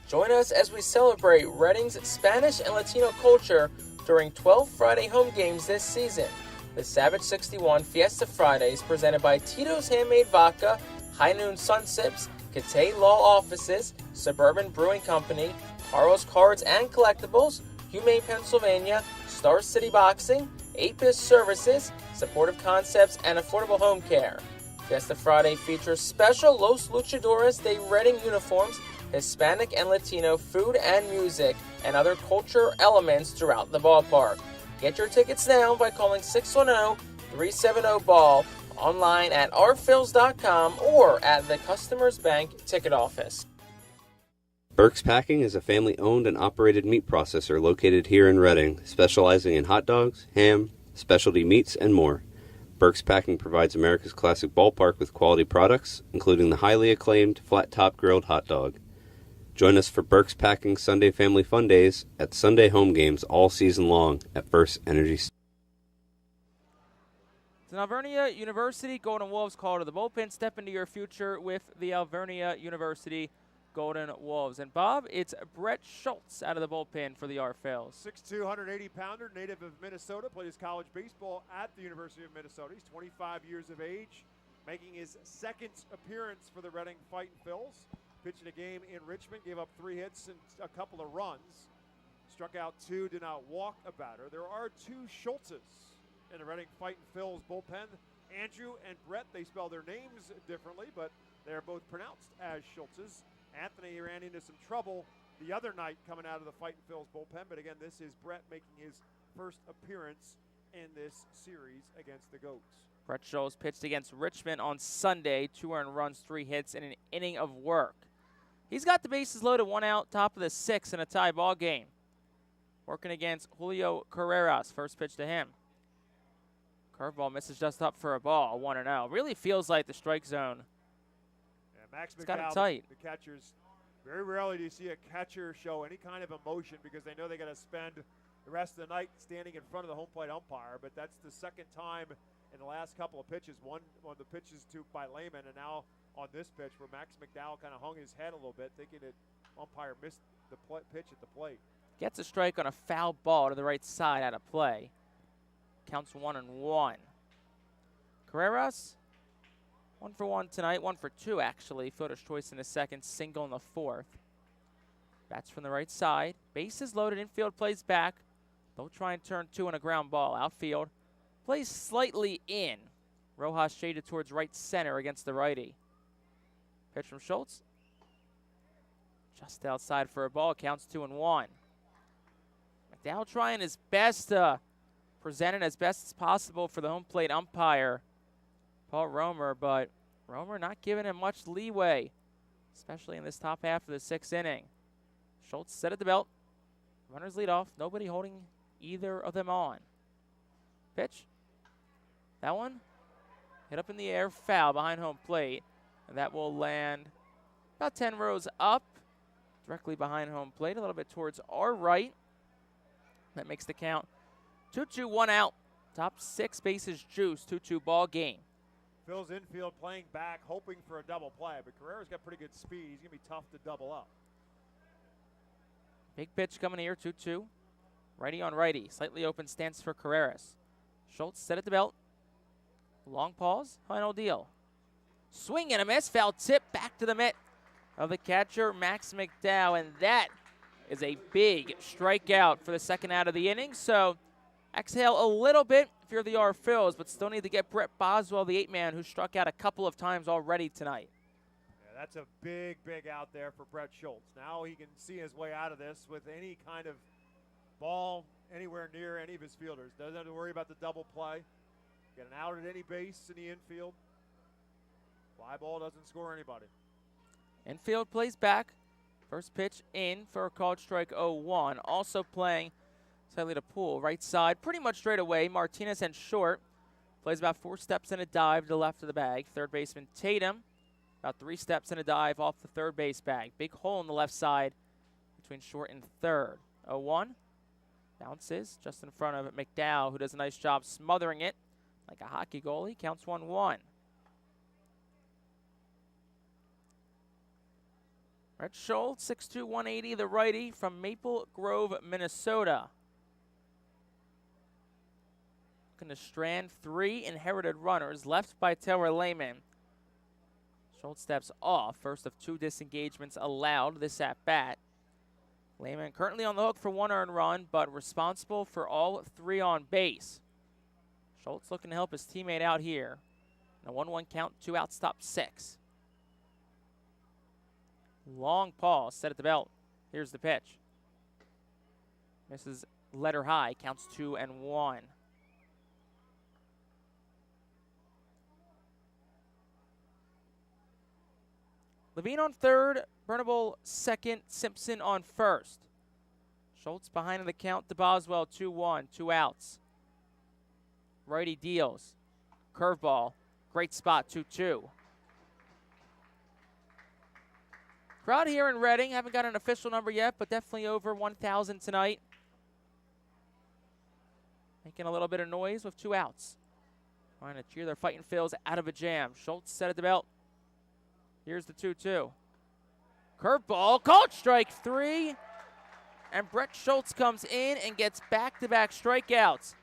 Join us as we celebrate Reading's Spanish and Latino culture during 12 Friday home games this season. The Savage 61 Fiesta Fridays presented by Tito's Handmade Vodka, High Noon Sunsips, Catay Law Offices, Suburban Brewing Company, Carl's Cards and Collectibles, Humane Pennsylvania, Star City Boxing, Apis Services, Supportive Concepts, and Affordable Home Care. Fiesta Friday features special Los Luchadores de Reading uniforms, Hispanic and Latino food and music, and other culture elements throughout the ballpark. Get your tickets now by calling 610-370-BALL, online at rphils.com or at the Customers Bank ticket office. Burke's Packing is a family-owned and operated meat processor located here in Reading, specializing in hot dogs, ham, specialty meats, and more. Burke's Packing provides America's classic ballpark with quality products, including the highly acclaimed flat-top grilled hot dog. Join us for Burke's Packing Sunday Family Fun Days at Sunday home games all season long at FirstEnergy. The Alvernia University Golden Wolves call to the bullpen. Step into your future with the Alvernia University Golden Wolves. And Bob, it's Brett Schultz out of the bullpen for the Phillies. 6'2", 180-pounder, native of Minnesota, played his college baseball at the University of Minnesota. He's 25 years of age, making his second appearance for the Reading Fightin' Phils. Pitched in a game in Richmond, gave up 3 hits and a couple of runs. Struck out 2, did not walk a batter. There are 2 Schultzes in the Reading Fightin' Phils bullpen. Andrew and Brett, they spell their names differently, but they are both pronounced as Schultzes. Anthony ran into some trouble the other night coming out of the Fightin' Phils bullpen, but again, this is Brett making his first appearance in this series against the Goats. Brett Schultz pitched against Richmond on Sunday, 2 earned runs, 3 hits, and an inning of work. He's got the bases loaded, 1 out, top of the 6th in a tie ball game. Working against Julio Carreras, first pitch to him. Curveball misses just up for a ball, 1-0. Really feels like the strike zone. Max It's got McDowell, it tight. the catchers, very rarely do you see a catcher show any kind of emotion because they know they got to spend the rest of the night standing in front of the home plate umpire. But that's the second time in the last couple of pitches. One on the pitches by Lehman, and now on this pitch where Max McDowell kind of hung his head a little bit, thinking that umpire missed the pitch at the plate. Gets a strike on a foul ball to the right side out of play. Counts 1-1. Carreras 1 for 1 tonight, 1 for 2 actually. Fielder's choice in the second, single in the fourth. Bats from the right side. Bases loaded, infield plays back. They'll try and turn 2 on a ground ball. Outfield plays slightly in. Rojas shaded towards right center against the righty. Pitch from Schultz. Just outside for a ball, counts 2-1. McDowell trying his best to present it as best as possible for the home plate umpire, Paul Romer, but Romer not giving him much leeway, especially in this top half of the 6th inning. Schultz set at the belt. Runners lead off. Nobody holding either of them on. Pitch. That one hit up in the air, foul behind home plate, and that will land about 10 rows up, directly behind home plate, a little bit towards our right. That makes the count 2-2, 1 out. Top 6 bases juice, 2-2 ball game. Phil's infield playing back, hoping for a double play, but Carrera's got pretty good speed. He's going to be tough to double up. Big pitch coming here, 2-2. Righty on righty, slightly open stance for Carreras. Schultz set at the belt. Long pause, final deal. Swing and a miss, foul tip back to the mitt of the catcher, Max McDowell, and that is a big strikeout for the second out of the inning. So exhale a little bit if you're the Phillies, but still need to get Brett Boswell, the 8-man, who struck out a couple of times already tonight. Yeah, that's a big out there for Brett Schultz. Now he can see his way out of this with any kind of ball anywhere near any of his fielders. Doesn't have to worry about the double play. Get an out at any base in the infield. Fly ball doesn't score anybody. Infield plays back. First pitch in for a called strike 0-1. Also playing slightly to pull. Right side pretty much straight away. Martinez and short. Plays about 4 steps and a dive to the left of the bag. Third baseman Tatum about 3 steps and a dive off the third base bag. Big hole in the left side between short and third. 0-1. Bounces just in front of McDowell, who does a nice job smothering it like a hockey goalie. Counts 1-1. Brett Schultz, 6'2", 180, the righty from Maple Grove, Minnesota. Looking to strand 3 inherited runners left by Taylor Lehman. Schultz steps off, first of 2 disengagements allowed this at-bat. Lehman currently on the hook for 1 earned run, but responsible for all 3 on base. Schultz looking to help his teammate out here. A 1-1 count, 2 out, stop 6. Long pause, set at the belt. Here's the pitch. Misses letter high, counts 2-1. Levine on third, Bernable second, Simpson on first. Schultz behind in the count to Boswell, 2-1, 2 outs. Righty deals. Curveball, great spot, 2-2. Crowd here in Reading, haven't got an official number yet, but definitely over 1,000 tonight. Making a little bit of noise with 2 outs. Trying to cheer their Fightin' Phils out of a jam. Schultz set at the belt. Here's the 2-2. Curveball, called strike 3. And Brett Schultz comes in and gets back-to-back strikeouts.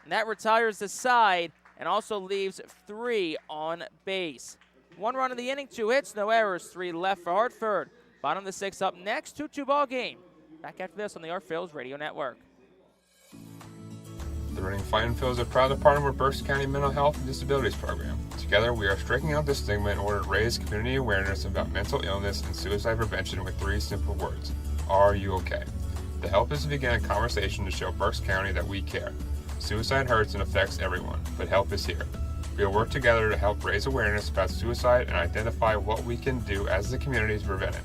And that retires the side and also leaves 3 on base. 1 run in the inning, 2 hits, no errors, 3 left for Hartford. Bottom of the 6th up next, 2-2 ball game. Back after this on the Phillies Radio Network. The Reading Fightin' Phillies are proud to partner with Berks County Mental Health and Disabilities Program. Together, we are striking out the stigma in order to raise community awareness about mental illness and suicide prevention with 3 simple words. Are you okay? The help is to begin a conversation to show Berks County that we care. Suicide hurts and affects everyone, but help is here. We will work together to help raise awareness about suicide and identify what we can do as a community to prevent it.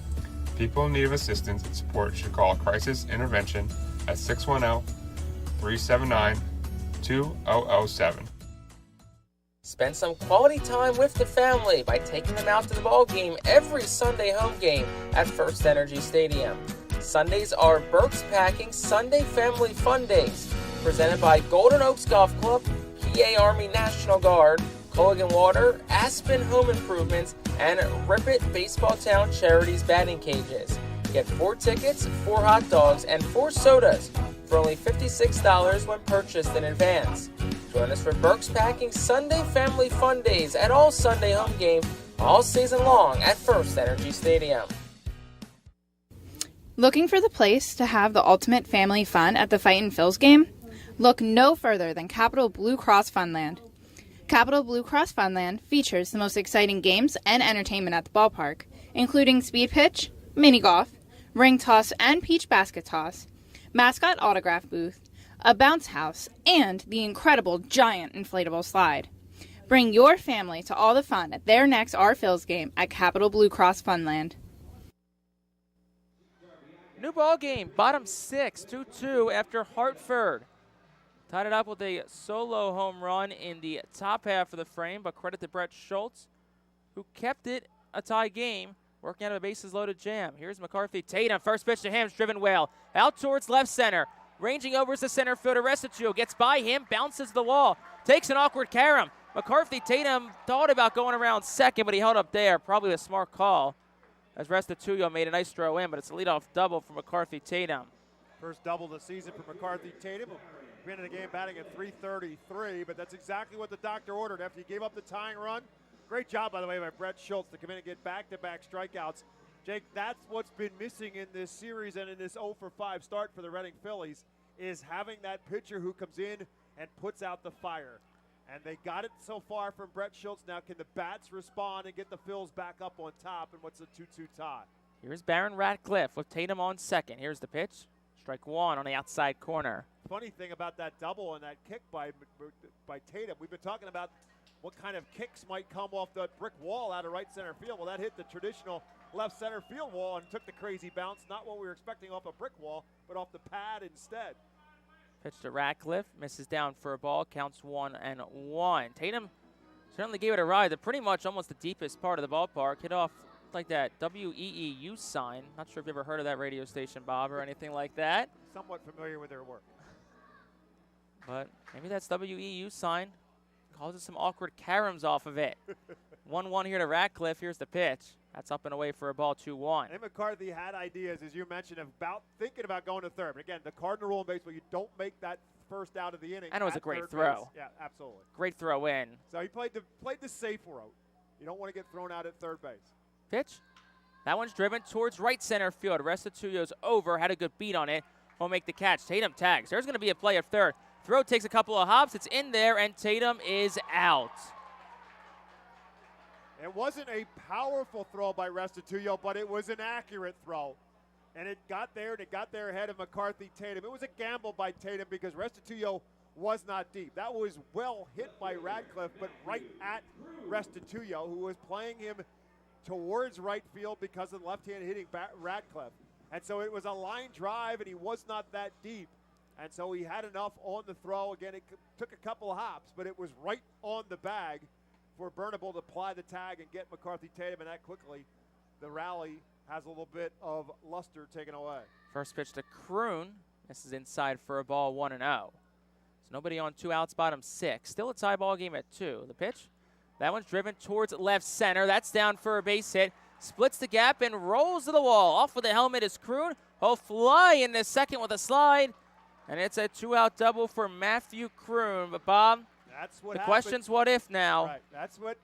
People in need of assistance and support should call Crisis Intervention at 610-379-2007. Spend some quality time with the family by taking them out to the ball game every Sunday home game at FirstEnergy Stadium. Sundays are Berks Packing Sunday Family Fun Days, presented by Golden Oaks Golf Club, PA Army National Guard, Culligan Water, Aspen Home Improvements, and Rip It Baseball Town Charities batting cages. Get 4 tickets, 4 hot dogs, and 4 sodas for only $56 when purchased in advance. Join us for Burke's Packing Sunday Family Fun Days at all Sunday home games all season long at FirstEnergy Stadium. Looking for the place to have the ultimate family fun at the Fightin' Phil's game? Look no further than Capital Blue Cross Funland. Capital Blue Cross Funland features the most exciting games and entertainment at the ballpark, including speed pitch, mini golf, ring toss and peach basket toss, mascot autograph booth, a bounce house, and the incredible giant inflatable slide. Bring your family to all the fun at their next Our Phil's game at Capital Blue Cross Funland. New ball game, bottom 6, 2-2 after Hartford. Tied it up with a solo home run in the top half of the frame, but credit to Brett Schultz, who kept it a tie game, working out of a bases-loaded jam. Here's McCarthy. Tatum, first pitch to him, driven well. Out towards left center. Ranging over is the center fielder. Restituto gets by him, bounces the wall, takes an awkward carom. McCarthy, Tatum thought about going around second, but he held up there. Probably a smart call, as Restituto made a nice throw in, but it's a leadoff double for McCarthy Tatum. First double of the season for McCarthy Tatum. Been in the game batting at .333, but that's exactly what the doctor ordered after he gave up the tying run. Great job, by the way, by Brett Schultz to come in and get back-to-back strikeouts. Jake, that's what's been missing in this series and in this 0-for-5 start for the Reading Phillies, is having that pitcher who comes in and puts out the fire. And they got it so far from Brett Schultz. Now can the bats respond and get the Phils back up on top, and what's a 2-2 tie? Here's Barron Ratcliffe with Tatum on second. Here's the pitch. Strike one on the outside corner. Funny thing about that double and that kick by Tatum, we've been talking about what kind of kicks might come off the brick wall out of right center field. Well, that hit the traditional left center field wall and took the crazy bounce. Not what we were expecting off a brick wall, but off the pad instead. Pitch to Ratcliffe, misses down for a ball, counts 1-1. Tatum certainly gave it a ride. They're pretty much almost the deepest part of the ballpark. Hit off like that WEEU sign. Not sure if you ever heard of that radio station, Bob, or anything like that. Somewhat familiar with their work. But maybe that's WEEU sign. Causes some awkward caroms off of it. 1-1 here to Ratcliffe. Here's the pitch. That's up and away for a ball, 2-1. And McCarthy had ideas, as you mentioned, about thinking about going to third. But again, the cardinal rule in baseball, you don't make that first out of the inning. And it was a great throw. Base. Yeah, absolutely. Great throw in. So he played the safe route. You don't want to get thrown out at third base. Pitch. That one's driven towards right center field. Restituto's over, had a good beat on it. Won't make the catch. Tatum tags. There's going to be a play at third. Throw takes a couple of hops. It's in there, and Tatum is out. It wasn't a powerful throw by Restituto, but it was an accurate throw. And it got there, and it got there ahead of McCarthy Tatum. It was a gamble by Tatum because Restituto was not deep. That was well hit by Ratcliffe, but right at Restituto, who was playing him towards right field because of the left-hand hitting Ratcliffe. And so it was a line drive, and he was not that deep. And so he had enough on the throw. Again, it took a couple of hops, but it was right on the bag for Burnable to apply the tag and get McCarthy Tatum, and that quickly the rally has a little bit of luster taken away. First pitch to Kroon. This is inside for a ball, 1-0. So nobody on 2 outs, bottom 6. Still a tie ball game at 2. The pitch, that one's driven towards left center. That's down for a base hit. Splits the gap and rolls to the wall. Off with the helmet is Kroon. He'll fly in the second with a slide. And it's a 2-out double for Matthew Kroon. But, Bob, that's what the happened. question's what if now. Right. That's what.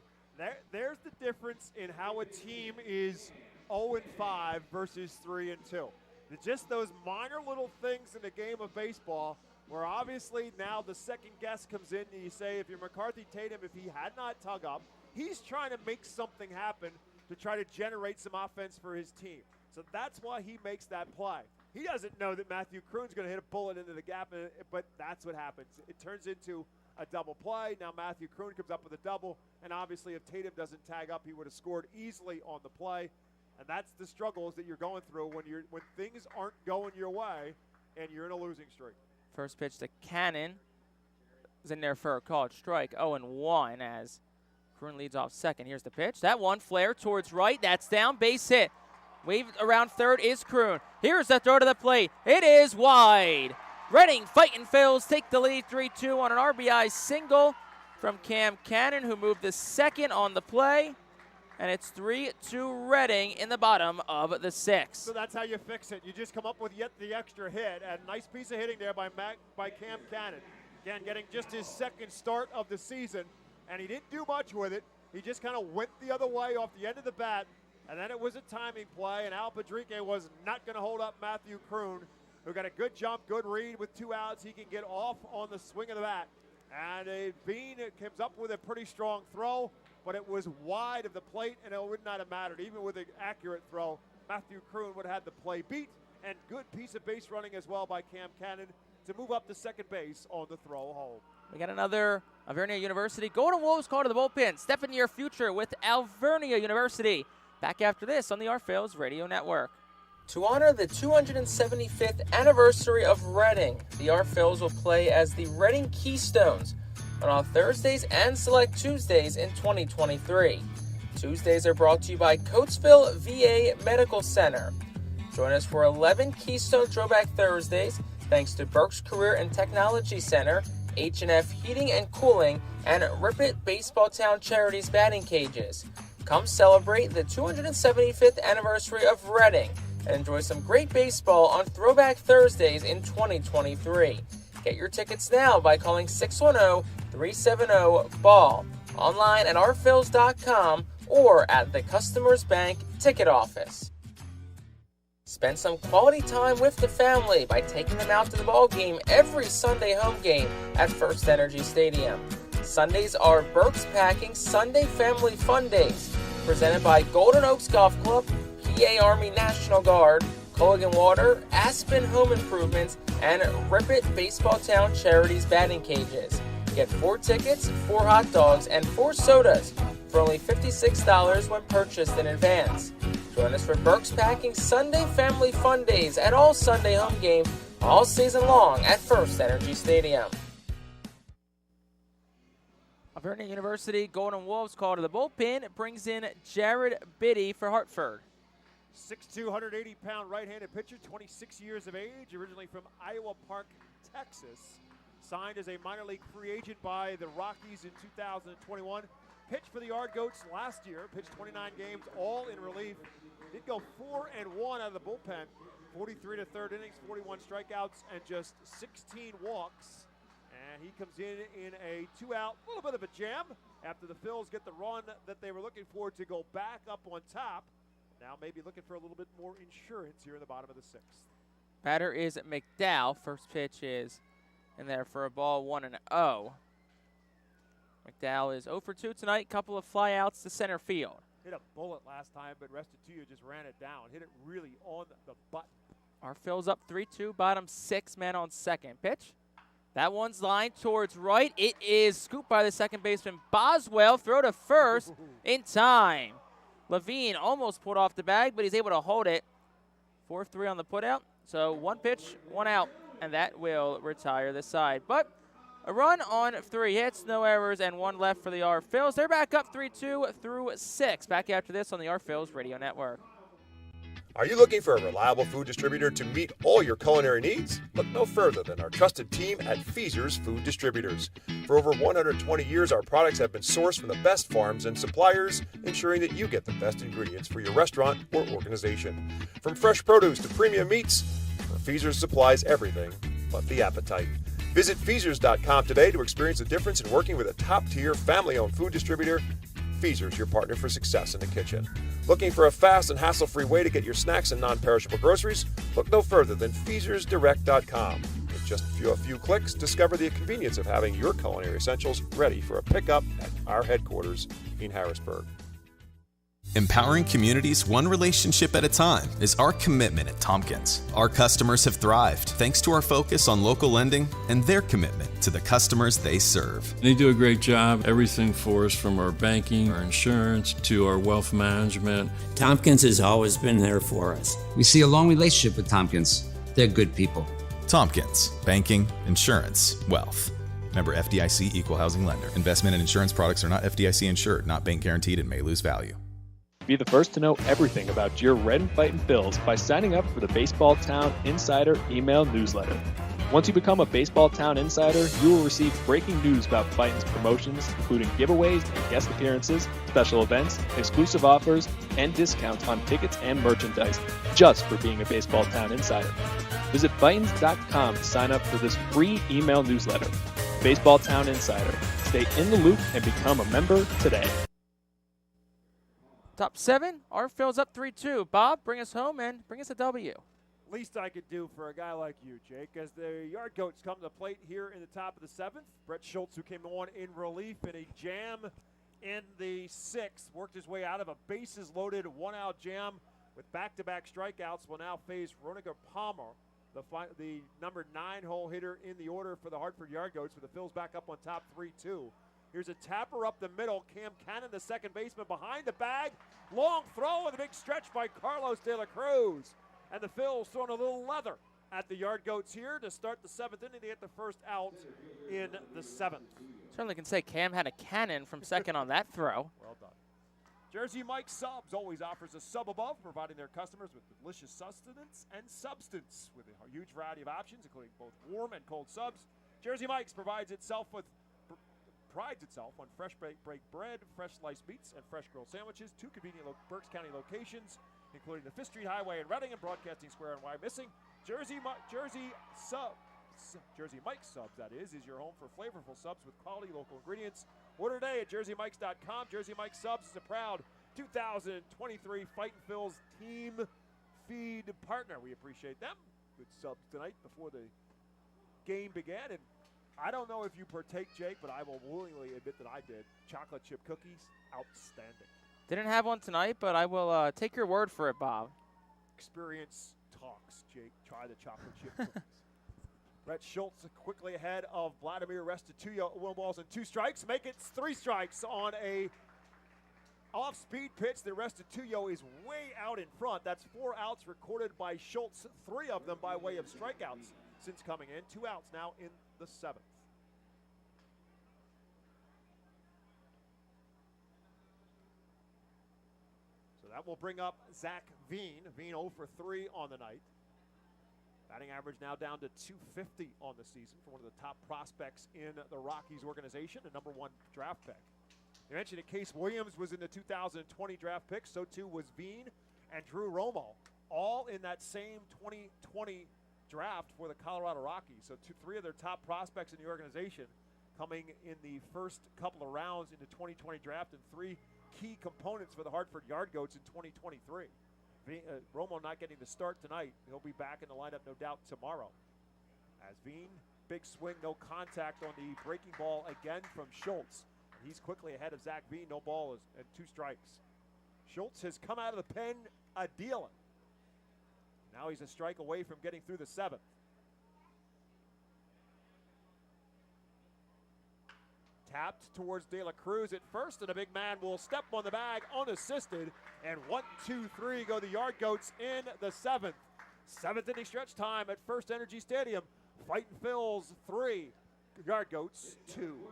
There's the difference in how a team is 0-5 versus 3-2. It's just those minor little things in the game of baseball where obviously now the second guess comes in and you say if you're McCarthy Tatum, if he had not tug up, he's trying to make something happen to try to generate some offense for his team. So that's why he makes that play. He doesn't know that Matthew Kroon's going to hit a bullet into the gap, but that's what happens. It turns into a double play. Now Matthew Kroon comes up with a double, and obviously if Tatum doesn't tag up, he would have scored easily on the play. And that's the struggles that you're going through when things aren't going your way and you're in a losing streak. First pitch to Cannon is in there for a called strike. 0-1 as Kroon leads off second. Here's the pitch. That one flare towards right. That's down. Base hit. Waved around third is Kroon. Here's the throw to the plate. It is wide. Reading Fightin' Phils take the lead 3-2 on an RBI single from Cam Cannon, who moved the second on the play. And it's 3-2 Reading in the bottom of the 6th. So that's how you fix it. You just come up with yet the extra hit. And nice piece of hitting there by Cam Cannon. Again, getting just his second start of the season, and he didn't do much with it. He just kind of went the other way off the end of the bat, and then it was a timing play, and Al Padrique was not going to hold up Matthew Kroon, who got a good jump, good read with 2 outs. He can get off on the swing of the bat. And Bean comes up with a pretty strong throw, but it was wide of the plate, and it would not have mattered. Even with an accurate throw, Matthew Kroon would have had the play beat, and good piece of base running as well by Cam Cannon to move up to second base on the throw home. We got another Alvernia University Golden Wolves call to the bullpen. Step into your future with Alvernia University. Back after this on the Our Phillies Radio Network. To honor the 275th anniversary of Reading, the Our Phillies will play as the Reading Keystones on Thursdays and select Tuesdays in 2023. Tuesdays are brought to you by Coatesville VA Medical Center. Join us for 11 Keystone Throwback Thursdays thanks to Burke's Career and Technology Center, H&F Heating and Cooling, and Rip It Baseball Town Charities batting cages. Come celebrate the 275th anniversary of Reading and enjoy some great baseball on Throwback Thursdays in 2023. Get your tickets now by calling 610-370-BALL, online at ourphils.com or at the Customers Bank ticket office. Spend some quality time with the family by taking them out to the ball game every Sunday home game at FirstEnergy Stadium. Sundays are Burke's Packing Sunday Family Fun Days, presented by Golden Oaks Golf Club, PA Army National Guard, Culligan Water, Aspen Home Improvements, and Rip It Baseball Town Charities batting cages. Get 4 tickets, 4 hot dogs, and 4 sodas for only $56 when purchased in advance. Join us for Burke's Packing Sunday Family Fun Days at all Sunday home games all season long at FirstEnergy Stadium. Alvernia University Golden Wolves call to the bullpen. It brings in Jared Biddy for Hartford. 6'2", 180-pound right-handed pitcher, 26 years of age, originally from Iowa Park, Texas. Signed as a minor league free agent by the Rockies in 2021. Pitched for the Yard Goats last year, pitched 29 games, all in relief. Did go 4-1 out of the bullpen, 43 to third innings, 41 strikeouts, and just 16 walks. And he comes in a 2-out, little bit of a jam after the Phils get the run that they were looking for to go back up on top. Now maybe looking for a little bit more insurance here in the bottom of the 6th. Batter is McDowell. First pitch is in there for a ball, 1-0. McDowell is 0 for 2 tonight. Couple of flyouts to center field. Hit a bullet last time, but Restituyo just ran it down. Hit it really on the button. Our Phil's up 3-2, bottom 6, men on second. Pitch. That one's lined towards right. It is scooped by the second baseman Boswell. Throw to first in time. Levine almost pulled off the bag, but he's able to hold it. 4-3 on the putout. So 1 pitch, 1 out, and that will retire the side. But a run on 3 hits, no errors, and 1 left for the Our Phils. They're back up 3-2 through 6. Back after this on the Our Phils Radio Network. Are you looking for a reliable food distributor to meet all your culinary needs? Look no further than our trusted team at Feaser's Food Distributors. For over 120 years, our products have been sourced from the best farms and suppliers, ensuring that you get the best ingredients for your restaurant or organization. From fresh produce to premium meats, Feaser's supplies everything but the appetite. Visit Feasers.com today to experience the difference in working with a top-tier, family-owned food distributor. Feaser's, your partner for success in the kitchen. Looking for a fast and hassle-free way to get your snacks and non-perishable groceries? Look no further than FeasersDirect.com. With just a few clicks, discover the convenience of having your culinary essentials ready for a pickup at our headquarters in Harrisburg. Empowering communities one relationship at a time is our commitment at Tompkins. Our customers have thrived thanks to our focus on local lending and their commitment to the customers they serve. They do a great job, everything for us from our banking, our insurance, to our wealth management. Tompkins has always been there for us. We see a long relationship with Tompkins. They're good people. Tompkins, banking, insurance, wealth. Member FDIC Equal Housing Lender. Investment and insurance products are not FDIC insured, not bank guaranteed, and may lose value. Be the first to know everything about your Red & Fightin' Phils by signing up for the Baseball Town Insider email newsletter. Once you become a Baseball Town Insider, you will receive breaking news about Fightin's promotions, including giveaways and guest appearances, special events, exclusive offers, and discounts on tickets and merchandise, just for being a Baseball Town Insider. Visit Fightins.com to sign up for this free email newsletter. Baseball Town Insider. Stay in the loop and become a member today. Top 7, our Phil's up 3-2. Bob, bring us home and bring us a W. Least I could do for a guy like you, Jake, as the Yard Goats come to the plate here in the top of the 7th. Brett Schultz, who came on in relief in a jam in the 6th, worked his way out of a bases-loaded one-out jam with back-to-back strikeouts, will now face Roniger Palmer, the number 9-hole hitter in the order for the Hartford Yard Goats, with the Phils back up on top 3-2. Here's a tapper up the middle. Cam Cannon, the second baseman, behind the bag. Long throw and a big stretch by Carlos De La Cruz. And the Phils throwing a little leather at the Yard Goats here to start the 7th inning to get the first out in the 7th. Certainly can say Cam had a cannon from second on that throw. Well done. Jersey Mike Subs always offers a sub above, providing their customers with delicious sustenance and substance with a huge variety of options, including both warm and cold subs. Jersey Mike's prides itself on fresh baked bread, fresh sliced meats, and fresh grilled sandwiches. 2 convenient Berks County locations, including the 5th Street Highway in Reading and Broadcasting Square in Wyomissing. Jersey Mike Subs, that is your home for flavorful subs with quality local ingredients. Order today at jerseymikes.com. Jersey Mike Subs is a proud 2023 Fightin' Phil's team feed partner. We appreciate them. Good subs tonight before the game began. And I don't know if you partake, Jake, but I will willingly admit that I did. Chocolate chip cookies, outstanding. Didn't have one tonight, but I will take your word for it, Bob. Experience talks, Jake. Try the chocolate chip cookies. Brett Schultz quickly ahead of Vladimir Restituyo. 1 balls and 2 strikes. Make it 3 strikes on a off-speed pitch. The Restituyo is way out in front. That's 4 outs recorded by Schultz, 3 of them by way of strikeouts since coming in. 2 outs now in the 7th. So that will bring up Zach Veen. Veen 0 for 3 on the night. Batting average now down to .250 on the season for one of the top prospects in the Rockies organization, a number 1 draft pick. You mentioned that Case Williams was in the 2020 draft pick. So too was Veen and Drew Romo, all in that same 2020 draft for the Colorado Rockies. So 3 of their top prospects in the organization coming in the first couple of rounds in the 2020 draft, and 3 key components for the Hartford Yard Goats in 2023. Romo not getting the start tonight. He'll be back in the lineup, no doubt, tomorrow. As Veen, big swing, no contact on the breaking ball again from Schultz. He's quickly ahead of Zach Veen, no ball and 2 strikes. Schultz has come out of the pen a-dealin'. Now he's a strike away from getting through the 7th. Tapped towards De La Cruz at first, and a big man will step on the bag unassisted. And 1, 2, 3 go the Yard Goats in the 7th. 7th inning stretch time at FirstEnergy Stadium. Fightin' Phil's 3, Yard Goats 2.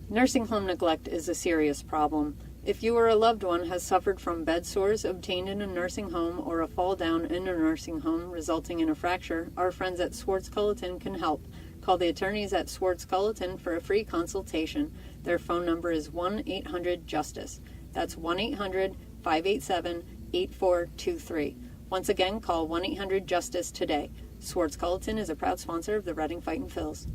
Nursing home neglect is a serious problem. If you or a loved one has suffered from bed sores obtained in a nursing home or a fall down in a nursing home resulting in a fracture, our friends at Swartz Culleton can help. Call the attorneys at Swartz Culleton for a free consultation. Their phone number is 1-800-JUSTICE. That's 1-800-587-8423. Once again, call 1-800-JUSTICE today. Swartz Culleton is a proud sponsor of the Reading Fightin' Phils.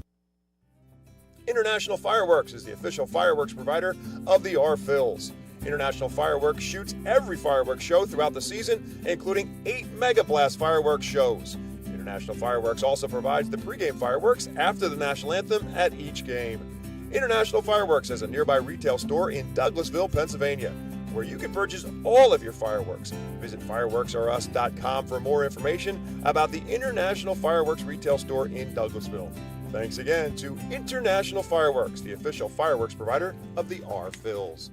International Fireworks is the official fireworks provider of the Phillies. International Fireworks shoots every fireworks show throughout the season, including 8 Mega Blast fireworks shows. International Fireworks also provides the pregame fireworks after the national anthem at each game. International Fireworks has a nearby retail store in Douglasville, Pennsylvania, where you can purchase all of your fireworks. Visit fireworksorus.com for more information about the International Fireworks retail store in Douglasville. Thanks again to International Fireworks, the official fireworks provider of the Phillies.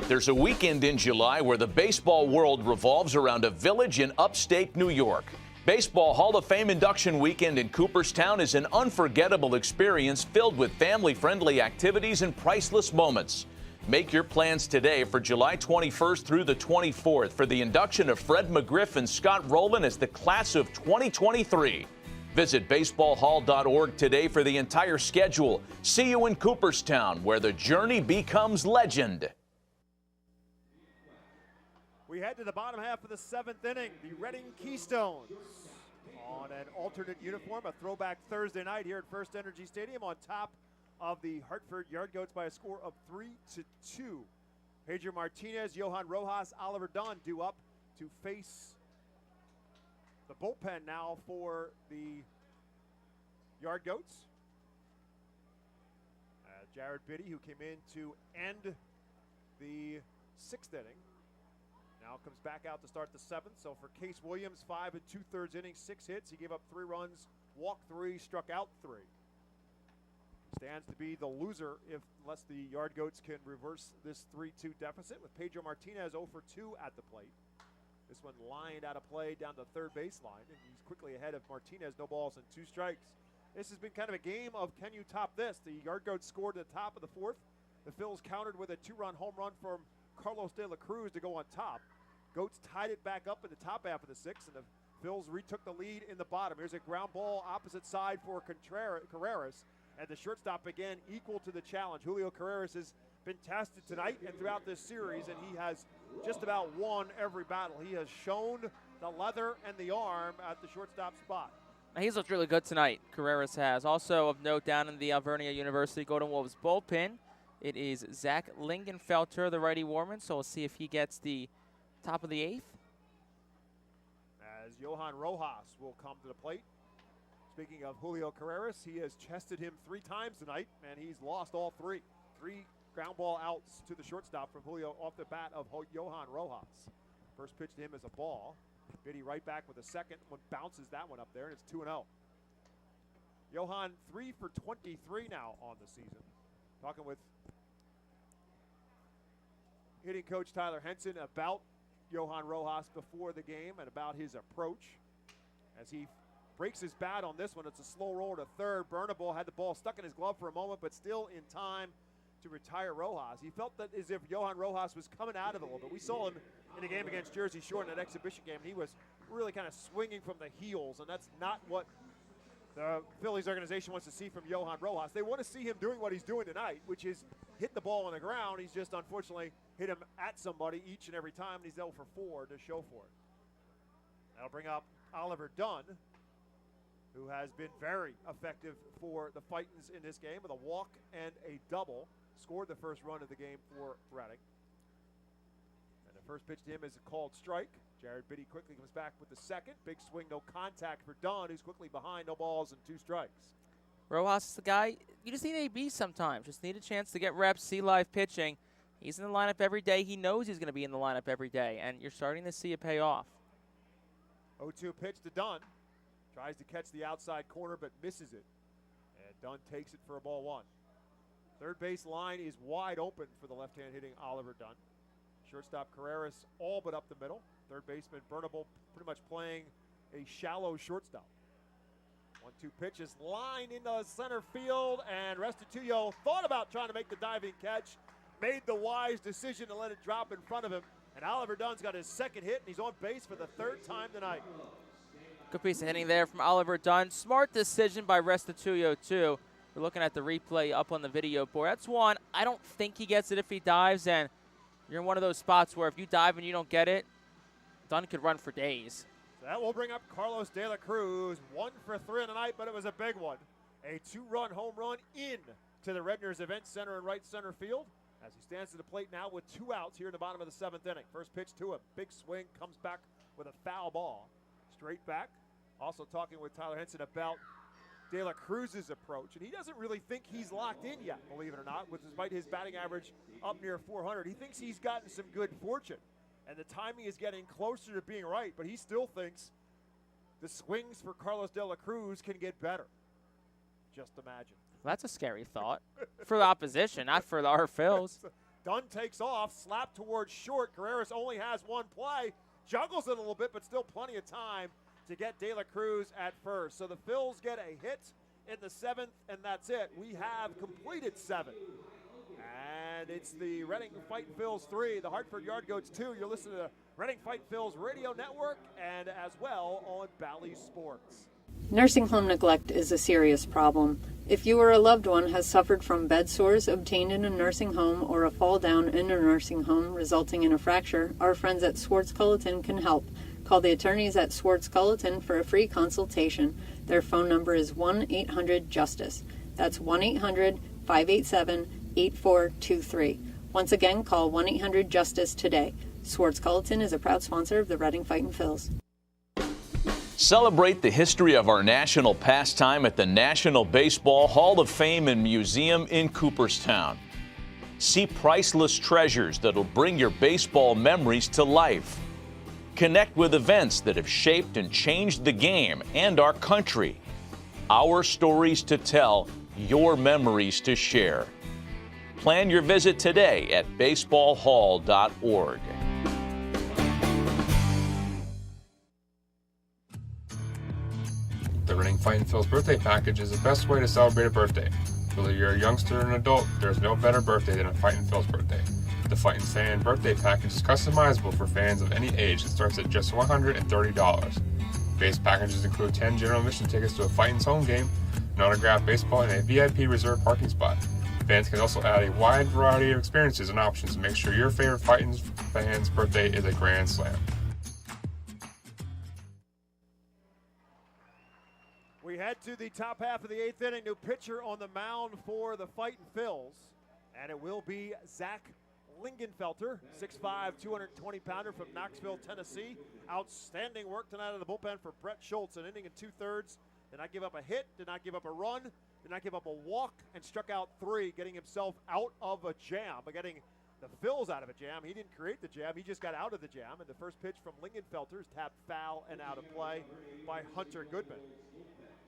There's a weekend in July where the baseball world revolves around a village in upstate New York. Baseball Hall of Fame induction weekend in Cooperstown is an unforgettable experience filled with family-friendly activities and priceless moments. Make your plans today for July 21st through the 24th for the induction of Fred McGriff and Scott Rowland as the class of 2023. Visit baseballhall.org today for the entire schedule. See you in Cooperstown, where the journey becomes legend. We head to the bottom half of the 7th inning. The Reading Keystones on an alternate uniform, a throwback Thursday night here at FirstEnergy Stadium on top of the Hartford Yard Goats by a score of 3-2. Pedro Martinez, Johan Rojas, Oliver Dunn due up to face the bullpen now for the Yard Goats. Jared Biddy, who came in to end the 6th inning, now comes back out to start the 7th. So for Case Williams, 5 2/3 innings, 6 hits. He gave up 3 runs, walked 3, struck out 3. Stands to be the loser unless the Yard Goats can reverse this 3-2 deficit, with Pedro Martinez 0 for 2 at the plate. This one lined out of play down the third baseline, and he's quickly ahead of Martinez. No balls and 2 strikes. This has been kind of a game of can you top this? The Yard Goats scored at the top of the 4th. The Phils countered with a 2-run home run from Carlos De La Cruz to go on top. Goats tied it back up in the top half of the 6th, and the Phils retook the lead in the bottom. Here's a ground ball opposite side for Carreras, and the shortstop again equal to the challenge. Julio Carreras has been tested tonight and throughout this series, and he has just about won every battle. He has shown the leather and the arm at the shortstop spot. He's looked really good tonight, Carreras has. Also of note down in the Alvernia University Golden Wolves bullpen, it is Zach Lingenfelter, the righty warman, so we'll see if he gets the top of the 8th. As Johan Rojas will come to the plate. Speaking of Julio Carreras, he has chested him 3 times tonight, and he's lost all 3. 3 ground ball outs to the shortstop from Julio off the bat of Johan Rojas. First pitch to him is a ball. Biddy right back with a second. One bounces that one up there, and it's 2-0. Johan 3 for 23 now on the season. Talking with hitting coach Tyler Henson about Johan Rojas before the game and about his approach. As he breaks his bat on this one, it's a slow roll to third. Bernabel had the ball stuck in his glove for a moment, but still in time to retire Rojas. He felt that as if Johan Rojas was coming out of it a little bit. We saw him in the game against Jersey Shore in that exhibition game, and he was really kind of swinging from the heels, and that's not what the Phillies organization wants to see from Johan Rojas. They want to see him doing what he's doing tonight, which is hit the ball on the ground. He's just unfortunately hit him at somebody each and every time, and he's 0 for 4 to show for it. That'll bring up Oliver Dunn, who has been very effective for the Fightins in this game with a walk and a double. Scored the first run of the game for Reading. And the first pitch to him is a called strike. Jared Biddy quickly comes back with the second. Big swing, no contact for Dunn, who's quickly behind, no balls and 2 strikes. Rojas is the guy, you just need AB sometimes. Just need a chance to get reps, see live pitching. He's in the lineup every day. He knows he's going to be in the lineup every day, and you're starting to see it pay off. 0-2 pitch to Dunn. Tries to catch the outside corner, but misses it. And Dunn takes it for a ball 1. Third base line is wide open for the left-hand hitting Oliver Dunn. Shortstop Carreras all but up the middle. Third baseman Bernabel pretty much playing a shallow shortstop. 1-2 pitch is lined into center field, and Restituyo thought about trying to make the diving catch, made the wise decision to let it drop in front of him, and Oliver Dunn's got his second hit, and he's on base for the 3rd time tonight. Good piece of hitting there from Oliver Dunn. Smart decision by Restituyo, too. We're looking at the replay up on the video board. That's one. I don't think he gets it if he dives, and you're in one of those spots where if you dive and you don't get it, Dunn could run for days. So that will bring up Carlos De La Cruz. 1 for 3 tonight, but it was a big one. A 2-run home run in to the Redner's Event Center in right center field as he stands to the plate now with 2 outs here in the bottom of the 7th inning. First pitch to him. Big swing, comes back with a foul ball. Straight back. Also talking with Tyler Henson about De La Cruz's approach, and he doesn't really think he's locked in yet, believe it or not, despite his batting average up near 400. He thinks he's gotten some good fortune, and the timing is getting closer to being right, but he still thinks the swings for Carlos De La Cruz can get better. Just imagine. That's a scary thought for the opposition, not for our Phils. Dunn takes off, slapped towards short. Carreras only has 1 play, juggles it a little bit, but still plenty of time to get De La Cruz at first. So the Phils get a hit in the 7th, and that's it. We have completed 7. And it's the Reading Fightin' Phils 3, the Hartford Yard Goats 2. You're listening to the Reading Fightin' Phils Radio Network and as well on Bally Sports. Nursing home neglect is a serious problem. If you or a loved one has suffered from bed sores obtained in a nursing home or a fall down in a nursing home resulting in a fracture, our friends at Swartz Culleton can help. Call the attorneys at Swartz-Culleton for a free consultation. Their phone number is 1-800-JUSTICE. That's 1-800-587-8423. Once again, call 1-800-JUSTICE today. Swartz-Culleton is a proud sponsor of the Reading Fightin' Phils. Celebrate the history of our national pastime at the National Baseball Hall of Fame and Museum in Cooperstown. See priceless treasures that'll bring your baseball memories to life. Connect with events that have shaped and changed the game and our country. Our stories to tell, your memories to share. Plan your visit today at baseballhall.org. The Reading Fightin' Phils birthday package is the best way to celebrate a birthday. Whether you're a youngster or an adult, there's no better birthday than a Fightin' Phils birthday. The Fightin' Fan birthday package is customizable for fans of any age and starts at just $130. Base packages include 10 general admission tickets to a Fightin's home game, an autographed baseball, and a VIP reserved parking spot. Fans can also add a wide variety of experiences and options to make sure your favorite Fightin's fan's birthday is a grand slam. We head to the top half of the 8th inning. New pitcher on the mound for the Fightin' Phils, and it will be Zach Lingenfelter, 6'5", 220-pounder from Knoxville, Tennessee. Outstanding work tonight out of the bullpen for Brett Schultz, an inning and 2/3. Did not give up a hit, did not give up a run, did not give up a walk, and struck out 3, getting himself out of a jam. But getting the Phils out of a jam, he didn't create the jam, he just got out of the jam. And the first pitch from Lingenfelter is tapped foul and out of play by Hunter Goodman.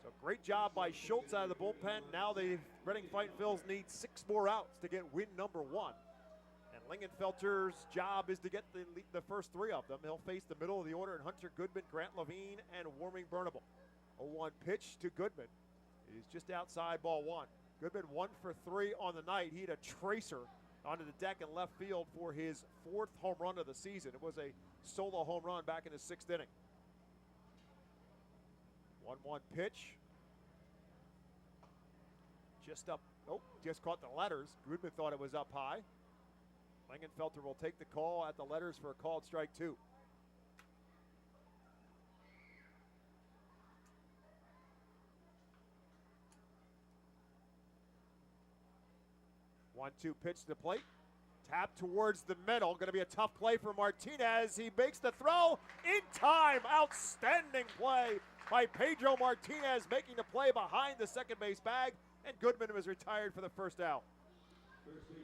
So great job by Schultz out of the bullpen. Now the Reading Fightin' Phils need 6 more outs to get win number 1. And Lingenfelter's job is to get the first 3 of them. He'll face the middle of the order in Hunter Goodman, Grant Levine, and Warming Burnable. A 1 pitch to Goodman. He's just outside ball 1. Goodman 1 for 3 on the night. He had a tracer onto the deck in left field for his 4th home run of the season. It was a solo home run back in his 6th inning. 1-1 pitch. Just up, just caught the letters. Goodman thought it was up high. Lingenfelter will take the call at the letters for a called strike 2. 1-2 pitch to the plate. Tap towards the middle. Going to be a tough play for Martinez. He makes the throw in time. Outstanding play by Pedro Martinez, making the play behind the second base bag, and Goodman was retired for the first out.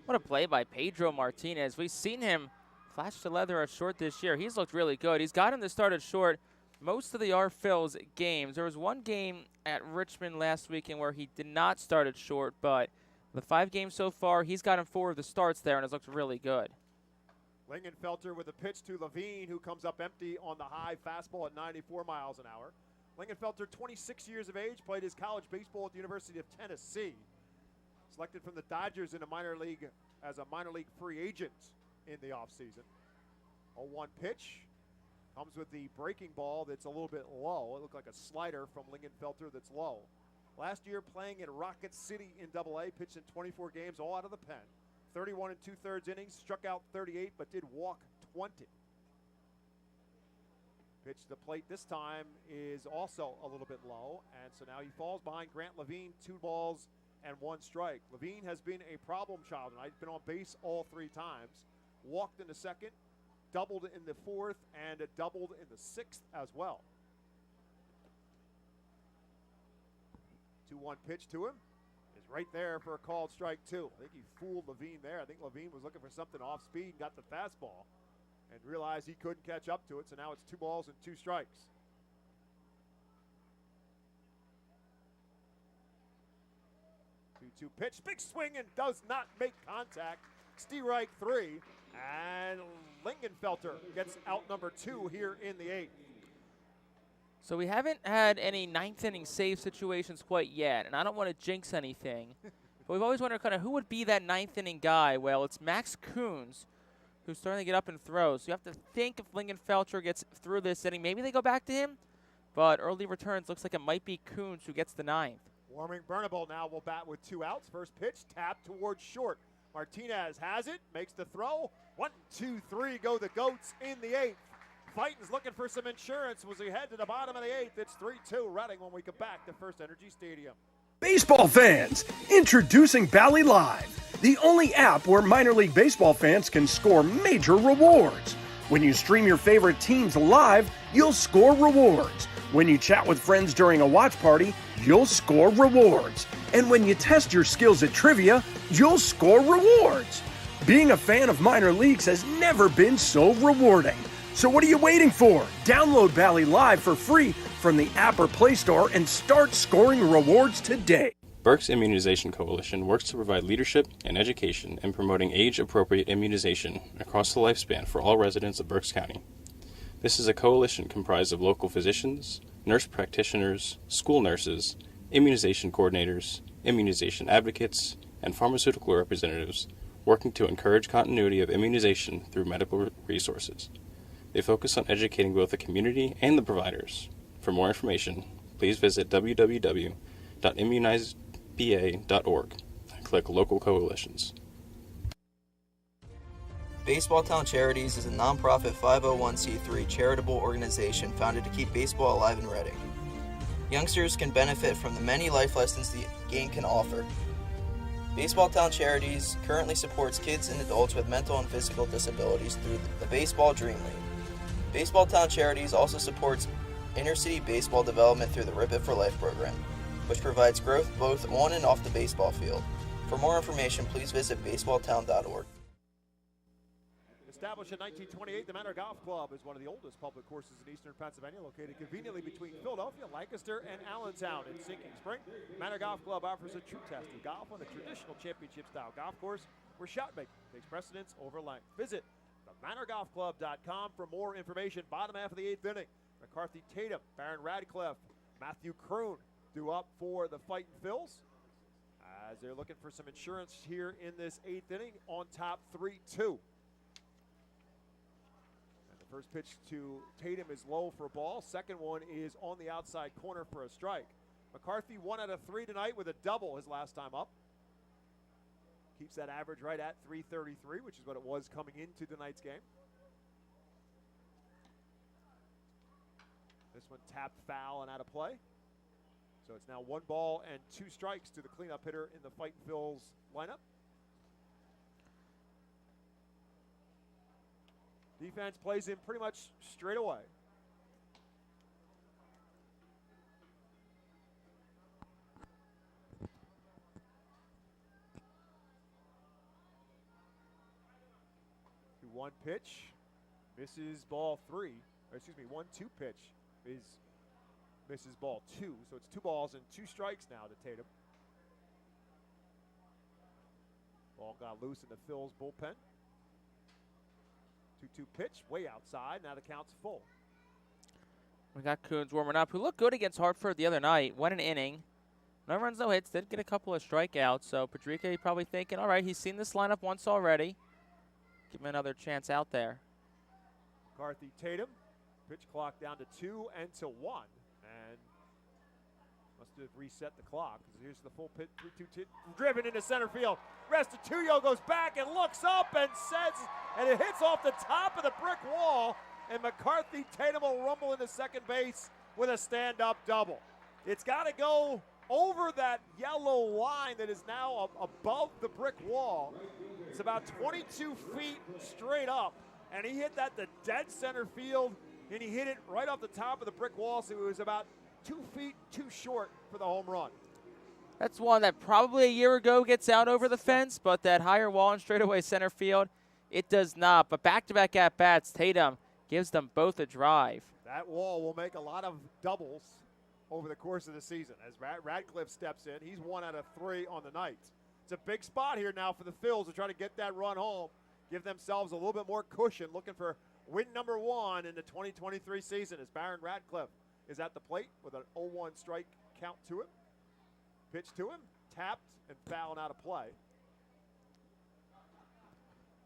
What a play by Pedro Martinez. We've seen him flash the leather at short this year. He's looked really good. He's got him to start at short most of the Phils games. There was one game at Richmond last weekend where he did not start at short, but the 5 games so far, he's got him 4 of the starts there, and it's looked really good. Lingenfelter with a pitch to Levine, who comes up empty on the high fastball at 94 miles an hour. Lingenfelter, 26 years of age, played his college baseball at the University of Tennessee. Selected from the Dodgers in a minor league as a minor league free agent in the offseason. 0-1 pitch. Comes with the breaking ball that's a little bit low. It looked like a slider from Lingenfelter that's low. Last year playing in Rocket City in AA, pitched in 24 games, all out of the pen. 31 2/3 innings, struck out 38, but did walk 20. Pitch to the plate this time is also a little bit low, and so now he falls behind Grant Levine, 2 balls and 1 strike. Levine has been a problem child tonight. He's been on base all 3 times. Walked in the 2nd, doubled in the 4th, and doubled in the 6th as well. 2-1 pitch to him is right there for a called strike 2. I think he fooled Levine there. I think Levine was looking for something off speed, got the fastball, and realized he couldn't catch up to it, so now it's 2 balls and 2 strikes. 2-2 pitch, big swing, and does not make contact. Strike 3, and Lingenfelter gets out number 2 here in the 8th. So we haven't had any 9th inning save situations quite yet, and I don't want to jinx anything, but we've always wondered kind of who would be that 9th inning guy. Well, it's Max Coons, who's starting to get up and throw. So you have to think if Lingenfelter gets through this inning, maybe they go back to him, but early returns looks like it might be Coons who gets the 9th. Warming Burnable now will bat with 2 outs. First pitch, tap towards short. Martinez has it, makes the throw. 1, 2, 3 go the Goats in the 8th. Fightin's looking for some insurance as we head to the bottom of the 8th. It's 3-2 Reading when we come back to FirstEnergy Stadium. Baseball fans, introducing Bally Live, the only app where minor league baseball fans can score major rewards. When you stream your favorite teams live, you'll score rewards. When you chat with friends during a watch party, you'll score rewards. And when you test your skills at trivia, you'll score rewards. Being a fan of minor leagues has never been so rewarding. So what are you waiting for? Download Bally Live for free from the app or Play Store and start scoring rewards today. Berks Immunization Coalition works to provide leadership and education in promoting age-appropriate immunization across the lifespan for all residents of Berks County. This is a coalition comprised of local physicians, nurse practitioners, school nurses, immunization coordinators, immunization advocates, and pharmaceutical representatives working to encourage continuity of immunization through medical resources. They focus on educating both the community and the providers. For more information, please visit www.immunizeba.org and click Local Coalitions. Baseball Town Charities is a nonprofit 501c3 charitable organization founded to keep baseball alive in Reading. Youngsters can benefit from the many life lessons the game can offer. Baseball Town Charities currently supports kids and adults with mental and physical disabilities through the Baseball Dream League. Baseball Town Charities also supports inner-city baseball development through the Rip It for Life program, which provides growth both on and off the baseball field. For more information, please visit baseballtown.org. Established in 1928, the Manor Golf Club is one of the oldest public courses in eastern Pennsylvania, located conveniently between Philadelphia, Lancaster, and Allentown in Sinking Spring. Manor Golf Club offers a true test of golf on a traditional championship-style golf course where shot making takes precedence over length. Visit themanorgolfclub.com for more information. Bottom half of the 8th inning. McCarthy Tatum, Baron Radcliffe, Matthew Kroon due up for the Fightin' Phils as they're looking for some insurance here in this 8th inning. On top 3-2. First pitch to Tatum is low for a ball. Second one is on the outside corner for a strike. McCarthy 1 out of 3 tonight with a double his last time up. Keeps that average right at .333, which is what it was coming into tonight's game. This one tapped foul and out of play. So it's now 1 ball and 2 strikes to the cleanup hitter in the Fightin' Phils lineup. Defense plays him pretty much straight away. To 1 pitch, misses ball 3. Or excuse me, 1-2 pitch misses ball 2. So it's 2 balls and 2 strikes now to Tatum. Ball got loose in the Phils bullpen. 2-2 pitch, way outside. Now the count's full. We got Coons warming up, who looked good against Hartford the other night. Went an inning. No runs, no hits. Did get a couple of strikeouts. So Padrique probably thinking, all right, he's seen this lineup once already. Give him another chance out there. McCarthy Tatum. Pitch clock down to 2 and to 1. And must have reset the clock because here's the full pitch. 3-2 driven into center field. Restituyo goes back and looks up and and it hits off the top of the brick wall. And McCarthy Tatum will rumble into second base with a stand-up double. It's got to go over that yellow line that is now above the brick wall. It's about 22 feet straight up, and he hit that to dead center field, and he hit it right off the top of the brick wall, so it was about 2 feet too short for the home run. That's one that probably a year ago gets out over the fence, but that higher wall and straightaway center field, it does not. But back-to-back at-bats, Tatum gives them both a drive. That wall will make a lot of doubles over the course of the season. As Radcliffe steps in, he's 1 out of 3 on the night. It's a big spot here now for the Phils to try to get that run home, give themselves a little bit more cushion, looking for win number 1 in the 2023 season as Baron Radcliffe is at the plate with an 0-1 strike count to him. Pitch to him, tapped, and fouled out of play.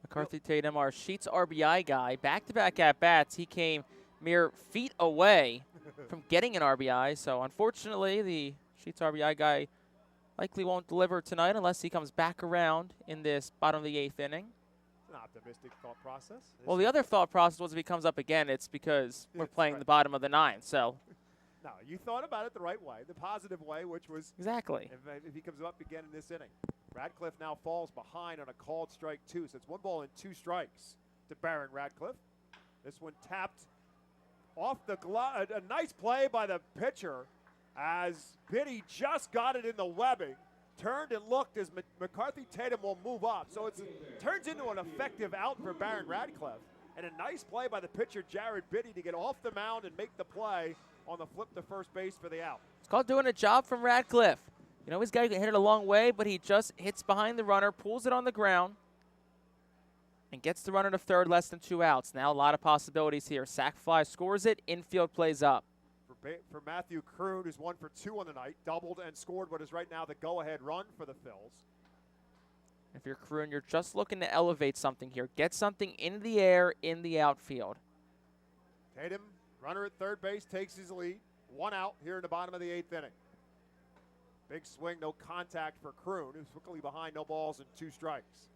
McCarthy Tatum, our Sheets RBI guy, back-to-back at-bats. He came mere feet away from getting an RBI. So, unfortunately, the Sheets RBI guy likely won't deliver tonight unless he comes back around in this bottom of the 8th inning. An optimistic thought process. Well, the other thought process was if he comes up again, it's because we're playing the bottom of the 9th. So. No, you thought about it the right way, the positive way, which was exactly if he comes up again in this inning. Radcliffe now falls behind on a called strike 2, so it's 1 ball and 2 strikes to Barron Radcliffe. This one tapped off the glove. A nice play by the pitcher as Biddy just got it in the webbing, turned and looked as McCarthy Tatum will move up. So it turns into an effective out for Barron Radcliffe. And a nice play by the pitcher, Jared Biddy, to get off the mound and make the play on the flip to first base for the out. It's called doing a job from Radcliffe. You know, he's got to hit it a long way, but he just hits behind the runner, pulls it on the ground, and gets the runner to third, less than 2 outs. Now a lot of possibilities here. Sac fly scores it, infield plays up. For Matthew Kroon, who's 1 for 2 on the night, doubled and scored what is right now the go-ahead run for the Phils. If you're Kroon, you're just looking to elevate something here. Get something in the air in the outfield. Tatum, runner at third base, takes his lead. 1 out here in the bottom of the 8th inning. Big swing, no contact for Kroon, who's quickly behind, no balls and 2 strikes.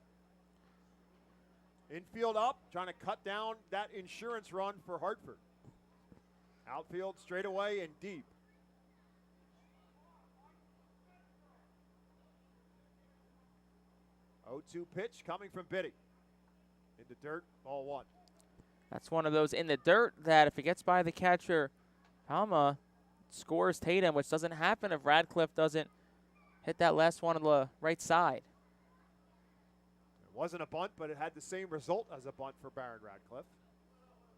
Infield up, trying to cut down that insurance run for Hartford. Outfield straight away and deep. Oh, 2 pitch coming from Biddy. In the dirt, ball 1. That's one of those in the dirt that if it gets by the catcher, Palma scores Tatum, which doesn't happen if Radcliffe doesn't hit that last one on the right side. It wasn't a bunt, but it had the same result as a bunt for Barron Radcliffe.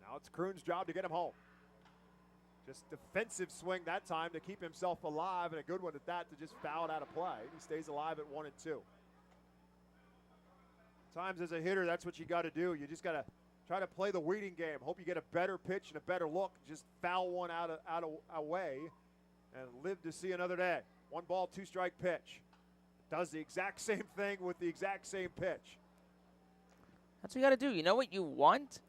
Now it's Kroon's job to get him home. Just defensive swing that time to keep himself alive, and a good one at that to just foul it out of play. He stays alive at 1 and 2. Times as a hitter, that's what you got to do. You just got to try to play the waiting game. Hope you get a better pitch and a better look. Just foul one out away and live to see another day. 1 ball, 2 strike pitch. Does the exact same thing with the exact same pitch. That's what you got to do. You know what you want?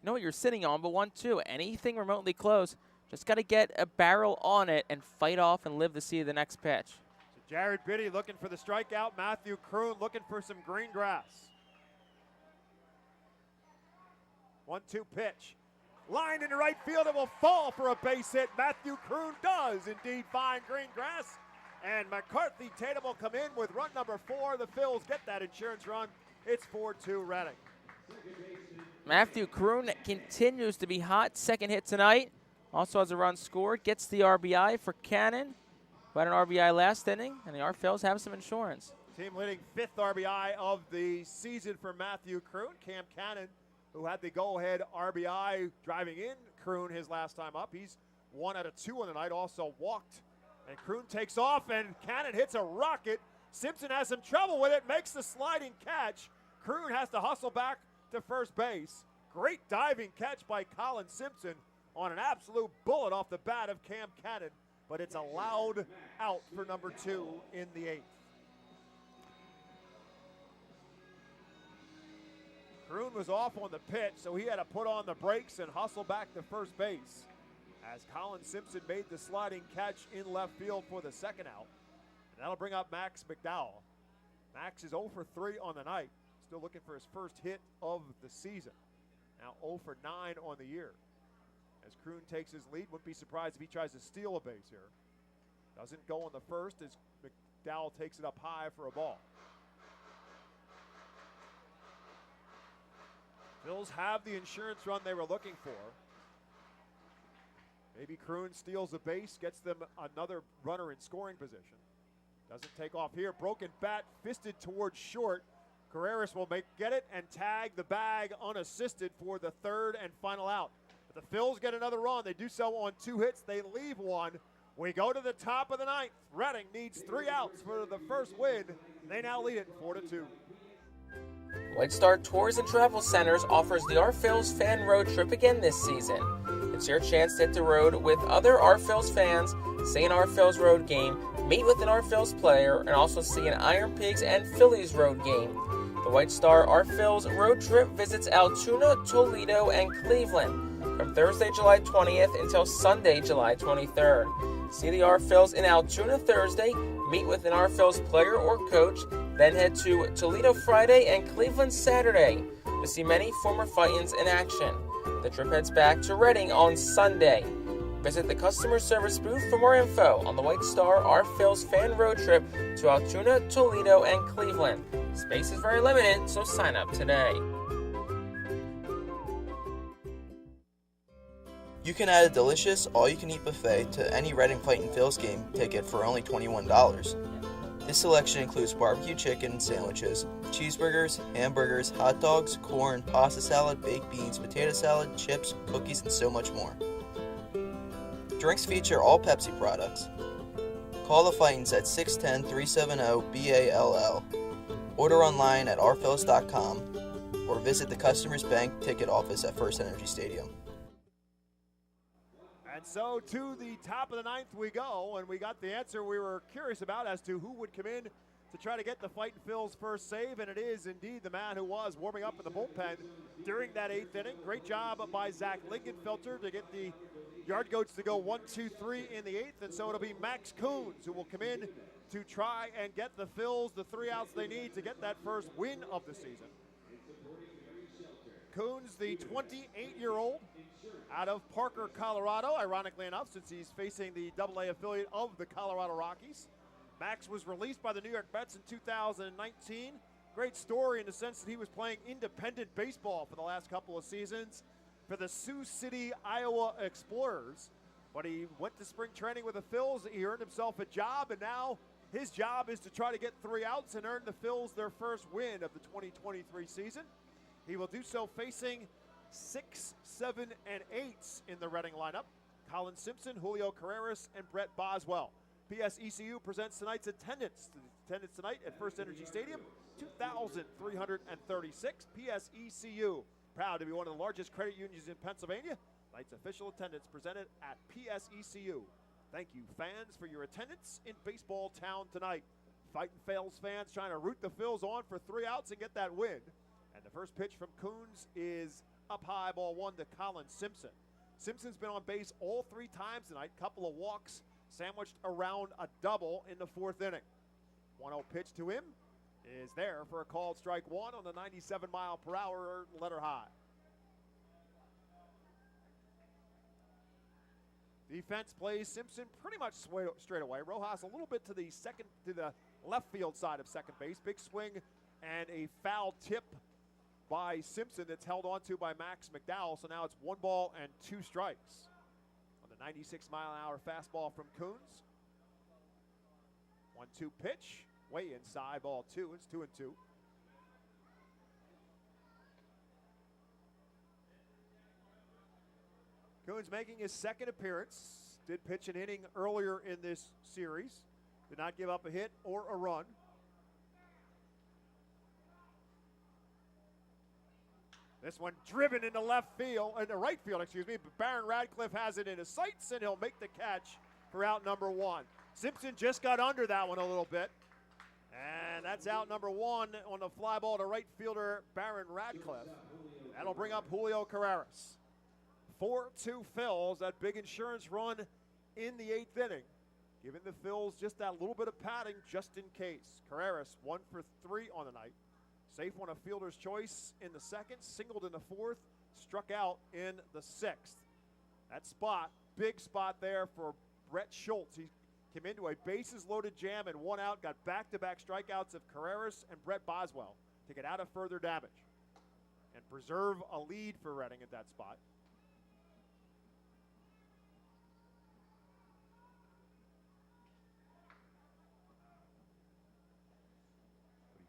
You know what you're sitting on, but 1-2. Anything remotely close, just got to get a barrel on it and fight off and live to see the next pitch. So Jared Biddy looking for the strikeout. Matthew Kroon looking for some green grass. 1-2 pitch. Line into right field. It will fall for a base hit. Matthew Kroon does indeed find green grass. And McCarthy Tatum will come in with run number 4. The Phils get that insurance run. It's 4-2 Reading. Matthew Kroon continues to be hot. 2nd hit tonight. Also has a run scored. Gets the RBI for Cannon, who had an RBI last inning. And the Phils have some insurance. Team leading 5th RBI of the season for Matthew Kroon. Cam Cannon, who had the go-ahead RBI driving in Kroon his last time up. He's 1 out of 2 on the night, also walked. And Kroon takes off, and Cannon hits a rocket. Simpson has some trouble with it, makes the sliding catch. Kroon has to hustle back to first base. Great diving catch by Colin Simpson on an absolute bullet off the bat of Cam Cannon, but it's a loud out for number 2 in the 8th. Kroon was off on the pitch, so he had to put on the brakes and hustle back to first base as Colin Simpson made the sliding catch in left field for the 2nd out. And that'll bring up Max McDowell. Max is 0 for 3 on the night, still looking for his first hit of the season. Now 0 for 9 on the year. As Kroon takes his lead, wouldn't be surprised if he tries to steal a base here. Doesn't go on the first as McDowell takes it up high for a ball. Phils have the insurance run they were looking for. Maybe Kroon steals a base, gets them another runner in scoring position. Doesn't take off here. Broken bat, fisted towards short. Carreras will get it and tag the bag unassisted for the 3rd and final out. But the Phils get another run. They do so on 2 hits. They leave 1. We go to the top of the 9th. Reading needs 3 outs for the first win. They now lead it 4-2. White Star Tours and Travel Centers offers the Phils fan road trip again this season. It's your chance to hit the road with other Phils fans, see an Phils road game, meet with an Phils player, and also see an Iron Pigs and Phillies road game. The White Star Phils road trip visits Altoona, Toledo, and Cleveland from Thursday, July 20th until Sunday, July 23rd. See the Phils in Altoona Thursday, meet with an Phils player or coach, then head to Toledo Friday and Cleveland Saturday. to see many former Fightins in action. The trip heads back to Reading on Sunday. Visit the customer service booth for more info on the White Star Our Phil's fan road trip to Altoona, Toledo, and Cleveland. Space is very limited, so sign up today. You can add a delicious all-you-can-eat buffet to any Reading Fightin' Phil's game ticket for only $21. This selection includes barbecue chicken sandwiches, cheeseburgers, hamburgers, hot dogs, corn, pasta salad, baked beans, potato salad, chips, cookies, and so much more. Drinks feature all Pepsi products. Call the Fightins at 610-370-BALL. Order online at ourphillies.com or visit the Customers Bank ticket office at FirstEnergy Stadium. And so to the top of the ninth we go, and we got the answer we were curious about as to who would come in to try to get the Fightin' Phil's first save, and it is indeed the man who was warming up in the bullpen during that eighth inning. Great job by Zach Lingenfelter to get the Yard Goats to go 1-2-3 in the eighth, and so it'll be Max Coons who will come in to try and get the Phils the 3 outs they need to get that first win of the season. Coons, the 28-year-old out of Parker, Colorado, ironically enough, since he's facing the AA affiliate of the Colorado Rockies. Max was released by the New York Mets in 2019. Great story in the sense that he was playing independent baseball for the last couple of seasons for the Sioux City, Iowa Explorers. But he went to spring training with the Phils. He earned himself a job, and now his job is to try to get 3 outs and earn the Phils their first win of the 2023 season. He will do so facing 6, 7, and 8s in the Reading lineup. Colin Simpson, Julio Carreras, and Brett Boswell. PSECU presents tonight's attendance. The attendance tonight at FirstEnergy Stadium, 2,336. PSECU, proud to be one of the largest credit unions in Pennsylvania. Tonight's official attendance presented at PSECU. Thank you, fans, for your attendance in Baseball Town tonight. Fightin' Phil's fans trying to root the Phils on for 3 outs and get that win. And the first pitch from Coons is up high, ball 1 to Colin Simpson. Simpson's been on base all 3 times tonight, couple of walks sandwiched around a double in the 4th inning. 1-0 pitch to him is there for a called strike 1 on the 97-mile-per-hour letter high. Defense plays Simpson pretty much straight away. Rojas a little bit to the left field side of second base. Big swing and a foul tip by Simpson that's held onto by Max McDowell. So now it's 1 ball and 2 strikes on the 96-mile-an-hour fastball from Coons. 1-2 pitch, way inside, ball 2. It's 2-2. Coons making his second appearance. Did pitch an inning earlier in this series. Did not give up a hit or a run. This one driven into right field, but Baron Radcliffe has it in his sights, and he'll make the catch for out number 1. Simpson just got under that one a little bit, and that's out number 1 on the fly ball to right fielder Baron Radcliffe. That'll bring up Julio Carreras. 4-2 Phils, that big insurance run in the 8th inning, giving the Phils just that little bit of padding just in case. Carreras 1 for 3 on the night. Safe on a fielder's choice in the 2nd, singled in the 4th, struck out in the 6th. That spot, big spot there for Brett Schultz. He came into a bases-loaded jam and 1 out, got back-to-back strikeouts of Carreras and Brett Boswell to get out of further damage and preserve a lead for Reading at that spot.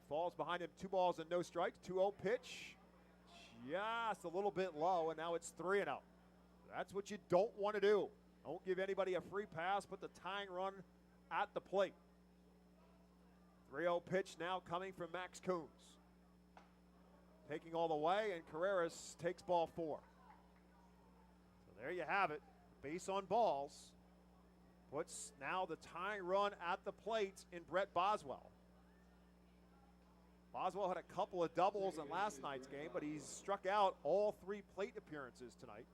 Falls behind him, 2 balls and no strikes. 2-0 pitch. Just a little bit low, and now it's 3-0. That's what you don't want to do. Don't give anybody a free pass. Put the tying run at the plate. 3-0 pitch now coming from Max Coons. Taking all the way, and Carreras takes ball 4. So there you have it. Base on balls. Puts now the tying run at the plate in Brett Boswell. Boswell had a couple of doubles in last night's game, but he's struck out all 3 plate appearances tonight.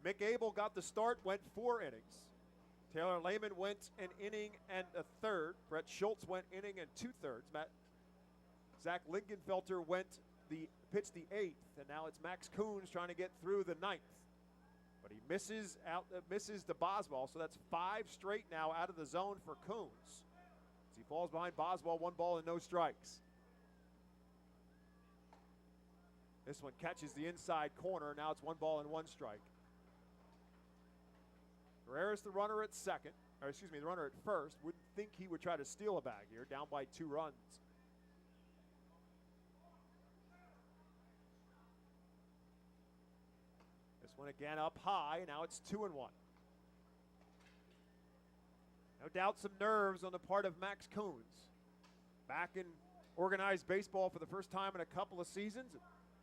Mick Abel got the start, went 4 innings. Taylor Lehman went an inning and a third. Brett Schultz went inning and 2/3. Matt Zach Lingenfelter pitched the 8th, and now it's Max Coons trying to get through the 9th. But he misses to Boswell, so that's 5 straight now out of the zone for Coons. As he falls behind Boswell, 1 ball and no strikes. This one catches the inside corner. Now it's 1 ball and 1 strike. Carrera's the runner at the runner at first. Wouldn't think he would try to steal a bag here, down by 2 runs. This one again up high. Now it's 2-1. No doubt some nerves on the part of Max Coons. Back in organized baseball for the first time in a couple of seasons,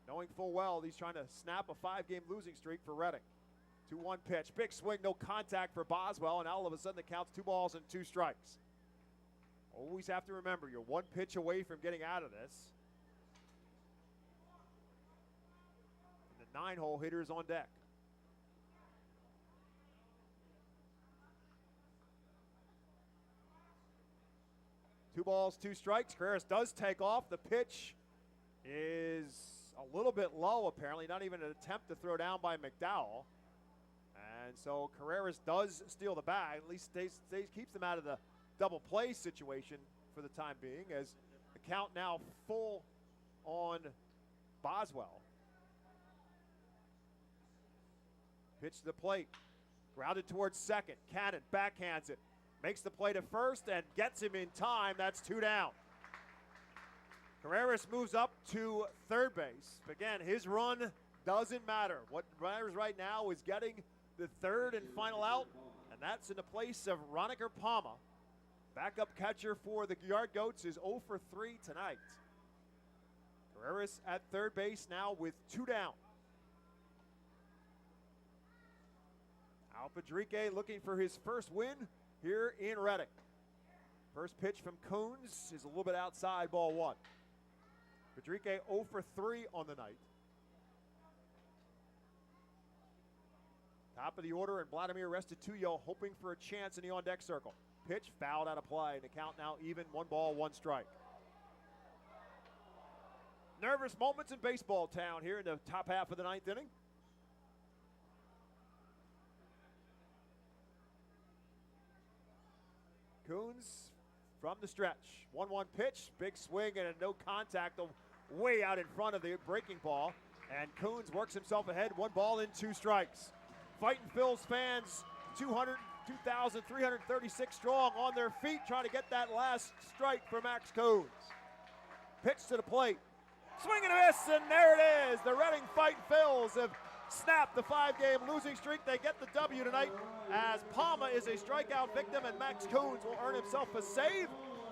knowing full well he's trying to snap a 5-game losing streak for Reading. 2-1 pitch. Big swing, no contact for Boswell, and all of a sudden it counts 2 balls and 2 strikes. Always have to remember, you're 1 pitch away from getting out of this. And the 9-hole hitter is on deck. Two balls, 2 strikes. Carreras does take off. The pitch is a little bit low, apparently. Not even an attempt to throw down by McDowell. And so Carreras does steal the bag. At least keeps them out of the double play situation for the time being, as the count now full on Boswell. Pitch to the plate. Grounded towards second. Cannon backhands it. Makes the play to first and gets him in time. That's 2 down. Carreras moves up to third base. Again, his run doesn't matter. What matters right now is getting the 3rd and final out, and that's in the place of Roniker Palma. Backup catcher for the Yard Goats is 0 for 3 tonight. Carreras at third base now with 2 down. Al Padrique looking for his first win here in Reading. First pitch from Coons is a little bit outside, ball 1. Padrique 0 for 3 on the night. Top of the order, and Vladimir Restituyo hoping for a chance in the on-deck circle. Pitch fouled out of play, and the count now even, 1 ball, 1 strike. Nervous moments in baseball town here in the top half of the 9th inning. Coons from the stretch. 1-1 pitch, big swing and a no contact way out in front of the breaking ball. And Coons works himself ahead, 1 ball and 2 strikes. Fightin' Phil's fans, 2,336 strong on their feet, trying to get that last strike for Max Coons. Pitch to the plate. Swing and a miss, and there it is. The Reading Fightin' Phils have snapped the 5-game losing streak. They get the W tonight, as Palma is a strikeout victim and Max Coons will earn himself a save.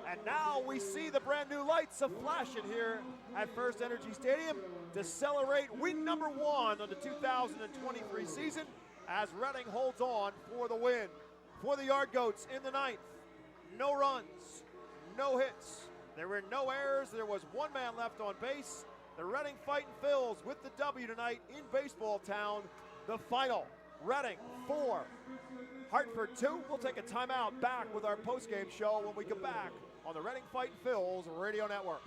And now we see the brand new lights flashing here at FirstEnergy Stadium to celebrate win number 1 of the 2023 season, as Reading holds on for the win. For the Yard Goats in the 9th, no runs, no hits. There were no errors. There was 1 man left on base. The Reading Fightin' Phils with the W tonight in baseball town. The final, Reading 4, Hartford 2. We'll take a timeout, back with our postgame show when we come back on the Reading Fightin' Phils Radio Network.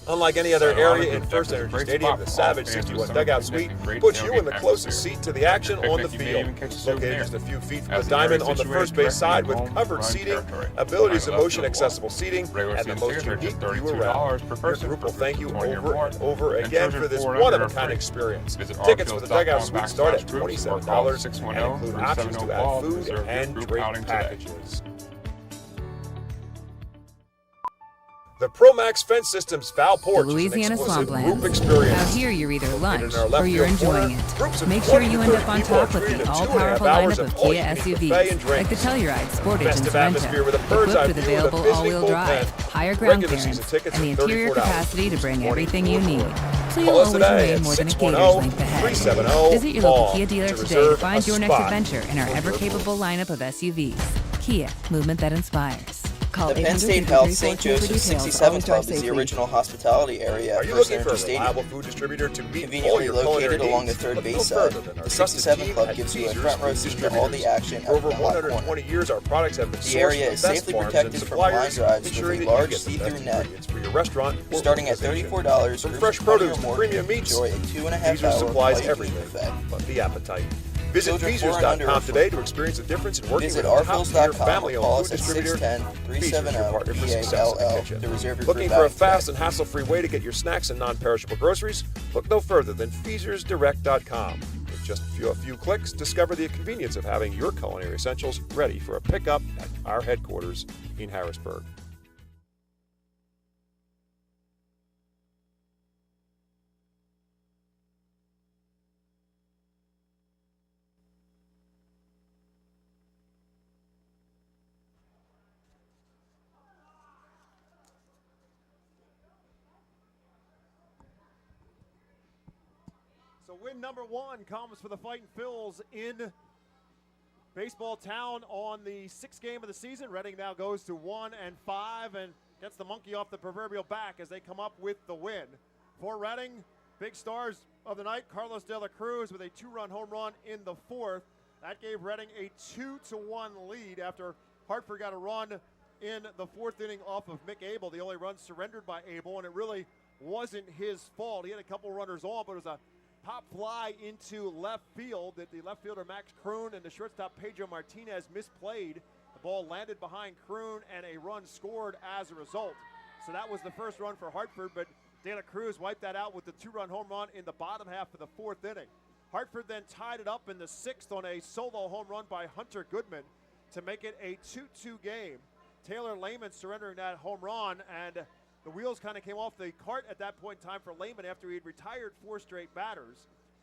Unlike any other area in FirstEnergy Stadium, the Savage 61 Dugout Suite puts you in the closest seat to the action on the field. Located just a few feet from the diamond on the first base side with covered seating, abilities of motion accessible seating, and the most unique view around. Your group will thank you over and over again for this one-of-a-kind experience. Tickets for the Dugout Suite start at $27 and include options to add food and drink packages. The ProMax Fence Systems Foul Porch the Louisiana is an exclusive Swamplands. group experience. Out here, you're either lunch or you're enjoying it. Make sure you end up on top with the all-powerful lineup of Kia SUVs, like the Telluride, Sportage, and Sorento, equipped with available all-wheel drive, higher ground clearance, and the interior capacity to bring everything you need. So you'll always remain more than a gator's length ahead. Visit your local Kia dealer today to find your next adventure in our ever-capable lineup of SUVs. Kia, movement that inspires. Call The Penn State Health 800-334-10 St. for Joseph details. 67 Always drive Club is the safely. original hospitality area Are at you looking for FirstEnergy a Stadium. reliable food distributor to meet all Conveniently your culinary located along the needs? third Look no base side, further than our the trusted 67 team Club at gives you a Caesars front row Food seat to all the action For at over the hot corner. 120 years, our products have been The sourced area from is the best safely farms and protected from line suppliers, drives with ensuring a that you large get the best see-through net. ingredients for your restaurant or Starting at organization. $34, From groups fresh of 20 produce or to more premium can meats, enjoy a 2.5 Caesars hour supplies all-you-can-eat everything buffet. but the appetite. Visit Children 4 and under Caesars.com are today free. to experience the difference in working Visit with a top-tier rfills.com or call family-owned us food at distributor. Caesars, your partner for success in the 610-370-PALL kitchen. to reserve your Looking group for a outing fast today. and hassle-free way to get your snacks and non-perishable groceries? Look no further than FeasersDirect.com. With just a few clicks, discover the convenience of having your culinary essentials ready for a pickup at our headquarters in Harrisburg. So win number one comes for the Fightin' Phils in Baseball Town on the sixth game of the season. Reading now goes to 1-5 and gets the monkey off the proverbial back as they come up with the win. For Reading, big stars of the night, Carlos De La Cruz with a 2-run home run in the fourth. That gave Reading a 2-1 lead after Hartford got a run in the fourth inning off of Mick Abel. The only run surrendered by Abel, and it really wasn't his fault. He had a couple runners on, but it was a pop fly into left field that the left fielder Max Kroon and the shortstop Pedro Martinez misplayed. The ball landed behind Kroon and a run scored as a result. So that was the first run for Hartford, but De La Cruz wiped that out with the 2-run home run in the bottom half of the fourth inning. Hartford then tied it up in the sixth on a solo home run by Hunter Goodman to make it a 2-2 game. Taylor Lehman surrendering that home run, and the wheels kind of came off the cart at that point in time for Lehman after he had retired 4 straight batters.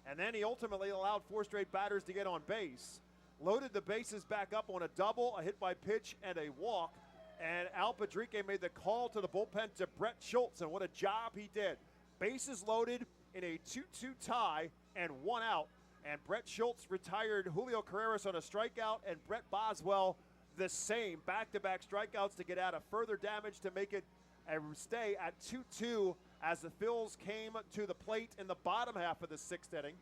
And then he ultimately allowed 4 straight batters to get on base. Loaded the bases back up on a double, a hit by pitch, and a walk. And Al Padrique made the call to the bullpen to Brett Schultz, and what a job he did. Bases loaded in a 2-2 tie and 1 out. And Brett Schultz retired Julio Carreras on a strikeout, and Brett Boswell the same. Back-to-back strikeouts to get out of further damage to make it a stay at 2-2 as the Phils came to the plate in the bottom half of the sixth inning.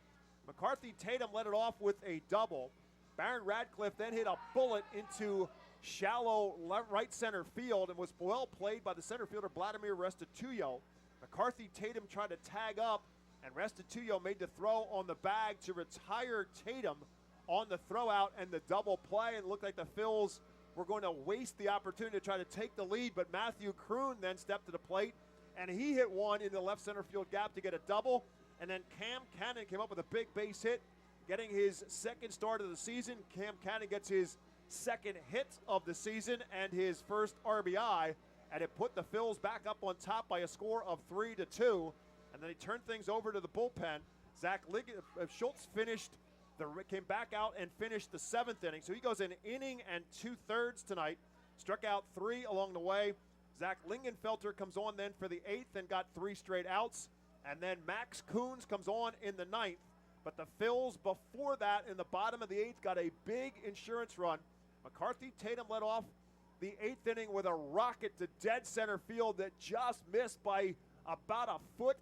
McCarthy Tatum led it off with a double. Baron Radcliffe then hit a bullet into shallow right center field and was well played by the center fielder Vladimir Restituyo. McCarthy Tatum tried to tag up, and Restituyo made the throw on the bag to retire Tatum on the throw out and the double play. And it looked like the Phils were going to waste the opportunity to try to take the lead, but Matthew Kroon then stepped to the plate, and he hit one in the left center field gap to get a double. And then Cam Cannon came up with a big base hit, getting his second start of the season. Cam Cannon gets his second hit of the season and his first RBI, and it put the Phils back up on top by a score of 3-2. And then he turned things over to the bullpen. Schultz came back out and finished the seventh inning. So he goes an inning and 2/3 tonight. Struck out 3 along the way. Zach Lingenfelter comes on then for the 8th and got 3 straight outs. And then Max Coons comes on in the 9th. But the Phils before that in the bottom of the 8th got a big insurance run. McCarthy Tatum led off the 8th inning with a rocket to dead center field that just missed by about 1.5 foot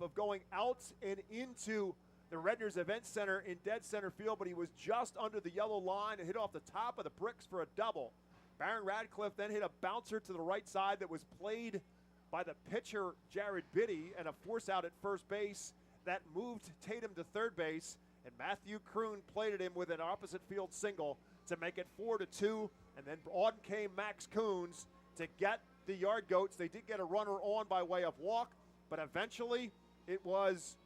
of going out and into the Redner's Event Center in dead center field, but he was just under the yellow line and hit off the top of the bricks for a double. Baron Radcliffe then hit a bouncer to the right side that was played by the pitcher Jared Biddy, and a force out at first base that moved Tatum to third base, and Matthew Kroon plated him with an opposite field single to make it 4-2, and then on came Max Coons to get the Yard Goats. They did get a runner on by way of walk, but eventually it was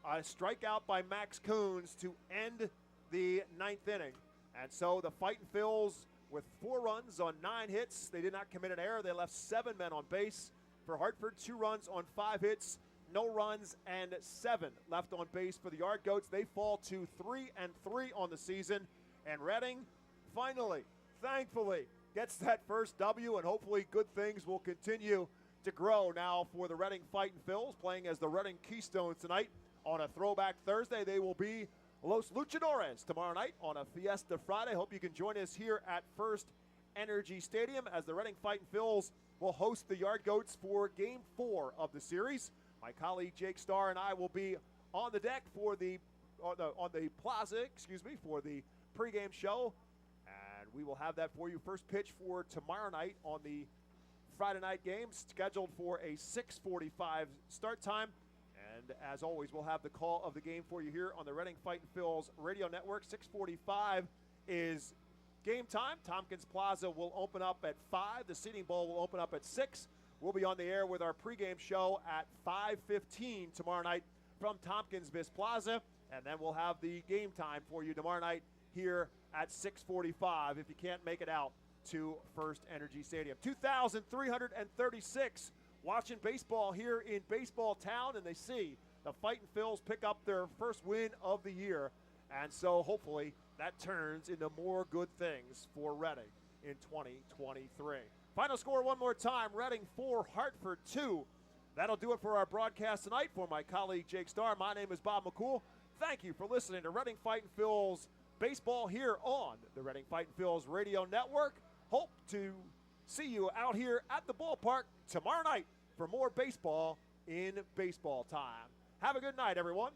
a strikeout by Max Coons to end the 9th inning. And so the Fightin' Phils with 4 runs on 9 hits. They did not commit an error. They left 7 men on base. For Hartford, 2 runs on 5 hits, no runs, and 7 left on base for the Yard Goats. They fall to 3-3 on the season. And Reading finally, thankfully, gets that first W, and hopefully good things will continue to grow now for the Reading Fightin' Phils, playing as the Reading Keystones tonight. On a Throwback Thursday, they will be Los Luchadores tomorrow night on a Fiesta Friday. Hope you can join us here at First FirstEnergy Stadium as the Reading Fightin' Phils will host the Yard Goats for Game 4 of the series. My colleague Jake Starr and I will be on the deck for on the plaza, for the pregame show, and we will have that for you. First pitch for tomorrow night on the Friday night game, scheduled for a 6:45 start time. And as always, we'll have the call of the game for you here on the Reading Fightin' Phils radio network. 6:45 is game time. Tompkins Plaza will open up at 5. The seating bowl will open up at 6. We'll be on the air with our pregame show at 5:15 tomorrow night from Tompkins Miss Plaza. And then we'll have the game time for you tomorrow night here at 6:45 if you can't make it out to FirstEnergy Stadium. 2,336 watching baseball here in Baseball Town, and they see the Fightin' Phils pick up their first win of the year. And so hopefully that turns into more good things for Reading in 2023. Final score one more time, Reading 4, Hartford 2. That'll do it for our broadcast tonight. For my colleague Jake Starr, my name is Bob McCool. Thank you for listening to Reading Fightin' Phils baseball here on the Reading Fightin' Phils radio network. Hope to see you out here at the ballpark tomorrow night for more baseball in baseball time. Have a good night, everyone.